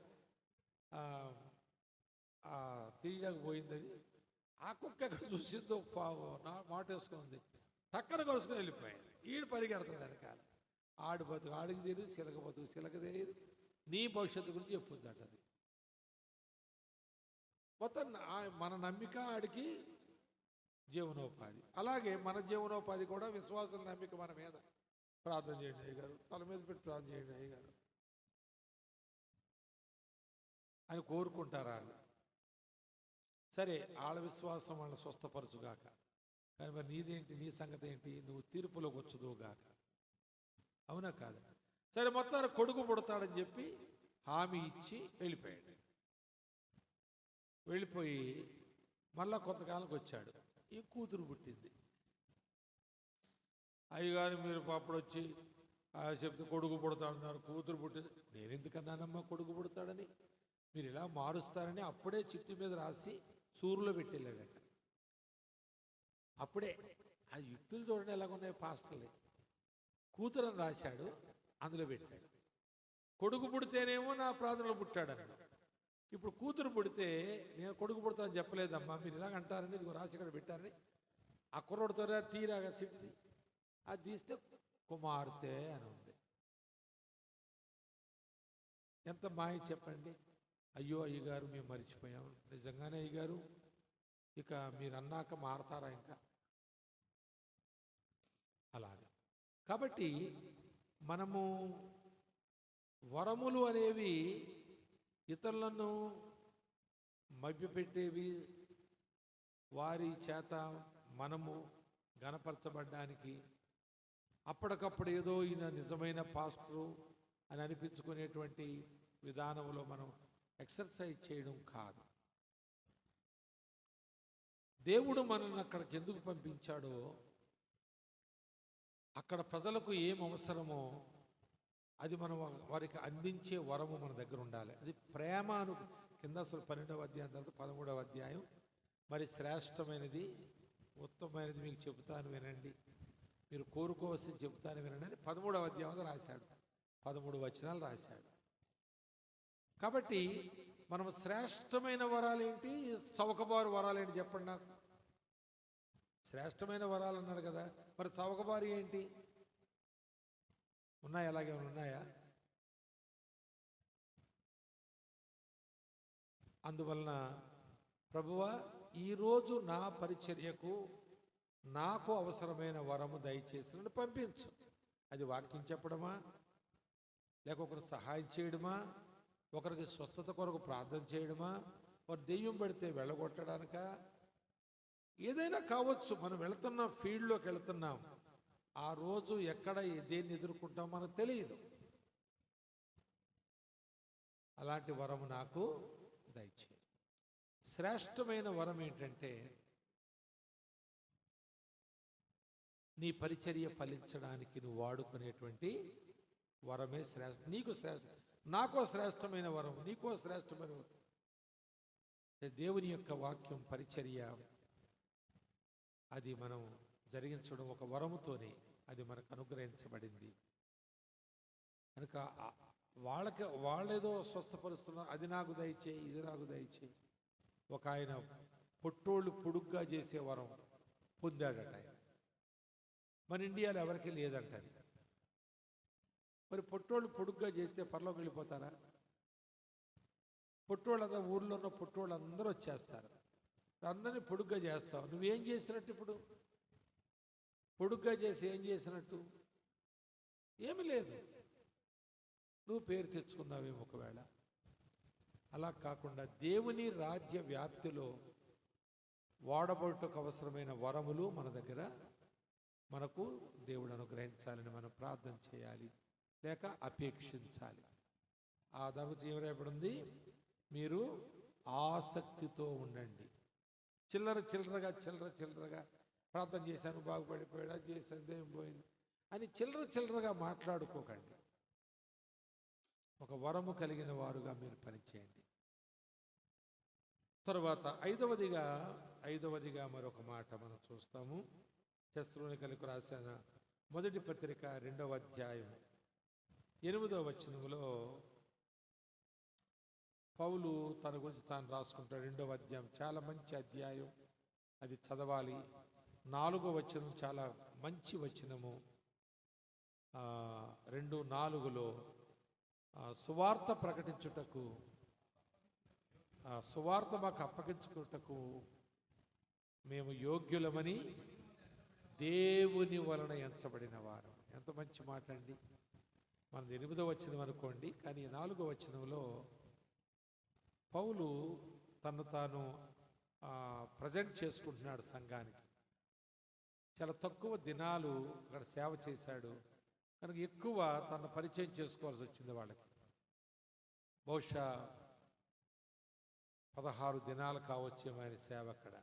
తీయడానికి పోయింది. అది ఆ కుక్క ఎక్కడ చూసిందో మాట వేసుకుంది, టక్కన కలుసుకుని వెళ్ళిపోయాడు. ఈడు పరిగెడతాడు వెనకాల. ఆడి బతుకు ఆడికి తెలియదు, చిలక బతుకు చిలక తెలియదు. నీ భవిష్యత్తు గురించి చెప్పుద్దట అది. మొత్తం మన నమ్మిక ఆడికి జీవనోపాధి. అలాగే మన జీవనోపాధి కూడా విశ్వాసం నమ్మిక మన మీద. ప్రార్థన చేయండి అయ్యగారు, తల మీద పెట్టి ప్రార్థన చేయండి అయ్యగారు అని కోరుకుంటారు వాళ్ళు. సరే, వాళ్ళ విశ్వాసం వాళ్ళని స్వస్థపరచుగాక. కానీ మరి నీదేంటి, నీ సంగతి ఏంటి? నువ్వు తీర్పులోకి వచ్చుదువుగాక. అవునా కాదు? సరే, మొత్తాన్ని కొడుకు పుడతాడని చెప్పి హామీ ఇచ్చి వెళ్ళిపోయాడు. వెళ్ళిపోయి మళ్ళా కొంతకాలంకి వచ్చాడు. ఈ కూతురు పుట్టింది. అయ్యగారు మీరు అప్పుడు వచ్చి చెప్తే కొడుకు పుడతాడన్నారు, కూతురు పుట్టింది. నేను ఎందుకన్నానమ్మా కొడుకు పుడతాడని? మీరు ఇలా మారుస్తారని అప్పుడే చిట్టి మీద రాసి సూరులో పెట్టెళ్ళాడట. అప్పుడే ఆ యుక్తులు చూడండి ఎలాగున్నాయి పాస్టర్లే. కూతురని రాశాడు, అందులో పెట్టాడు. కొడుకు పుడితేనేమో నా ప్రార్థనలో పుట్టాడన్నాడు. ఇప్పుడు కూతురు పుడితే నేను కొడుకు పుడతానని చెప్పలేదమ్మా, మీరు ఇలాగ అంటారని ఇదిగో రాసి ఇక్కడ పెట్టారని ఆ కుర్రోడితో తీరాగా సిట్టి అది తీస్తే కుమార్తె అని ఉంది. ఎంత మాయ చెప్పండి. అయ్యో అయ్యగారు మేము మర్చిపోయాం. నిజంగానే అయ్యగారు ఇక మీరు అన్నాక మారతారా ఇంకా? అలాగే కాబట్టి మనము వరములు అనేవి ఇతరులను మభ్యపెట్టేవి, వారి చేత మనము గణపరచబడ్డానికి అప్పటికప్పుడు ఏదో ఈయన నిజమైన పాస్టరు అని అనిపించుకునేటువంటి విధానంలో మనం ఎక్సర్సైజ్ చేయడం కాదు. దేవుడు మనల్ని అక్కడికి ఎందుకు పంపించాడో, అక్కడ ప్రజలకు ఏం అవసరమో అది మనం వారికి అందించే వరము మన దగ్గర ఉండాలి. అది ప్రేమ కింద అసలు 12వ అధ్యాయం తర్వాత 13వ అధ్యాయం మరి శ్రేష్టమైనది ఉత్తమమైనది మీకు చెబుతాను వినండి, మీరు కోరుకోవాల్సింది చెబుతాను వినండి అని 13వ అధ్యాయంలో రాశాడు. 13 వచనాలు రాశాడు. కాబట్టి మనం శ్రేష్టమైన వరాలు ఏంటి, చౌకబారు వరాలు ఏంటి చెప్పండి నాకు. శ్రేష్టమైన వరాలు అన్నాడు కదా, మరి చౌకబారు ఏంటి? ఉన్నాయా? అలాగేమైనా ఉన్నాయా? అందువలన ప్రభువా ఈరోజు నా పరిచర్యకు నాకు అవసరమైన వరము దయచేసి నన్ను పంపించు. అది వాక్యం చెప్పడమా, లేక ఒకరికి సహాయం చేయడమా, ఒకరికి స్వస్థత కొరకు ప్రార్థన చేయడమా, వారు దెయ్యం పడితే వెళ్ళగొట్టడానిక, ఏదైనా కావచ్చు. మనం వెళుతున్న ఫీల్డ్లోకి వెళుతున్నాం, ఆ రోజు ఎక్కడ దేన్ని ఎదుర్కొంటాం మనకు తెలియదు. అలాంటి వరము నాకు దయచేయి. శ్రేష్టమైన వరం ఏంటంటే నీ పరిచర్య ఫలించడానికి నువ్వు వాడుకునేటువంటి వరమే శ్రేష్ట. నీకు శ్రేష్ట, నాకో శ్రేష్టమైన వరం, నీకో శ్రేష్టమైన వరం. దేవుని యొక్క వాక్యం పరిచర్య అది మనం జరిగించడం ఒక వరముతోనే అది మనకు అనుగ్రహించబడింది కనుక వాళ్ళేదో స్వస్థపరుస్తున్నారు, అది నాకు దయచేయి, ఇది నాకు దయచేయి. ఒక ఆయన పొట్టోళ్ళు పొడుగ్గా చేసే వరం పొందాడట ఆయన. మన ఇండియాలో ఎవరికి లేదంటది. మరి పొట్టోళ్ళు పొడుగ్గా చేస్తే పరలోకి వెళ్ళిపోతారా? పొట్టోళ్ళంతా ఊర్లో ఉన్న పొట్టోళ్ళు అందరూ వచ్చేస్తారు. అందరినీ పొడుగ్గా చేస్తావు, నువ్వేం చేసినట్టు? ఇప్పుడు పొడుగ్గా చేసి ఏం చేసినట్టు? ఏమి లేదు, నువ్వు పేరు తెచ్చుకున్నావేమో ఒకవేళ. అలా కాకుండా దేవుని రాజ్య వ్యాప్తిలో వాడబడుటకు అవసరమైన వరములు మన దగ్గర మనకు దేవుడు అనుగ్రహించాలని మనం ప్రార్థన చేయాలి, లేక అపేక్షించాలి. ఆ తర్వాత ఏమైపడింది, మీరు ఆసక్తితో ఉండండి. చిల్లరగా ప్రార్థన చేశాను బాగుపడిపోయాడా, చేశాను ఏం పోయింది అని చిల్లరగా మాట్లాడుకోకండి. ఒక వరము కలిగిన వారుగా మీరు పనిచేయండి. తరువాత ఐదవదిగా మరొక మాట మనం చూస్తాము. తెస్సలోనికీయులకు రాసిన మొదటి పత్రిక 2వ అధ్యాయం 8వ వచనములో పౌలు తన గురించి తాను రాసుకుంటాడు. 2వ అధ్యాయం చాలా మంచి అధ్యాయం, అది చదవాలి. 4వ వచనం చాలా మంచి వచనము. 2:4 సువార్త ప్రకటించుటకు, సువార్త మాకు అప్పగించుకుటకు మేము యోగ్యులమని దేవుని వలన ఎంచబడిన వారు. ఎంత మంచి మాట అండి. మన 8వ వచనం అనుకోండి, కానీ 4వ వచనంలో పౌలు తను తాను ప్రజెంట్ చేసుకుంటున్నాడు సంఘానికి. చాలా తక్కువ దినాలు అక్కడ సేవ చేశాడు కనుక ఎక్కువ తను పరిచయం చేసుకోవాల్సి వచ్చింది వాళ్ళకి. బహుశా 16 దినాలు కావచ్చేమో ఆయన సేవ అక్కడ.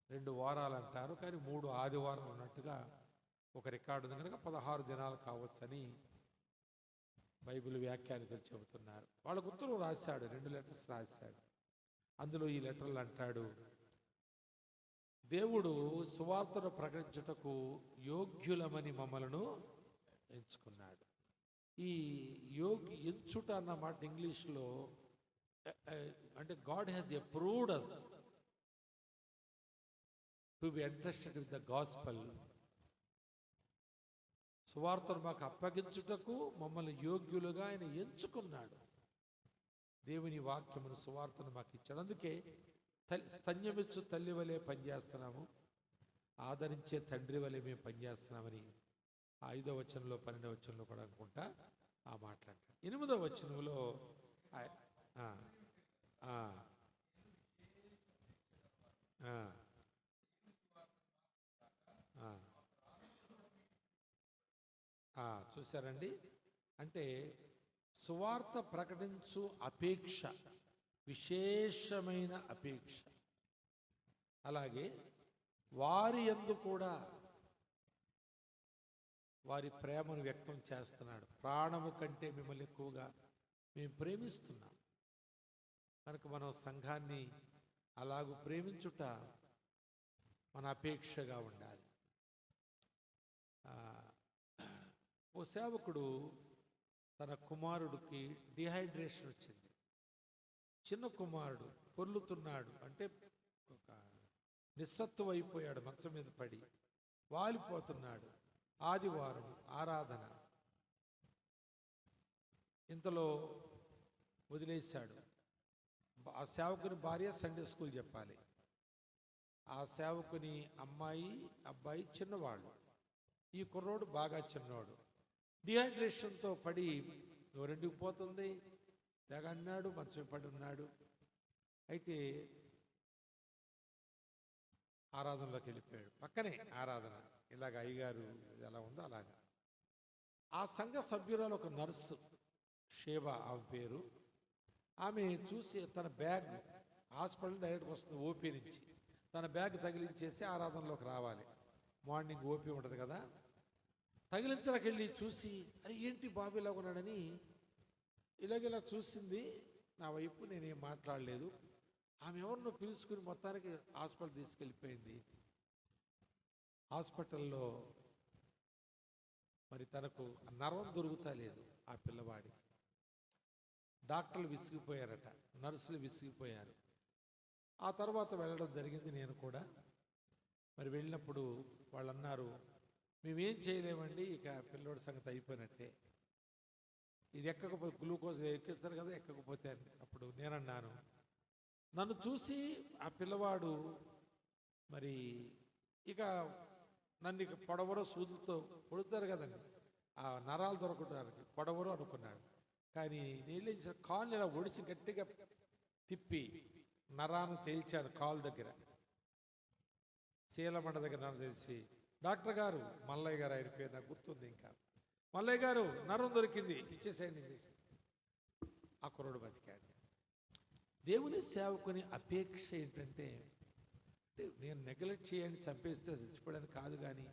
2 వారాలు అంటారు, కానీ 3 ఆదివారం ఉన్నట్టుగా ఒక రికార్డు ఉంది కనుక 16 దినాలు కావచ్చని బైబిల్ వ్యాఖ్యానికులు చెబుతున్నారు. వాళ్ళకు ఉత్తరం రాశాడు, 2 లెటర్స్ రాశాడు. అందులో ఈ లెటర్లు అంటాడు, దేవుడు సువార్తను ప్రకటించుటకు యోగ్యులమని మమ్మలను ఎంచుకున్నాడు. ఈ ఎంచుట అన్న మాట ఇంగ్లీష్లో అంటే God has approved us to be entrusted with the gospel. సువార్తను మాకు అప్పగించుటకు మమ్మల్ని యోగ్యులుగా ఆయన ఎంచుకున్నాడు. దేవుని వాక్యమును సువార్తను మాకు ఇచ్చాడు. అందుకే స్తన్యమిచ్చు తల్లి వలె పనిచేస్తున్నాము, ఆదరించే తండ్రి వలె మేము పనిచేస్తున్నామని 5వ వచనంలో 12వ వచనంలో కూడా అనుకుంటా ఆ మాట్లాడతాడు. 8వ వచనంలో చూసారండి, అంటే సువార్త ప్రకటించు అపేక్ష, విశేషమైన అపేక్ష. అలాగే వారి యందు కూడా వారి ప్రేమను వ్యక్తం చేస్తున్నాడు. ప్రాణము కంటే మిమ్మల్ని ఎక్కువగా మేము ప్రేమిస్తున్నాం కనుక మనం సంఘాన్ని అలాగూ ప్రేమించుట మన అపేక్షగా ఉండాలి. ఓ సేవకుడు తన కుమారుడికి డిహైడ్రేషన్ వచ్చింది. చిన్న కుమారుడు పొర్లుతున్నాడు, అంటే ఒక నిస్సత్తువ అయిపోయాడు, మంచం మీద పడి వాలిపోతున్నాడు. ఆదివారం ఆరాధన, ఇంతలో వదిలేశాడు. ఆ సేవకుని భార్య సండే స్కూల్ చెప్పాలి. ఆ సేవకుని అమ్మాయి అబ్బాయి చిన్నవాళ్ళు, ఈ కుర్రోడు బాగా చిన్నవాడు. డిహైడ్రేషన్తో పడి ఎవరెందుకు పోతుంది తెగ అన్నాడు, మంచం పడి ఉన్నాడు. అయితే ఆరాధనలోకి వెళ్ళిపోయాడు. పక్కనే ఆరాధన, ఇలాగ అయ్యగారు ఎలా ఉందో అలాగా. ఆ సంఘ సభ్యురాలు ఒక నర్సు, షేబా ఆమె పేరు. ఆమె చూసి తన బ్యాగ్, హాస్పిటల్ డైరెక్ట్గా వస్తుంది ఓపీ నుంచి, తన బ్యాగ్ తగిలించేసి ఆరాధనలోకి రావాలి. మార్నింగ్ ఓపీ ఉంటుంది కదా, తగిలించడానికి వెళ్ళి చూసి అరే ఏంటి బాబు ఇలా ఉన్నాడని ఇలాగ చూసింది నా వైపు. నేనేం మాట్లాడలేదు. ఆమె ఎవరినో పిలుచుకుని మొత్తానికి హాస్పిటల్ తీసుకెళ్ళిపోయింది. హాస్పిటల్లో మరి తనకు నర్వం దొరుకుతా లేదు ఆ పిల్లవాడికి. డాక్టర్లు విసిగిపోయారట, నర్సులు విసిగిపోయారు. ఆ తర్వాత వెళ్ళడం జరిగింది నేను కూడా. మరి వెళ్ళినప్పుడు వాళ్ళు అన్నారు, మేమేం చేయలేమండి, ఇక పిల్లోడి సంగతి అయిపోయినట్టే, ఇది ఎక్కకపోతే గ్లూకోజ్ ఎక్కిస్తారు కదా, ఎక్కకపోతే అని. అప్పుడు నేనన్నాను, నన్ను చూసి ఆ పిల్లవాడు మరి ఇక నన్ను ఇక పొడవరో సూదులతో పొడుతారు కదండి, ఆ నరాలు దొరకడానికి పొడవరు అనుకున్నాడు. కానీ నేను ఏం చేశాను, కాళ్ళు ఇలా ఒడిచి గట్టిగా తిప్పి నరాన్ని తేల్చాను కాలు దగ్గర, చీలమండ దగ్గర. నన్ను తెలిసి డాక్టర్ గారు, మల్లయ్య గారు ఆయన పేరు నాకు గుర్తుంది, ఇంకా మల్లయ్య గారు నరం దొరికింది, ఇచ్చేసేయండి. ఆ కుర్రోడు బతికాడు. దేవుని సేవకుని అపేక్ష ఏంటంటే, నేను నెగ్లెక్ట్ చేయండి, చంపేస్తే చచ్చిపోవడానికి కాదు. కానీ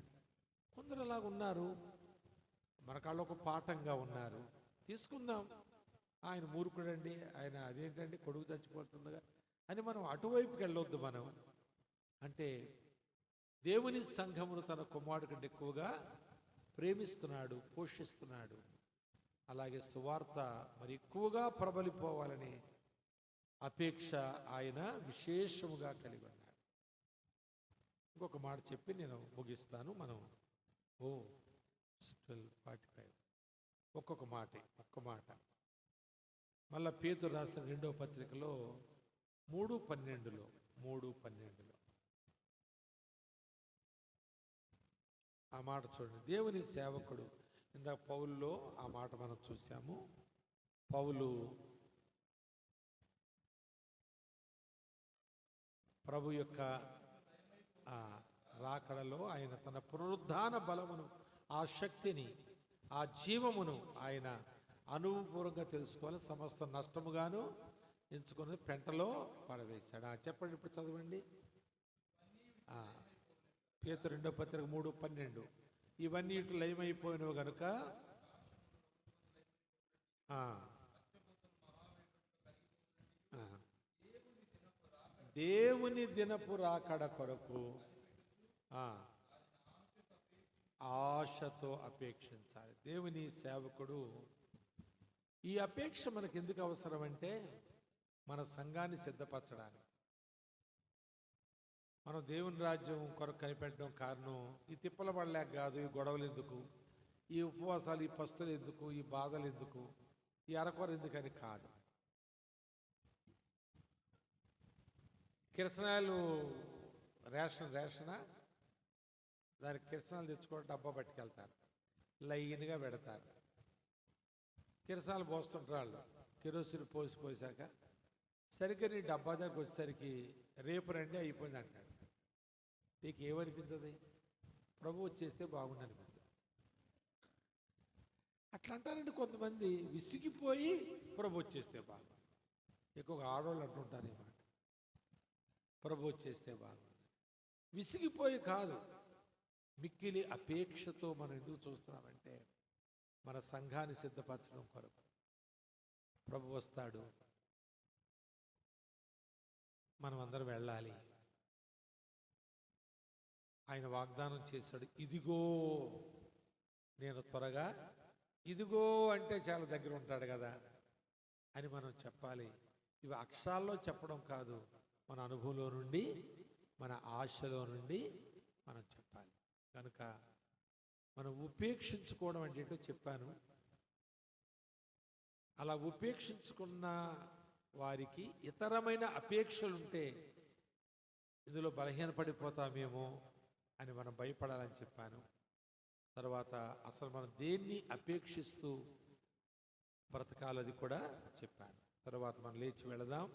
కొందరు అలాగ ఉన్నారు, మన కాళ్ళు ఒక పాఠంగా ఉన్నారు, తీసుకుందాం. ఆయన మూర్ఖుడండి, ఆయన అదేంటండి కొడుకు చచ్చిపోతుండగా అని మనం అటువైపుకి వెళ్ళొద్దు. మనం అంటే దేవుని సంఘమును తన కుమారుడి కంటే ఎక్కువగా ప్రేమిస్తున్నాడు, పోషిస్తున్నాడు. అలాగే సువార్త మరి ఎక్కువగా ప్రబలిపోవాలని అపేక్ష ఆయన విశేషముగా కలిగి ఉన్నాడు. ఇంకొక మాట చెప్పి నేను ముగిస్తాను. మనం 12:45 ఒక్క మాట మళ్ళా పేతురు రాసిన 2వ పత్రికలో 3:12 ఆ మాట చూడండి. దేవుని సేవకుడు, ఇందాక పౌలులో ఆ మాట మనం చూసాము. పౌలు ప్రభు యొక్క రాకడలో ఆయన తన పునరుద్ధాన బలమును, ఆ శక్తిని, ఆ జీవమును ఆయన అనుభవపూర్వకంగా తెలుసుకోవాలి. సమస్త నష్టముగాను ఎంచుకుని పెంటలో పడవేశాడు. చెప్పండి, ఇప్పుడు చదవండి. పేతురు 2వ పత్రిక 3:12 ఇవన్నీ ఇటు లయమైపోయినవి గనుక దేవుని దినపు రాకడ కొరకు ఆ, ఆశతో అపేక్షించాలి. దేవుని సేవకుడు ఈ అపేక్ష మనకు ఎందుకు అవసరం అంటే మన సంఘాన్ని సిద్ధపరచడానికి. మనం దేవుని రాజ్యం కొరకు కనిపెట్టడం కారణం ఈ తిప్పల పడలేక కాదు, ఈ గొడవలు ఎందుకు, ఈ ఉపవాసాలు, ఈ పస్తులు ఎందుకు, ఈ బాధలు ఎందుకు, ఈ అరకొర ఎందుకని కాదు. కిరసనాయలు రేషనా దానికి కిరసనాలు తెచ్చుకోవడం డబ్బా పట్టుకెళ్తారు, లైన్గా పెడతారు. కిరసనాలు పోస్తుంటారు వాళ్ళు, కిరోసిన్ పోసాక సరిగ్గా నీ డబ్బా దగ్గరకు వచ్చేసరికి రేపు రండి అయిపోయింది అంటాడు. నీకు ఏమనిపిస్తుంది? ప్రభు వచ్చేస్తే బాగుంది అనిపిస్తుంది. అట్లా అంటారండి కొంతమంది, విసిగిపోయి ప్రభు వచ్చేస్తే బాగుంది. ఎక్కువగా ఆడవాళ్ళు అంటుంటారు ఈ మాట, ప్రభు వచ్చేస్తే బాగుంది. విసిగిపోయి కాదు, మిక్కిలి అపేక్షతో మనం ఎందుకు చూస్తున్నామంటే మన సంఘాన్ని సిద్ధపరచడం కొరకు. ప్రభు వస్తాడు, మనం అందరం వెళ్ళాలి. ఆయన వాగ్దానం చేశాడు, ఇదిగో నేను త్వరగా, ఇదిగో అంటే చాలా దగ్గర ఉంటాడు కదా అని మనం చెప్పాలి. ఇవి అక్షరాల్లో చెప్పడం కాదు, మన అనుభవంలో నుండి, మన ఆశలో నుండి మనం చెప్పాలి. కనుక మనం ఉపేక్షించుకోవడం అంటే ఏంటో చెప్పాను. అలా ఉపేక్షించుకున్న వారికి ఇతరమైన అపేక్షలుంటే ఇందులో బలహీనపడిపోతామేమో అని మనం భయపడాలని చెప్పాను. తర్వాత అసలు మనం దేన్ని అపేక్షిస్తూ బ్రతకాలది కూడా చెప్పాను. తర్వాత మనం లేచి వెళదాం.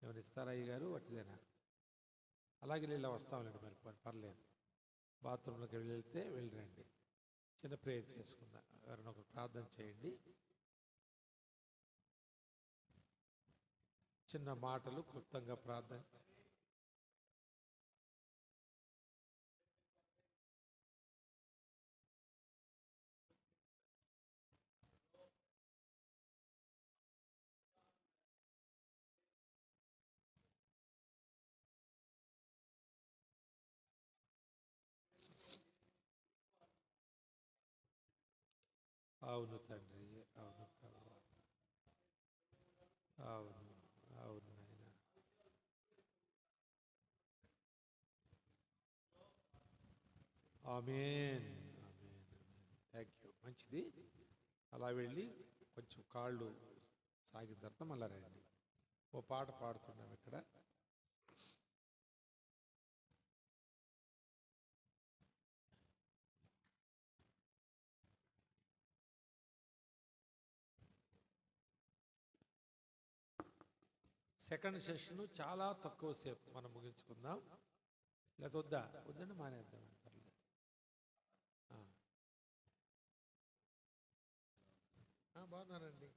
ఏమైనా ఇస్తారా అయ్య గారు? వట్టిదేనా? అలాగే ఇలా వస్తాంలేండి, మరి పర్లేదు. బాత్రూంలోకి వెళ్తే వెళ్ళిరండి, చిన్న ప్రేయర్ చేసుకుందాం. ఎవరైనా ఒక ప్రార్థన చేయండి, చిన్న మాటలు క్లుప్తంగా ప్రార్థన. అవును తండ్రి, అవును ప్రభు, అవును అవును నాయన. ఆమేన్, ఆమేన్, థ్యాంక్ యూ. మంచిది. అలా వెళ్ళి కొంచెం కాళ్ళు సాగిన తర్వాత మళ్ళీ రండి. ఓ పాట పాడుతున్నాం ఇక్కడ. సెకండ్ సెషన్ చాలా తక్కువ సేపు మనం ముగించుకుందాం. లేదా వద్దండి మానేద్దాం, పర్లేదు. బాగున్నానండి.